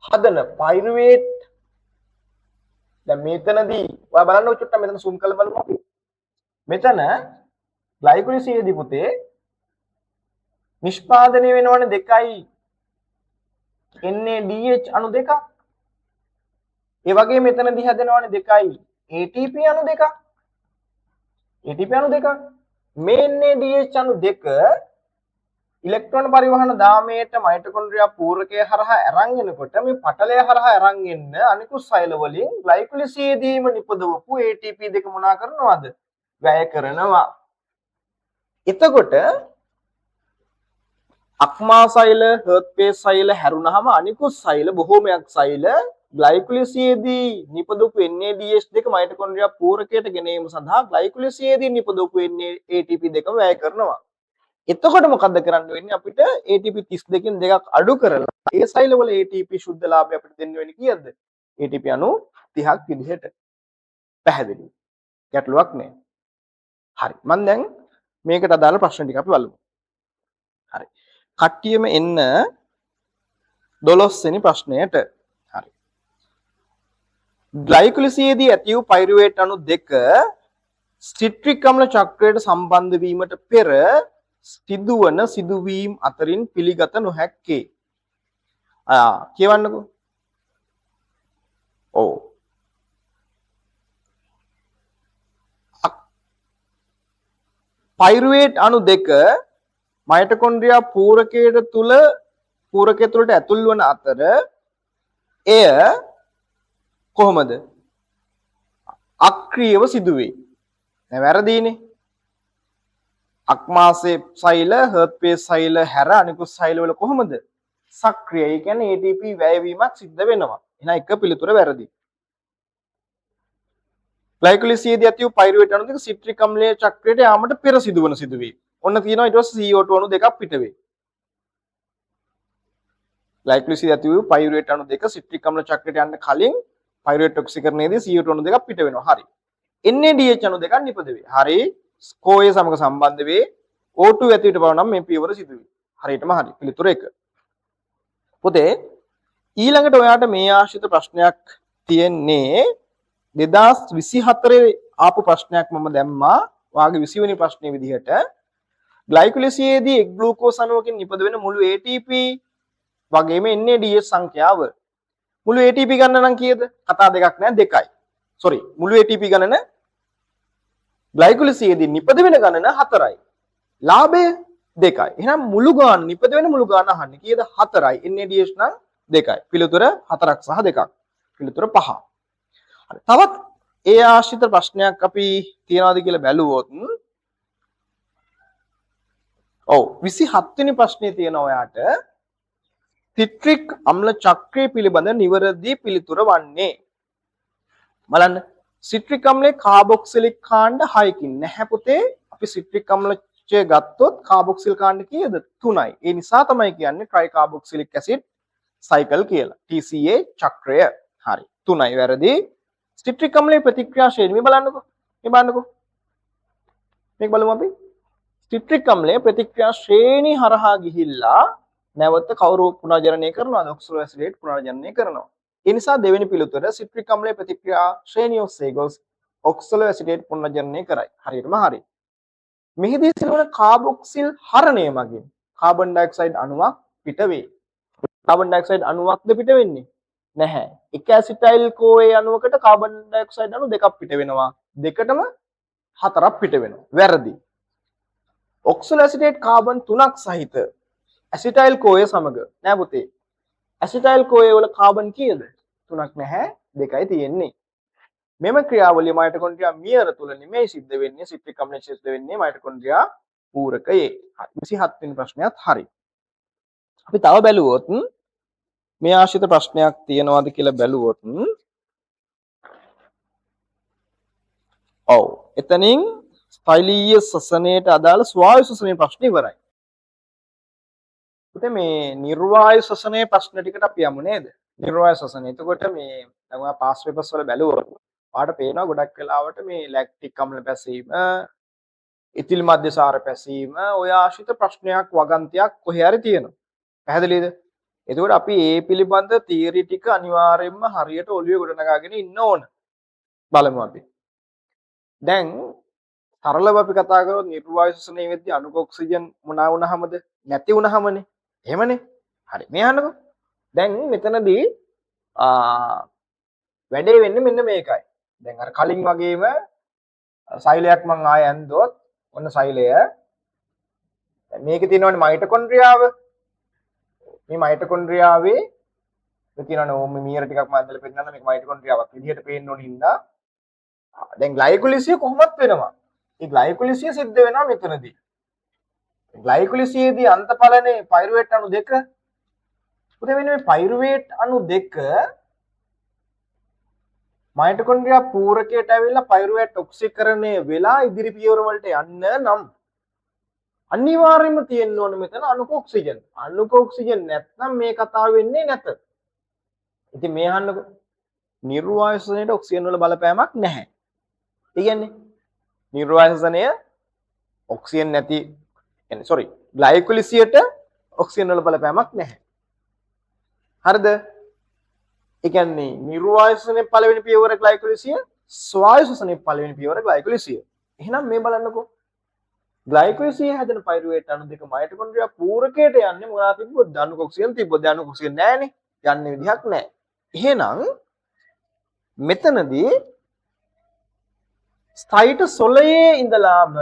S1: හදන පයිරුවේට් දැන් මෙතනදී ඔයා බලන්න ඔය චුට්ටක් මෙතන zoom කරලා බලමු අපි. මෙතන ග්ලයිකොලිසියේදී පුතේ නිෂ්පාදනය වෙනවනේ 2යි NADH අණු දෙකක්. ඒ වගේ මෙතනදී හැදෙනවානේ දෙකයි ATP අණු දෙකක්. ATP අණු දෙකක්. මේ NADH අණු දෙක ඉලෙක්ට්‍රෝන පරිවහන දාමයට මයිටොකොන්ඩ්‍රියා පූරකය හරහා අරන් එනකොට මේ පටලය හරහා අරන් එන්න අනිකුත් සෛල වලින් ග්ලයිකොලිසියේදීම නිපදවපු ATP දෙක මොනා කරනවද? වැය කරනවා. එතකොට අක්මා සෛල, හර්ට්පේස් සෛල හැරුණාම අනිකුත් සෛල බොහෝමයක් සෛල ග්ලයිකොලිසියේදී නිපදවපු NADH දෙක මයිටොකොන්ඩ්‍රියා පූරකයට ගෙනීම සඳහා ග්ලයිකොලිසියේදී නිපදවපු ATP දෙකම වැය කරනවා. එතකොට මොකද්ද කරන්න වෙන්නේ අපිට ATP 32කින් දෙකක් අඩු කරලා ඒ සෛලවල ATP ශුද්ධලාභය අපිට දෙන්න වෙන්නේ කීයද? ATP අණු 30ක් විදිහට. පැහැදිලි. ගැටලුවක් නෑ. හරි. මම දැන් මේකට අදාළ ප්‍රශ්න ටික අපි බලමු. හරි. කට්ටියම එන්න 12 වෙනි ප්‍රශ්නයට. හරි. ග්ලයිකොලිසියේදී ඇති වූ පයිරුවේට් අණු දෙක ස්ටිට්‍රික් අම්ල චක්‍රයට සම්බන්ධ වීමට පෙර සිදුවන සිදුවීම් අතරින් පිළිගත නොහැක්කේ. කියවන්නකෝ. ඔව්. පයිරුවේට් අණු දෙක මයිටොකොන්ඩ්‍රියා පූරකයට පූරකය තුළට ඇතුල් වන අතර එය කොහොමද? අක්‍රියව සිදුවේ. දැන් වැරදීනේ. අක්මාසේ සෛල, හර්ට්පේස් සෛල හැර අනිකුත් සෛල වල කොහොමද? සක්‍රියයි. ඒ කියන්නේ ATP වැයවීමක් සිද්ධ වෙනවා. එහෙනම් එක පිළිතුර වැරදි. ග්ලයිකොලිසියේදී ඇති වූ පයිරුවේට් අණු දෙක සිට්‍රික් අම්ලයේ චක්‍රයට යාමට පෙර සිදුවන සිදුවීම්. ඔන්න තියෙනවා ඊට පස්සේ CO2 අණු දෙකක් පිට වෙයි. ග්ලයිකොලිසියේදී ඇති වූ පයිරුවේට් අණු දෙක සිට්‍රික් අම්ල චක්‍රයට යන්න කලින් පයිරුවේට් ඔක්සිකරණයේදී CO2 අණු දෙකක් පිට වෙනවා. හරි. NADH අණු දෙකක් නිපද වේ. හරි. ස්කෝයේ සමග සම්බන්ධ වේ. O2 ඇතිවිට බව නම් මේ පියවර සිදු වේ. හරියටම හරි. පිළිතුර 1. පොතේ ඊළඟට ඔයාට මේ ආශ්‍රිත ප්‍රශ්නයක් තියෙන්නේ 2024 ආපු ප්‍රශ්නයක් මම දැම්මා. වාගේ 20 වෙනි ප්‍රශ්නේ විදිහට ග්ලයිකොලිසියේදී එක් ග්ලූකෝස් අණුවකින් නිපද වෙන මුළු ATP වගේම NADH සංඛ්‍යාව මුළු ATP ගණන නම් කීයද? කතා දෙකක් නෑ දෙකයි. sorry මුළු ATP ගණන ග්ලයිකොලිසියේදී නිපද වෙන ගණන 4යි. ලාභය 2යි. එහෙනම් මුළු ගාන නිපද වෙන මුළු ගාන අහන්නේ කීයද? 4යි. NADH නම් 2යි. පිළිතුර 4ක් සහ 2ක්. පිළිතුර 5. හරි. තවත් ඒ ආශ්‍රිත ප්‍රශ්නයක් අපි තියනවාද කියලා බැලුවොත් ඔව් 27 වෙනි ප්‍රශ්නේ තියෙන ඔයාට සිට්‍රික් අම්ල චක්‍රය පිළිබඳ නිවැරදි පිළිතුර වන්නේ බලන්න සිට්‍රික් අම්ලයේ කාබොක්සිලික් කාණ්ඩ 6කින් නැහැ පුතේ අපි සිට්‍රික් අම්ලය ගත්තොත් කාබොක්සිල් කාණ්ඩ කීයද 3යි ඒ නිසා තමයි කියන්නේ ට්‍රයි කාබොක්සිලික් ඇසිඩ් සයිකල් කියලා TCA චක්‍රය හරි 3යි වැරදි සිට්‍රික් අම්ලයේ ප්‍රතික්‍රියා ශ්‍රේණිය බලන්නකෝ මේක බලමු අපි සිට්‍රික් අම්ලයේ ප්‍රතික්‍රියා ශ්‍රේණි හරහා ගිහිල්ලා නැවත කවුරු පුනර්ජනනය කරනවාද ඔක්සලෝ ඇසිඩේට් පුනර්ජනනය කරනවා ඒ නිසා දෙවෙනි පිළිතුර සිට්‍රික් අම්ලයේ ප්‍රතික්‍රියා ශ්‍රේණිය ඔස්සේ ගොස් ඔක්සලෝ ඇසිඩේට් පුනර්ජනනය කරයි හරියටම හරි මෙහිදී සිදුවන කාබොක්සිල් හරණය මගින් කාබන් ඩයොක්සයිඩ් අණුවක් පිට වේ කාබන් ඩයොක්සයිඩ් අණුවක්ද පිට වෙන්නේ නැහැ එක ඇසිටයිල් CoA අණුවකට කාබන් ඩයොක්සයිඩ් අණු දෙකක් පිට වෙනවා දෙකටම හතරක් පිට වෙනවා වැරදි ඔක්සලෝ ඇසිටේට් කාබන් 3ක් සහිත ඇසිටයිල් CoA සමග නෑ පුතේ ඇසිටයිල් CoA වල කාබන් කීයද 3ක් නැහැ 2යි තියෙන්නේ මෙම ක්‍රියාවලිය මයිටොකොන්ඩ්‍රියා මියර තුල නෙමෙයි සිද්ධ වෙන්නේ සිට්‍රික් අම්ලයේ සිද්ධ වෙන්නේ මයිටොකොන්ඩ්‍රියා පූරකයේ 27 වෙනි ප්‍රශ්නයත් හරි අපි තව බැලුවොත් මේ ආශ්‍රිත ප්‍රශ්නයක් තියෙනවද කියලා බැලුවොත් ඔව් එතනින් ස්ථෛලීය ශ්වසනයට අදාළ ස්වායු ශ්වසනයේ ප්‍රශ්න ඉවරයි පුතේ මේ නිර්වායු ශ්වසනයේ ප්‍රශ්න ටිකට අපි යමු නේද නිර්වායු ශ්වසනය එතකොට මේ දැන් ඔයා පාස් පේපර්ස් වල බැලුවොත් ඔයාලට පේනවා ගොඩක් වෙලාවට මේ ලැක්ටික් අම්ල පැසීම ඉතිල් මධ්‍යසාර පැසීම ඔය ආශ්‍රිත ප්‍රශ්නයක් වගන්තියක් කොහේ හරි තියෙනවා පැහැදිලිද එතකොට අපි ඒ පිළිබඳ තියරි ටික අනිවාර්යයෙන්ම හරියට ඔළුවේ ගොඩනගාගෙන ඉන්න ඕන බලමු අපි දැන් සරලව අපි කතා කරොත් නිර්වායු ශ්වසනයේ වෙද්දී අණුක ඔක්සිජන් මොනවා වුණාමද නැති වුණාමනේ එහෙමනේ හරි මේ අහන්නකෝ දැන් මෙතනදී වැඩේ වෙන්නේ මෙන්න මේකයි. දැන් අර කලින් වගේම සෛලයක් මං ආය ඇන්දොත් ඔන්න සෛලය. දැන් මේකේ තියෙනවනේ මයිටොකොන්ඩ්‍රියාව. මේ මයිටොකොන්ඩ්‍රියාවේ තියෙනවනේ ඕම මීර ටිකක් මම ඇදලා පෙන්නන්න මේක මයිටොකොන්ඩ්‍රියාවක් විදිහට පේන්න ඕන හින්දා දැන් ග්ලයිකොලිසිය කොහොමත් වෙනවා. මේ ග්ලයිකොලිසිය සිද්ධ වෙනවා මෙතනදී. ග්ලයිකොලිසියේදී අන්තඵලනේ පයිරුවේට් අණු දෙක. උදේ මෙන්න මේ පයිරුවේට් අණු දෙක මයිටොකොන්ඩ්‍රියා පූරකයට ඇවිල්ලා පයිරුවේට් ඔක්සිකරණය වෙලා ඉදිරි පියවර වලට යන්න නම් අනිවාර්යයෙන්ම තියෙන්න ඕනේ මෙතන අණුක ඔක්සිජන්. අණුක ඔක්සිජන් නැත්නම් මේ කතාව වෙන්නේ නැත. ඉතින් මේ අහන්නකො නිර්වායසනයේ ඔක්සිජන් වල බලපෑමක් නැහැ. ඒ කියන්නේ නිර්වායසනය ඔක්සිජන් නැති කියන්නේ ග්ලයිකොලිසියට ඔක්සිජන් වල බලපෑමක් නැහැ. හරිද? ඒ කියන්නේ නිර්වායසනයේ පළවෙනි පියවර ග්ලයිකොලිසිය, ස්වායසනයේ පළවෙනි පියවර ග්ලයිකොලිසිය. එහෙනම් මේ බලන්නකො ග්ලයිකොලිසිය හැදෙන පයිරුවේට් අණු දෙක මයිටොකොන්ඩ්‍රියා පූරකයට යන්නේ මොනවා තිබ්බොත් අණු ඔක්සිජන් තිබ්බොත් අණු ඔක්සිජන් නැහැනේ. යන්නේ විදිහක් නැහැ. එහෙනම් මෙතනදී ස්ථයිටසොලයේ ඉඳලාම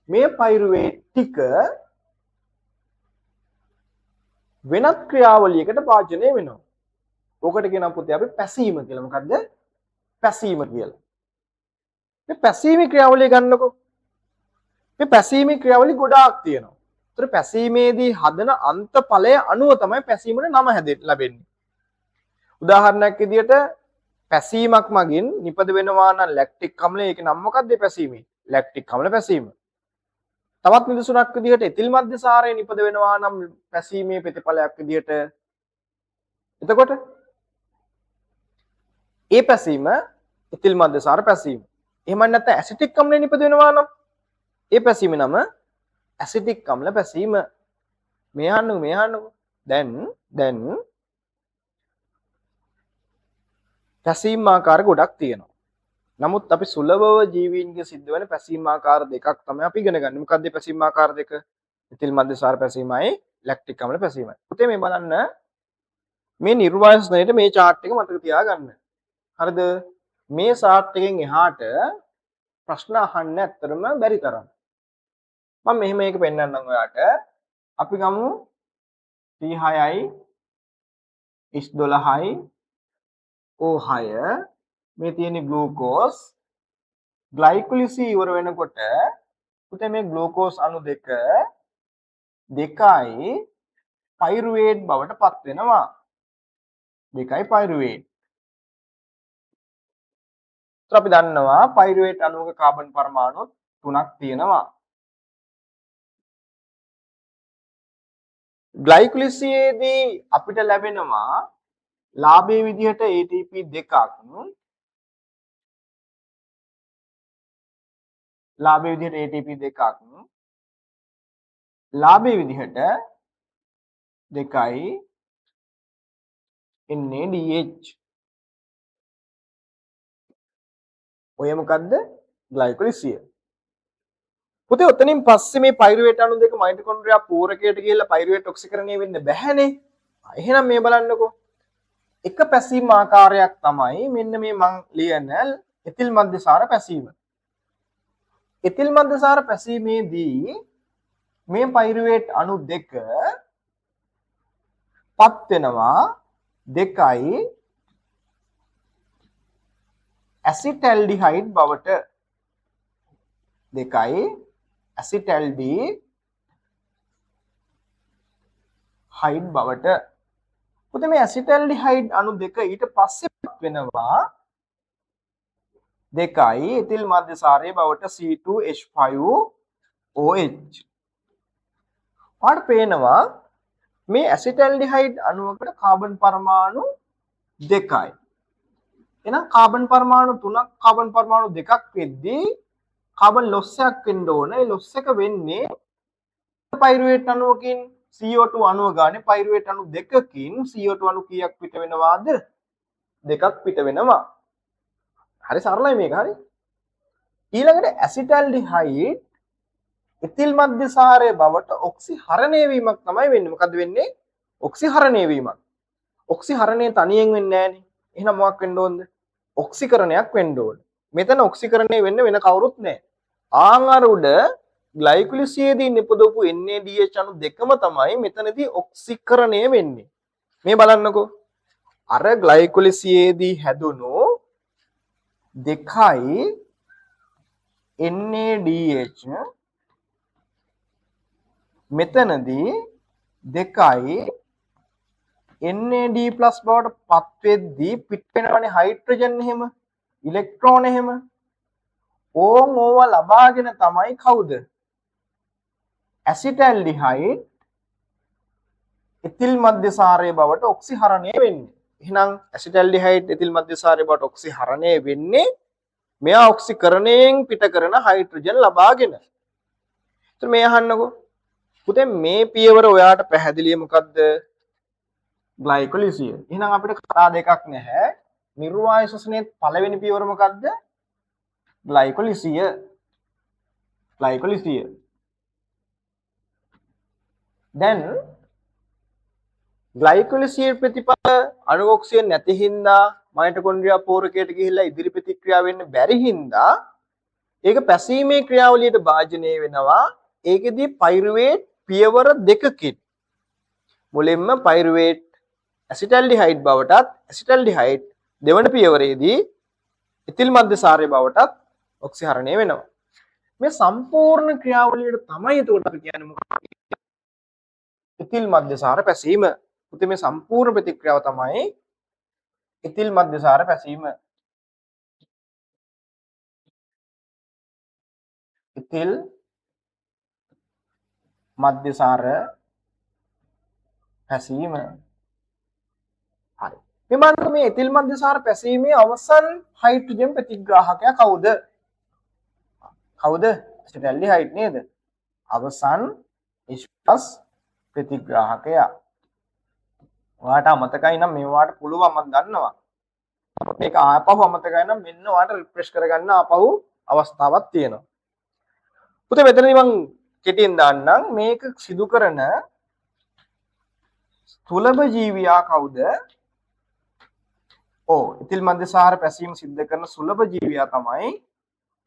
S1: මේ පයිරුවේට් ටික වෙනත් ක්‍රියාවලියකට භාජනය වෙනවා. ඔකට කියනවා පුතේ අපි පැසීම කියලා. මොකද්ද? පැසීම කියලා. මේ පැසීමේ ක්‍රියාවලිය ගන්නකො. මේ පැසීමේ ක්‍රියාවලිය ගොඩාක් තියෙනවා. ඒතර පැසීමේදී හදන අන්තඵලය අණුව තමයි පැසීමට නම ලැබෙන්නේ. උදාහරණයක් විදියට පැසීමක් මගින් නිපද වෙනවා නම් ලැක්ටික් අම්ලය. ඒකේ නම මොකක්ද පැසීමේ? ලැක්ටික් අම්ල පැසීම. තවත් නිදසුනක් විදියට එතිල් මධ්‍යසාරය නිපද වෙනවා නම් පැසීමේ ප්‍රතිඵලයක් විදියට එතකොට ඒ පැසීම එතිල් මධ්‍යසාර පැසීම. එහෙම නැත්නම් ඇසිටික් අම්ලය නිපද වෙනවා නම් ඒ පැසීමේ නම ඇසිටික් අම්ල පැසීම. මේ අහන්නකො දැන් පැසීම් ආකාර ගොඩක් තියෙනවා. නමුත් අපි සුලභව ජීවීන්ගේ සිද්ධ වෙන පැසීම් ආකාර දෙකක් තමයි අපි ඉගෙන ගන්න. මොකක්ද මේ පැසීම් ආකාර දෙක? එතිල් මධ්‍යසාර පැසීමයි ලැක්ටික් අම්ල පැසීමයි. පුතේ මේ බලන්න මේ නිර්වායසනයේට මේ chart එක මතක තියාගන්න. හරිද? මේ chart එකෙන් එහාට ප්‍රශ්න අහන්න ඇත්තටම බැරි තරම්. මම මෙහෙම මේක පෙන්නන්නම් ඔයාට. අපි ගමු T6යි H12යි O6 මේ තියෙන ග්ලූකෝස් ග්ලයිකොලිසි ඉවර වෙනකොට පුතේ මේ ග්ලූකෝස් අණු දෙකයි පයිරුවේට් බවට පත් වෙනවා. දෙකයි පයිරුවේට්. අපි දන්නවා පයිරුවේට් අණුවක කාබන් පරමාණු 3ක් තියෙනවා. ග්ලයිකොලිසියේදී අපිට ලැබෙනවා ලාභයේ විදිහට ATP දෙකක්. ලාභයේ විදිහට ATP දෙකක්. ලාභයේ විදිහට දෙකයි NADH. ඔය මොකද්ද? ග්ලයිකොලිසිය. පුතේ ඔතනින් පස්සේ මේ පයිරුවේට් අණු දෙක මයිටොකොන්ඩ්‍රියා පූරකයට ගිහිල්ලා පයිරුවේට් ඔක්සිකරණය වෙන්න බැහැනේ. එහෙනම් මේ බලන්නකෝ. එක පැසීම් ආකාරයක් තමයි මෙන්න මේ මං ලියන එතිල් මධ්‍යසාර පැසීම. එතිල් මධ්‍යසාර පැසීමේදී මේ පයිරුවේට් අණු දෙක පත් වෙනවා දෙකයි ඇසිටැල්ඩිහයිඩ් බවට. දෙකයි ඇසිටැල්ඩිහයිඩ් බවට. පුතේ මේ ඇසිටැල්ඩිහයිඩ් අණු දෙක ඊට පස්සේ පත් වෙනවා දෙකයි එතිල් මධ්‍යසාරයේ බවට C2H5OH. ඔයාලට පේනවා මේ ඇසිටැල්ඩිහයිඩ් අණුවකට කාබන් පරමාණු දෙකයි. එහෙනම් කාබන් පරමාණු 3ක් කාබන් පරමාණු දෙකක් වෙද්දී කාබන් ලොස් එකක් වෙන්න ඕන. ඒ ලොස් එක වෙන්නේ පයිරුවේට් අණුවකින් CO2 අණුව ගානේ පයිරුවේට් අණු දෙකකින් CO2 අණු කීයක් පිට වෙනවාද? දෙකක් පිට වෙනවා. හරි සරලයි මේක. හරි. ඊළඟට ඇසිටල්ඩිහයිඩ් එතිල් මධ්‍යසාරයේ බවට ඔක්සිහරණය වීමක් තමයි වෙන්නේ. මොකද්ද වෙන්නේ? ඔක්සිහරණය වීමක්. ඔක්සිහරණය තනියෙන් වෙන්නේ නැහනේ. එහෙනම් මොකක් වෙන්න ඕනද? ඔක්සිකරණයක් වෙන්න ඕන. මෙතන ඔක්සිකරණය වෙන්න වෙන කවුරුත් නැහැ. ආන් අර උඩ ග්ලයිකොලිසියේදී නිපදවපු NADH අණු දෙකම තමයි මෙතනදී ඔක්සිකරණය වෙන්නේ. මේ බලන්නකෝ. අර ග්ලයිකොලිසියේදී හැදුණු දෙකයි NADH මෙතනදී දෙකයි NAD+ බවට පත් වෙද්දී පිට වෙනවනේ හයිඩ්‍රජන් එහෙම ඉලෙක්ට්‍රෝන එහෙම ඕවා ලබාගෙන තමයි කවුද ඇසිටල්ඩිහයිඩ් එතිල් මධ්‍යසාරය බවට ඔක්සිහරණය වෙන්නේ. එහෙනම් ඇසිටල්ඩිහයිඩ් එතිල් මධ්‍යසාරය බවට ඔක්සිහරණය වෙන්නේ මෙයා ඔක්සිකරණයෙන් පිට කරන හයිඩ්‍රජන් ලබාගෙන. එතකොට මේ අහන්නකෝ. පුතේ මේ පියවර ඔයාට පැහැදිලිය මොකද්ද? ග්ලයිකොලිසිය. එහෙනම් අපිට කතා දෙකක් නැහැ. නිර්වාය ශ්වසනයේ පළවෙනි පියවර මොකද්ද? ග්ලයිකොලිසිය. ග්ලයිකොලිසිය. දැන් ග්ලයිකොලිසිය ප්‍රතිඵල අණු ඔක්සිජන් නැති හින්දා මයිටොකොන්ඩ්‍රියා පෝරකයට ගිහිල්ලා ඉදිරි ප්‍රතික්‍රියා වෙන්න බැරි හින්දා ඒක පැසීමේ ක්‍රියාවලියට භාජනය වෙනවා. ඒකෙදී පයිරුවේට් පියවර දෙකකින් මුලින්ම පයිරුවේට් ඇසිටල්ඩිහයිඩ් බවටත් ඇසිටල්ඩිහයිඩ් දෙවන පියවරේදී එතිල් මධ්‍යසාරය බවටත් ඔක්සිහරණය වෙනවා. මේ සම්පූර්ණ ක්‍රියාවලියට තමයි එතකොට අපි කියන්නේ මොකක්ද? එතිල් මධ්‍යසාර පැසීම. පුතේ මේ සම්පූර්ණ ප්‍රතික්‍රියාව තමයි එතිල් මධ්‍යසාර පැසීම. එතිල් මධ්‍යසාර පැසීම. හරි. මේ බලන්න මේ එතිල් මධ්‍යසාර පැසීමේ අවසන් හයිඩ්‍රජන් ප්‍රතිග්‍රාහකයා කවුද? කවුද? ඇසිටල්ඩිහයිඩ් නේද? අවසන් H+ ප්‍රතිග්‍රාහකයා. ඔයාට අමතකයි නම් මේවාට පුළුවන් මම දන්නවා. මේක ආපහු අමතකයි නම් මෙන්න ඔයාට රිෆ්‍රෙෂ් කරගන්න ආපහු අවස්ථාවක් තියෙනවා. පුතේ මෙතනදී මම කෙටියෙන් දාන්නම් මේක සිදු කරන ස්ථූලභ ජීවියා කවුද? එතිල් මධ්‍යසාර පැසීම සිද්ධ කරන සුලභ ජීවියා තමයි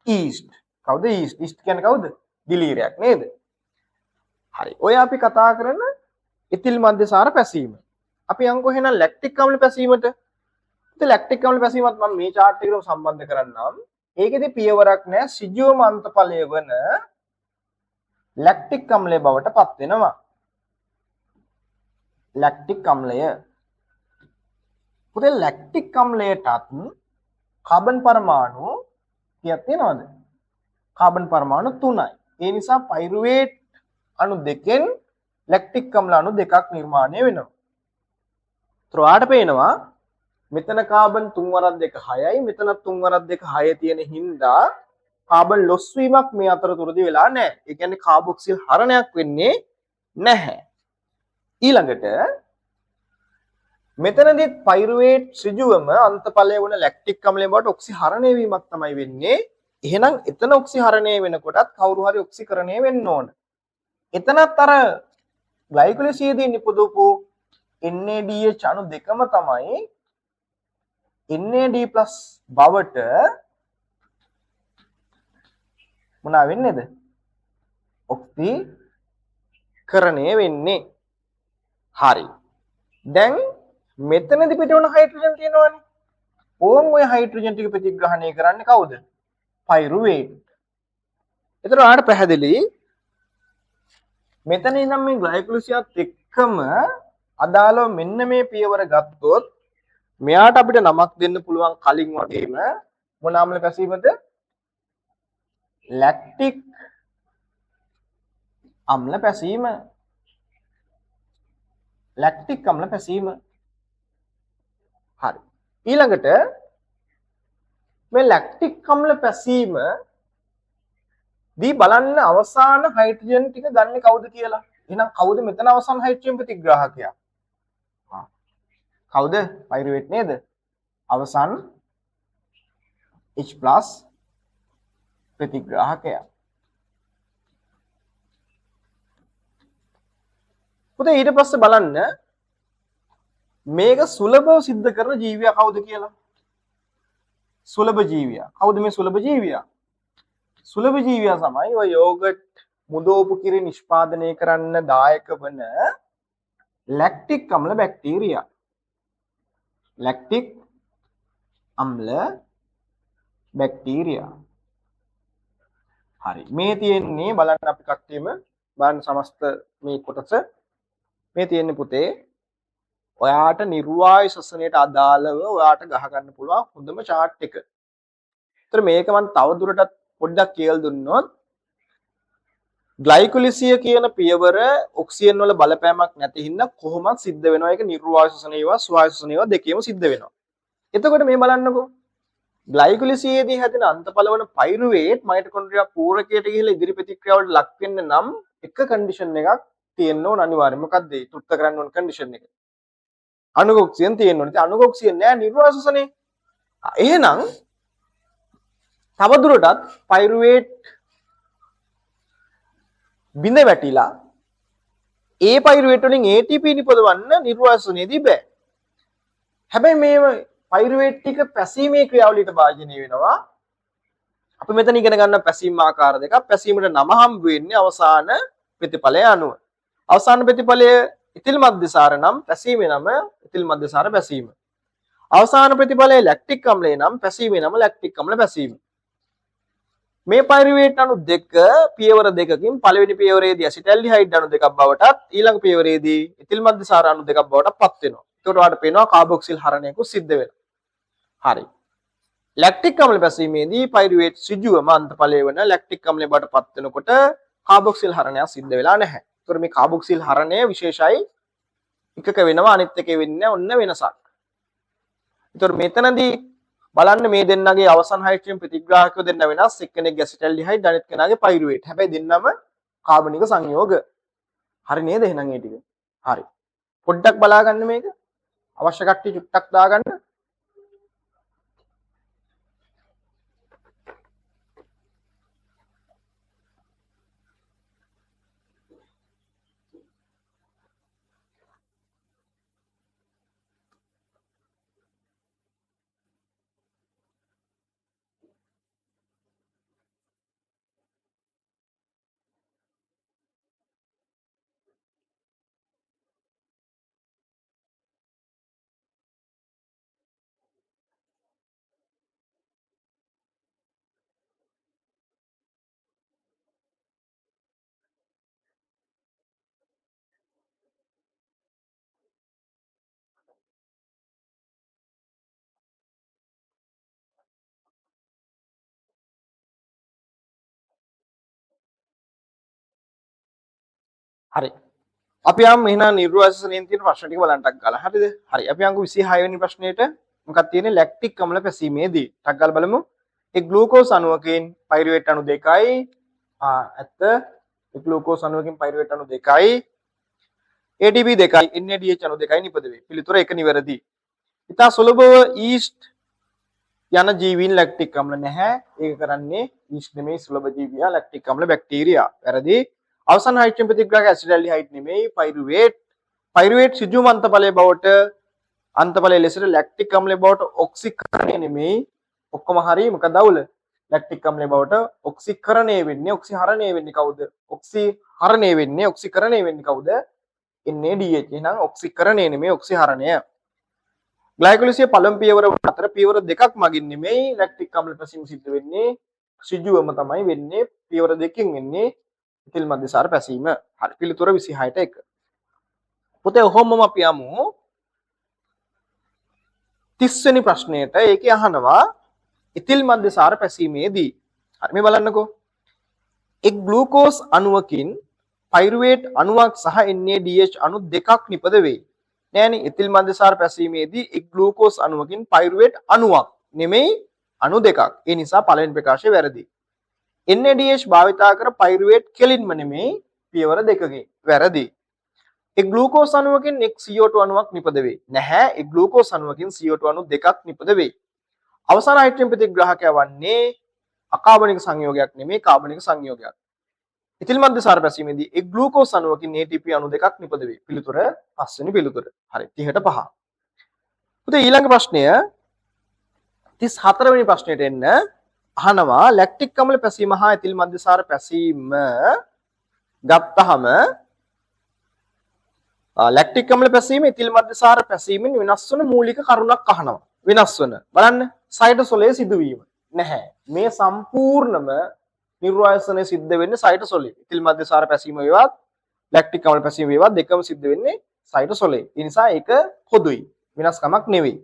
S1: ඊස්ට්. කවුද ඊස්ට්? ඊස්ට් කියන්නේ කවුද? දිලීරයක් නේද? හරි. ඔය අපි කතා කරන එතිල් මධ්‍යසාර පැසීම. අපි යන්කෝ එහෙනම් ලැක්ටික් අම්ල පැසීමට. ඉතින් ලැක්ටික් අම්ල පැසීමත් මම මේ chart එකට සම්බන්ධ කරන්නම්. ඒකෙදි පියවරක් නැහැ. සිජුවම අන්තඵලය වන ලැක්ටික් අම්ලය බවට පත් වෙනවා. ලැක්ටික් අම්ලය. පුතේ ලැක්ටික් අම්ලයටත් කාබන් පරමාණු කීයක් තියෙනවද? කාබන් පරමාණු 3යි. ඒ නිසා පයිරුවේට් අණු දෙකෙන් ලැක්ටික් අම්ල අණු දෙකක් නිර්මාණය වෙනවා. ඔයාට පේනවා මෙතන කාබන් 3 වරක් 2 6යි මෙතන 3 වරක් 2 6 තියෙන හින්දා කාබන් ලොස් වීමක් මේ අතරතුරදී වෙලා නැහැ. ඒ කියන්නේ කාබොක්සිල් හරණයක් වෙන්නේ නැහැ. ඊළඟට මෙතනදී පයිරුවේට් ඍජුවම අන්තඵලය වුණ ලැක්ටික් අම්ලයෙන් බවට ඔක්සිහරණය වීමක් තමයි වෙන්නේ. එහෙනම් එතන ඔක්සිහරණය වෙනකොටත් කවුරු හරි ඔක්සිකරණය වෙන්න ඕන. එතනත් අර ග්ලයිකොලිසියේදී නිපදවපු NADH අණු දෙකම තමයි NAD+ බවට මොනවා වෙන්නේද? ඔක්සිකරණය වෙන්නේ. හරි. දැන් මෙතනදී පිටවන හයිඩ්‍රජන් තියෙනවනේ. ඔය හයිඩ්‍රජන් ටික ප්‍රතිග්‍රහණය කරන්නේ කවුද? පයිරුවේට්. එතන ඔයාලට පැහැදිලි මෙතන ඉඳන් මේ ග්ලයිකොලිසියත් එක්කම අදාළව මෙන්න මේ පියවර ගත්තොත් මෙයාට අපිට නමක් දෙන්න පුළුවන් කලින් වගේම මොන අම්ල පැසීමද? ලැක්ටික් අම්ල පැසීම. ලැක්ටික් අම්ල පැසීම. හරි. ඊළඟට මේ ලැක්ටික් අම්ල පැසීම දී බලන්න අවසාන හයිඩ්‍රජන් ටික ගන්න කවුද කියලා. එහෙනම් කවුද මෙතන අවසාන හයිඩ්‍රජන් ප්‍රතිග්‍රාහකයා? කවුද? පයිරුවේට් නේද? අවසාන H+ ප්‍රතිග්‍රාහකයා. පුතේ ඊට පස්සේ බලන්න මේක සුලභව සිද්ධ කරන ජීවියා කවුද කියලා? සුලභ ජීවියා. කවුද මේ සුලභ ජීවියා? සුලභ ජීවියා තමයි ඔය යෝගට් මුදෝපු කිරි නිෂ්පාදනය කරන්න දායක වන ලැක්ටික් අම්ල බැක්ටීරියා. ලැක්ටික් අම්ල බැක්ටීරියා. හරි. මේ තියෙන්නේ බලන්න අපි කට්ටියම බලන්න සමස්ත මේ කොටස මේ තියෙන්නේ පුතේ ඔයාට නිර්වායු ශ්වසනයට අදාළව ඔයාට ගහ ගන්න පුළුවන් හොඳම chart එක. ඒතර මේක මම තව දුරටත් පොඩ්ඩක් කියලා දුන්නොත් ග්ලයිකොලිසිය කියන පියවර ඔක්සිජන් වල බලපෑමක් නැති හින්දා කොහොමද සිද්ධ වෙනවා? ඒක නිර්වායු ශ්වසන ඒවා ස්වායු ශ්වසන ඒවා දෙකේම සිද්ධ වෙනවා. එතකොට මේ බලන්නකෝ ග්ලයිකොලිසියේදී හැදෙන අන්තපලවන පයිරුවේට් මයිටොකොන්ඩ්‍රියා පූරකයට ගිහිල්ලා ඉදිරි ප්‍රතික්‍රියාවලට ලක් වෙන්න නම් එක කන්ඩිෂන් එකක් තියෙන්න ඕන අනිවාර්යයෙන්. මොකක්ද ඒ? තෘප්ත කරන්න ඕන කන්ඩිෂන් එක. අණුක ඔක්සිජන් තියෙන්න ඕනේ. අණුක ඔක්සිජන් නෑ නිර්වායු ශ්වසනේ. එහෙනම් තවදුරටත් පයිරුවේට් බිඳ වැටිලා ඒ පයිරුවේට් වලින් ATP නිපදවන්න නිර්වායු ශ්වසනයේදී බෑ. හැබැයි මේ පයිරුවේට් ටික පැසීමේ ක්‍රියාවලියට භාජනය වෙනවා. අපි මෙතන ඉගෙන ගන්න පැසීම් ආකාර දෙකක්. පැසීමට නම හම්බ වෙන්නේ අවසාන ප්‍රතිඵලය අනුව. අවසාන ප්‍රතිඵලය ඉතිල් මධ්‍යසාර නම් පැසීමේ නම ඉතිල් මධ්‍යසාර පැසීම. අවසාන ප්‍රතිඵලය ලැක්ටික් අම්ලයේ නම් පැසීමේ නම ලැක්ටික් අම්ල පැසීම. මේ පයිරුවේට් අණු දෙක පියවර දෙකකින් පළවෙනි පියවරේදී ඇසිටල්ඩිහයිඩ් අණු දෙකක් බවටත් ඊළඟ පියවරේදී ඉතිල් මධ්‍යසාර අණු දෙකක් බවට පත් වෙනවා. ඒකට ඔයාලට පේනවා කාබොක්සිල් හරණයක සිද්ධ වෙනවා. හරි. ලැක්ටික් අම්ල පැසීමේදී පයිරුවේට් ඍජුවම අන්තඵලය වෙන ලැක්ටික් අම්ලය බවට පත් වෙනකොට කාබොක්සිල් හරණයක් සිද්ධ වෙලා නැහැ. ඒතර මේ කාබොක්සිල් හරණය විශේෂයි එකක වෙනවා අනිත් එකේ වෙන්නේ ඔන්න වෙනසක්. ඒතර මෙතනදී බලන්න මේ දෙන්නගේ අවසන් හයිඩ්‍රජන් ප්‍රතිග්‍රාහකයෝ දෙන්න වෙනස්. එක්කෙනෙක් ඇසිටල්ඩිහයිඩ් අනිත් කෙනාගේ පයිරුවේට්. හැබැයි දෙන්නම කාබනික සංයෝග. හරි නේද එහෙනම් ඒ ටික? හරි. පොඩ්ඩක් බලා ගන්න මේක. අවශ්‍ය කට්ටිය චුට්ටක් දාගන්න. හරි. අපි යම් එහෙනම් නිර්වායු ශ්වසනයෙන් තියෙන ප්‍රශ්න ටික බලන්නටක් ගාලා. හරිද? හරි. අපි යන්කෝ 26 වෙනි ප්‍රශ්නෙට මොකක්ද තියෙන්නේ? ලැක්ටික් අම්ල පැසීමේදී. ටක් ගාලා බලමු. ඒ ග්ලූකෝස් අණුවකින් පයිරුවේට් අණු දෙකයි ඇත්ත ඒ ග්ලූකෝස් අණුවකින් පයිරුවේට් අණු දෙකයි ATP දෙකයි NADH අණු දෙකයි නිපද වේ. පිළිතුර එක නිවැරදි. ඉතා සුලභව ඊස්ට් යන ජීවීන් ලැක්ටික් අම්ල නැහැ. ඒක කරන්නේ ඊස්ට් නෙමෙයි සුලභ ජීවියා ලැක්ටික් අම්ල බැක්ටීරියා. වැරදි. අවසන් හයිඩ්‍රජන් ප්‍රතිග්‍රාහක ඇසිටල්ඩිහයිඩ් නෙමෙයි පයිරුවේට්. පයිරුවේට් ඍජුම අන්තඵලයේ බවට අන්තඵලයේ ලෙසට ලැක්ටික් අම්ලයේ බවට ඔක්සිකරණය නෙමෙයි. ඔක්කොම හරි. මොකද අවුල? ලැක්ටික් අම්ලයේ බවට ඔක්සිකරණය වෙන්නේ ඔක්සිහරණය වෙන්නේ කවුද? ඔක්සිහරණය වෙන්නේ ඔක්සිකරණය වෙන්නේ කවුද? NADH. එහෙනම් ඔක්සිකරණය නෙමෙයි ඔක්සිහරණය. ග්ලයිකොලිසිය පළමු පියවර අතර පියවර දෙකක් මගින් නෙමෙයි ලැක්ටික් අම්ල පැසීම සිද්ධ වෙන්නේ. ඍජුවම තමයි වෙන්නේ. පියවර දෙකකින් වෙන්නේ ඉතිල් මධ්‍යසාර පැසීම. හරි. පිළිතුර 26ට 1. පුතේ ඔහොමම අපි යමු 30 වෙනි ප්‍රශ්නයට. ඒකේ අහනවා ඉතිල් මධ්‍යසාර පැසීමේදී. හරි මේ බලන්නකෝ. එක් ග්ලූකෝස් අණුවකින් පයිරුවේට් අණුවක් සහ NADH අණු දෙකක් නිපද වේ. නෑනේ ඉතිල් මධ්‍යසාර පැසීමේදී එක් ග්ලූකෝස් අණුවකින් පයිරුවේට් අණුවක් නෙමෙයි අණු දෙකක්. ඒ නිසා පළවෙනි ප්‍රකාශය වැරදි. NADH භාවිතා කර පයිරුවේට් කෙලින්ම නෙමෙයි පියවර දෙකකින්. වැරදි. එක් ග්ලූකෝස් අණුවකින් එක් CO2 අණුවක් නිපද වේ. නැහැ. එක් ග්ලූකෝස් අණුවකින් CO2 අණු දෙකක් නිපද වේ. අවසාන හයිඩ්‍රජන් ප්‍රතිග්‍රාහකය වන්නේ අකාබනික සංයෝගයක් නෙමෙයි කාබනික සංයෝගයක්. ඉතිල් මධ්‍යසාර පැසීමේදී එක් ග්ලූකෝස් අණුවකින් ATP අණු දෙකක් නිපද වේ. පිළිතුර 5 වෙනි පිළිතුර. හරි 30ට 5. පුතේ ඊළඟ ප්‍රශ්නය 34 වෙනි ප්‍රශ්නෙට එන්න අහනවා ලැක්ටික් අම්ල පැසීම හා එතිල් මධ්‍යසාර පැසීම ගත්තහම ලැක්ටික් අම්ල පැසීම එතිල් මධ්‍යසාර පැසීමෙන් වෙනස් වන මූලික කරුණක් අහනවා. වෙනස් වන බලන්න සයිටෝසොලේ සිදුවීම නැහැ. මේ සම්පූර්ණම නිර්වායසනයේ සිද්ධ වෙන්නේ සයිටෝසොලේ. එතිල් මධ්‍යසාර පැසීම වේවත් ලැක්ටික් අම්ල පැසීම වේවත් දෙකම සිද්ධ වෙන්නේ සයිටෝසොලේ. ඒ නිසා ඒක පොදුයි. වෙනස්කමක් නෙවෙයි.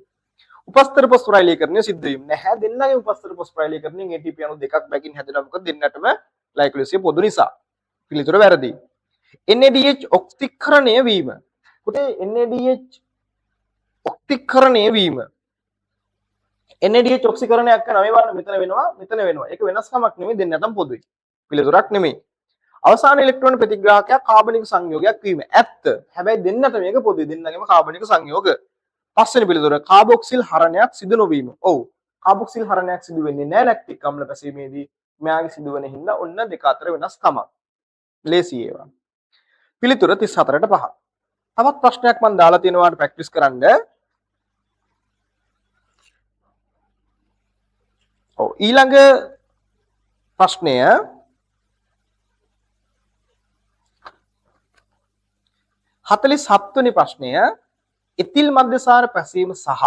S1: උපස්තර පොස්පොරයිලීකරණය සිද්ධ වීම නැහැ. දෙන්නගේ උපස්තර පොස්පොරයිලීකරණයෙන් ATP අණු දෙකක් බැගින් හැදෙනවා. මොකද දෙන්නටම ග්ලයිකොලිසිස් පොදු නිසා. පිළිතුර වැරදි. NADH ඔක්සිකරණය වීම. පුතේ NADH ඔක්සිකරණය වීම. NADH ඔක්සිකරණයක් කරනවා මේ වරණ මෙතන වෙනවා. ඒක වෙනස්කමක් නෙමෙයි දෙන්නටම පොදුයි. පිළිතුරක් නෙමෙයි. අවසාන ඉලෙක්ට්‍රෝන ප්‍රතිග්‍රාහකයක් කාබනික සංයෝගයක් වීම. ඇත්ත. හැබැයි දෙන්නට මේක පොදුයි. දෙන්නගේම කාබනික සංයෝග. පස්වෙනි පිළිතුර කාබොක්සිල් හරණයක් සිදු නොවීම. ඔව්. කාබොක්සිල් හරණයක් සිදු වෙන්නේ නැහැ ලැක්ටික් අම්ල පැසීමේදී. මෙයාගේ සිදුවන හින්දා ඔන්න දෙක අතර වෙනස්කමක්. ලේසි ඒවා. පිළිතුර 34ට 5. තවත් ප්‍රශ්නයක් මම දාලා තියෙනවා ප්‍රැක්ටිස් කරන්න. ඔව් ඊළඟ ප්‍රශ්නය 47 වෙනි ප්‍රශ්නය එතිල් මධ්‍යසාර පැසීම සහ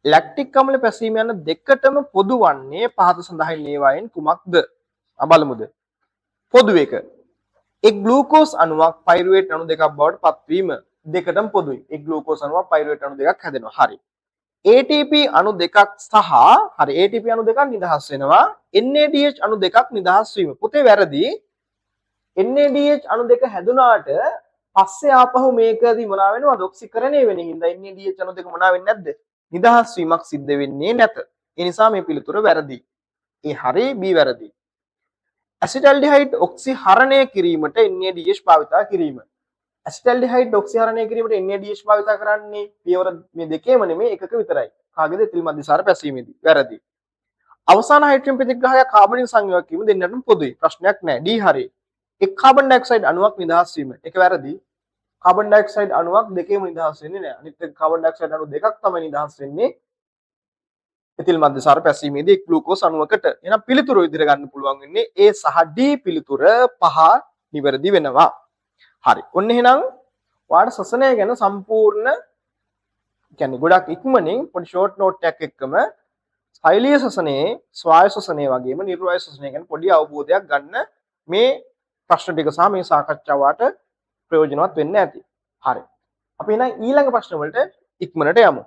S1: ලැක්ටික් අම්ල පැසීම යන දෙකටම පොදු වන්නේ පහත සඳහන් ඒවායින් කුමක්ද? බලමුද. පොදු එක. එක් ග්ලූකෝස් අණුවක් පයිරුවේට් අණු දෙකක් බවට පත්වීම දෙකටම පොදුයි. එක් ග්ලූකෝස් අණුවක් පයිරුවේට් අණු දෙකක් හැදෙනවා. හරි. ATP අණු දෙකක් සහ හරි ATP අණු දෙකක් නිදහස් වෙනවා. NADH අණු දෙකක් නිදහස් වීම. පුතේ වැරදි. NADH අණු දෙක හැදුනාට පස්සේ ආපහු මේකදී මොනවා වෙනවද? ඔක්සිකරණය වෙන හින්දා NADH අණු දෙක මොනවා වෙන්නේ නැද්ද? නිදහස් වීමක් සිද්ධ වෙන්නේ නැත. ඒ නිසා මේ පිළිතුර වැරදි. ඒ හරි B වැරදි. ඇසිටල්ඩිහයිඩ් ඔක්සිහරණය කිරීමට NADH භාවිතා කිරීම. ඇසිටල්ඩිහයිඩ් ඔක්සිහරණය කිරීමට NADH භාවිතා කරන්නේ පියවර මේ දෙකේම නෙමෙයි එකක විතරයි. කාගේද? එතිල් මධ්‍යසාර පැසීමේදී. වැරදි. අවසාන හයිඩ්‍රජන් ප්‍රතිග්‍රාහකයක් කාබනික සංයෝගයක් වීම දෙන්නටම පොදුයි. ප්‍රශ්නයක් නැහැ. D හරි. එක් කාබන් ඩයොක්සයිඩ් අණුවක් නිදහස් වීම. ඒක වැරදි. කාබන් ඩයොක්සයිඩ් අණුවක් දෙකේම නිදහස් වෙන්නේ නැහැ. අනිත් එක කාබන් ඩයොක්සයිඩ් අණු දෙකක් තමයි නිදහස් වෙන්නේ. එතිල් මධ්‍යසාර පැසීමේදී එක් ග්ලූකෝස් අණුවකට. එහෙනම් පිළිතුරු විදිහට ගන්න පුළුවන් වෙන්නේ A සහ D පිළිතුර පහ නිවැරදි වෙනවා. හරි. ඔන්න එහෙනම් ඔයාලට සසනය ගැන සම්පූර්ණ කියන්නේ ගොඩක් ඉක්මනින් පොඩි ෂෝට් නෝට් එකක් එක්කම ස්ථෛලීය සසනයේ ස්වායු සසනයේ වගේම නිර්වායු සසනය ගැන පොඩි අවබෝධයක් ගන්න මේ ප්‍රශ්න ටික සහ මේ සාකච්ඡාවට ප්‍රයෝජනවත් වෙන්න ඇති. හරි. අපි එහෙනම් ඊළඟ ප්‍රශ්න වලට ඉක්මනට යමු.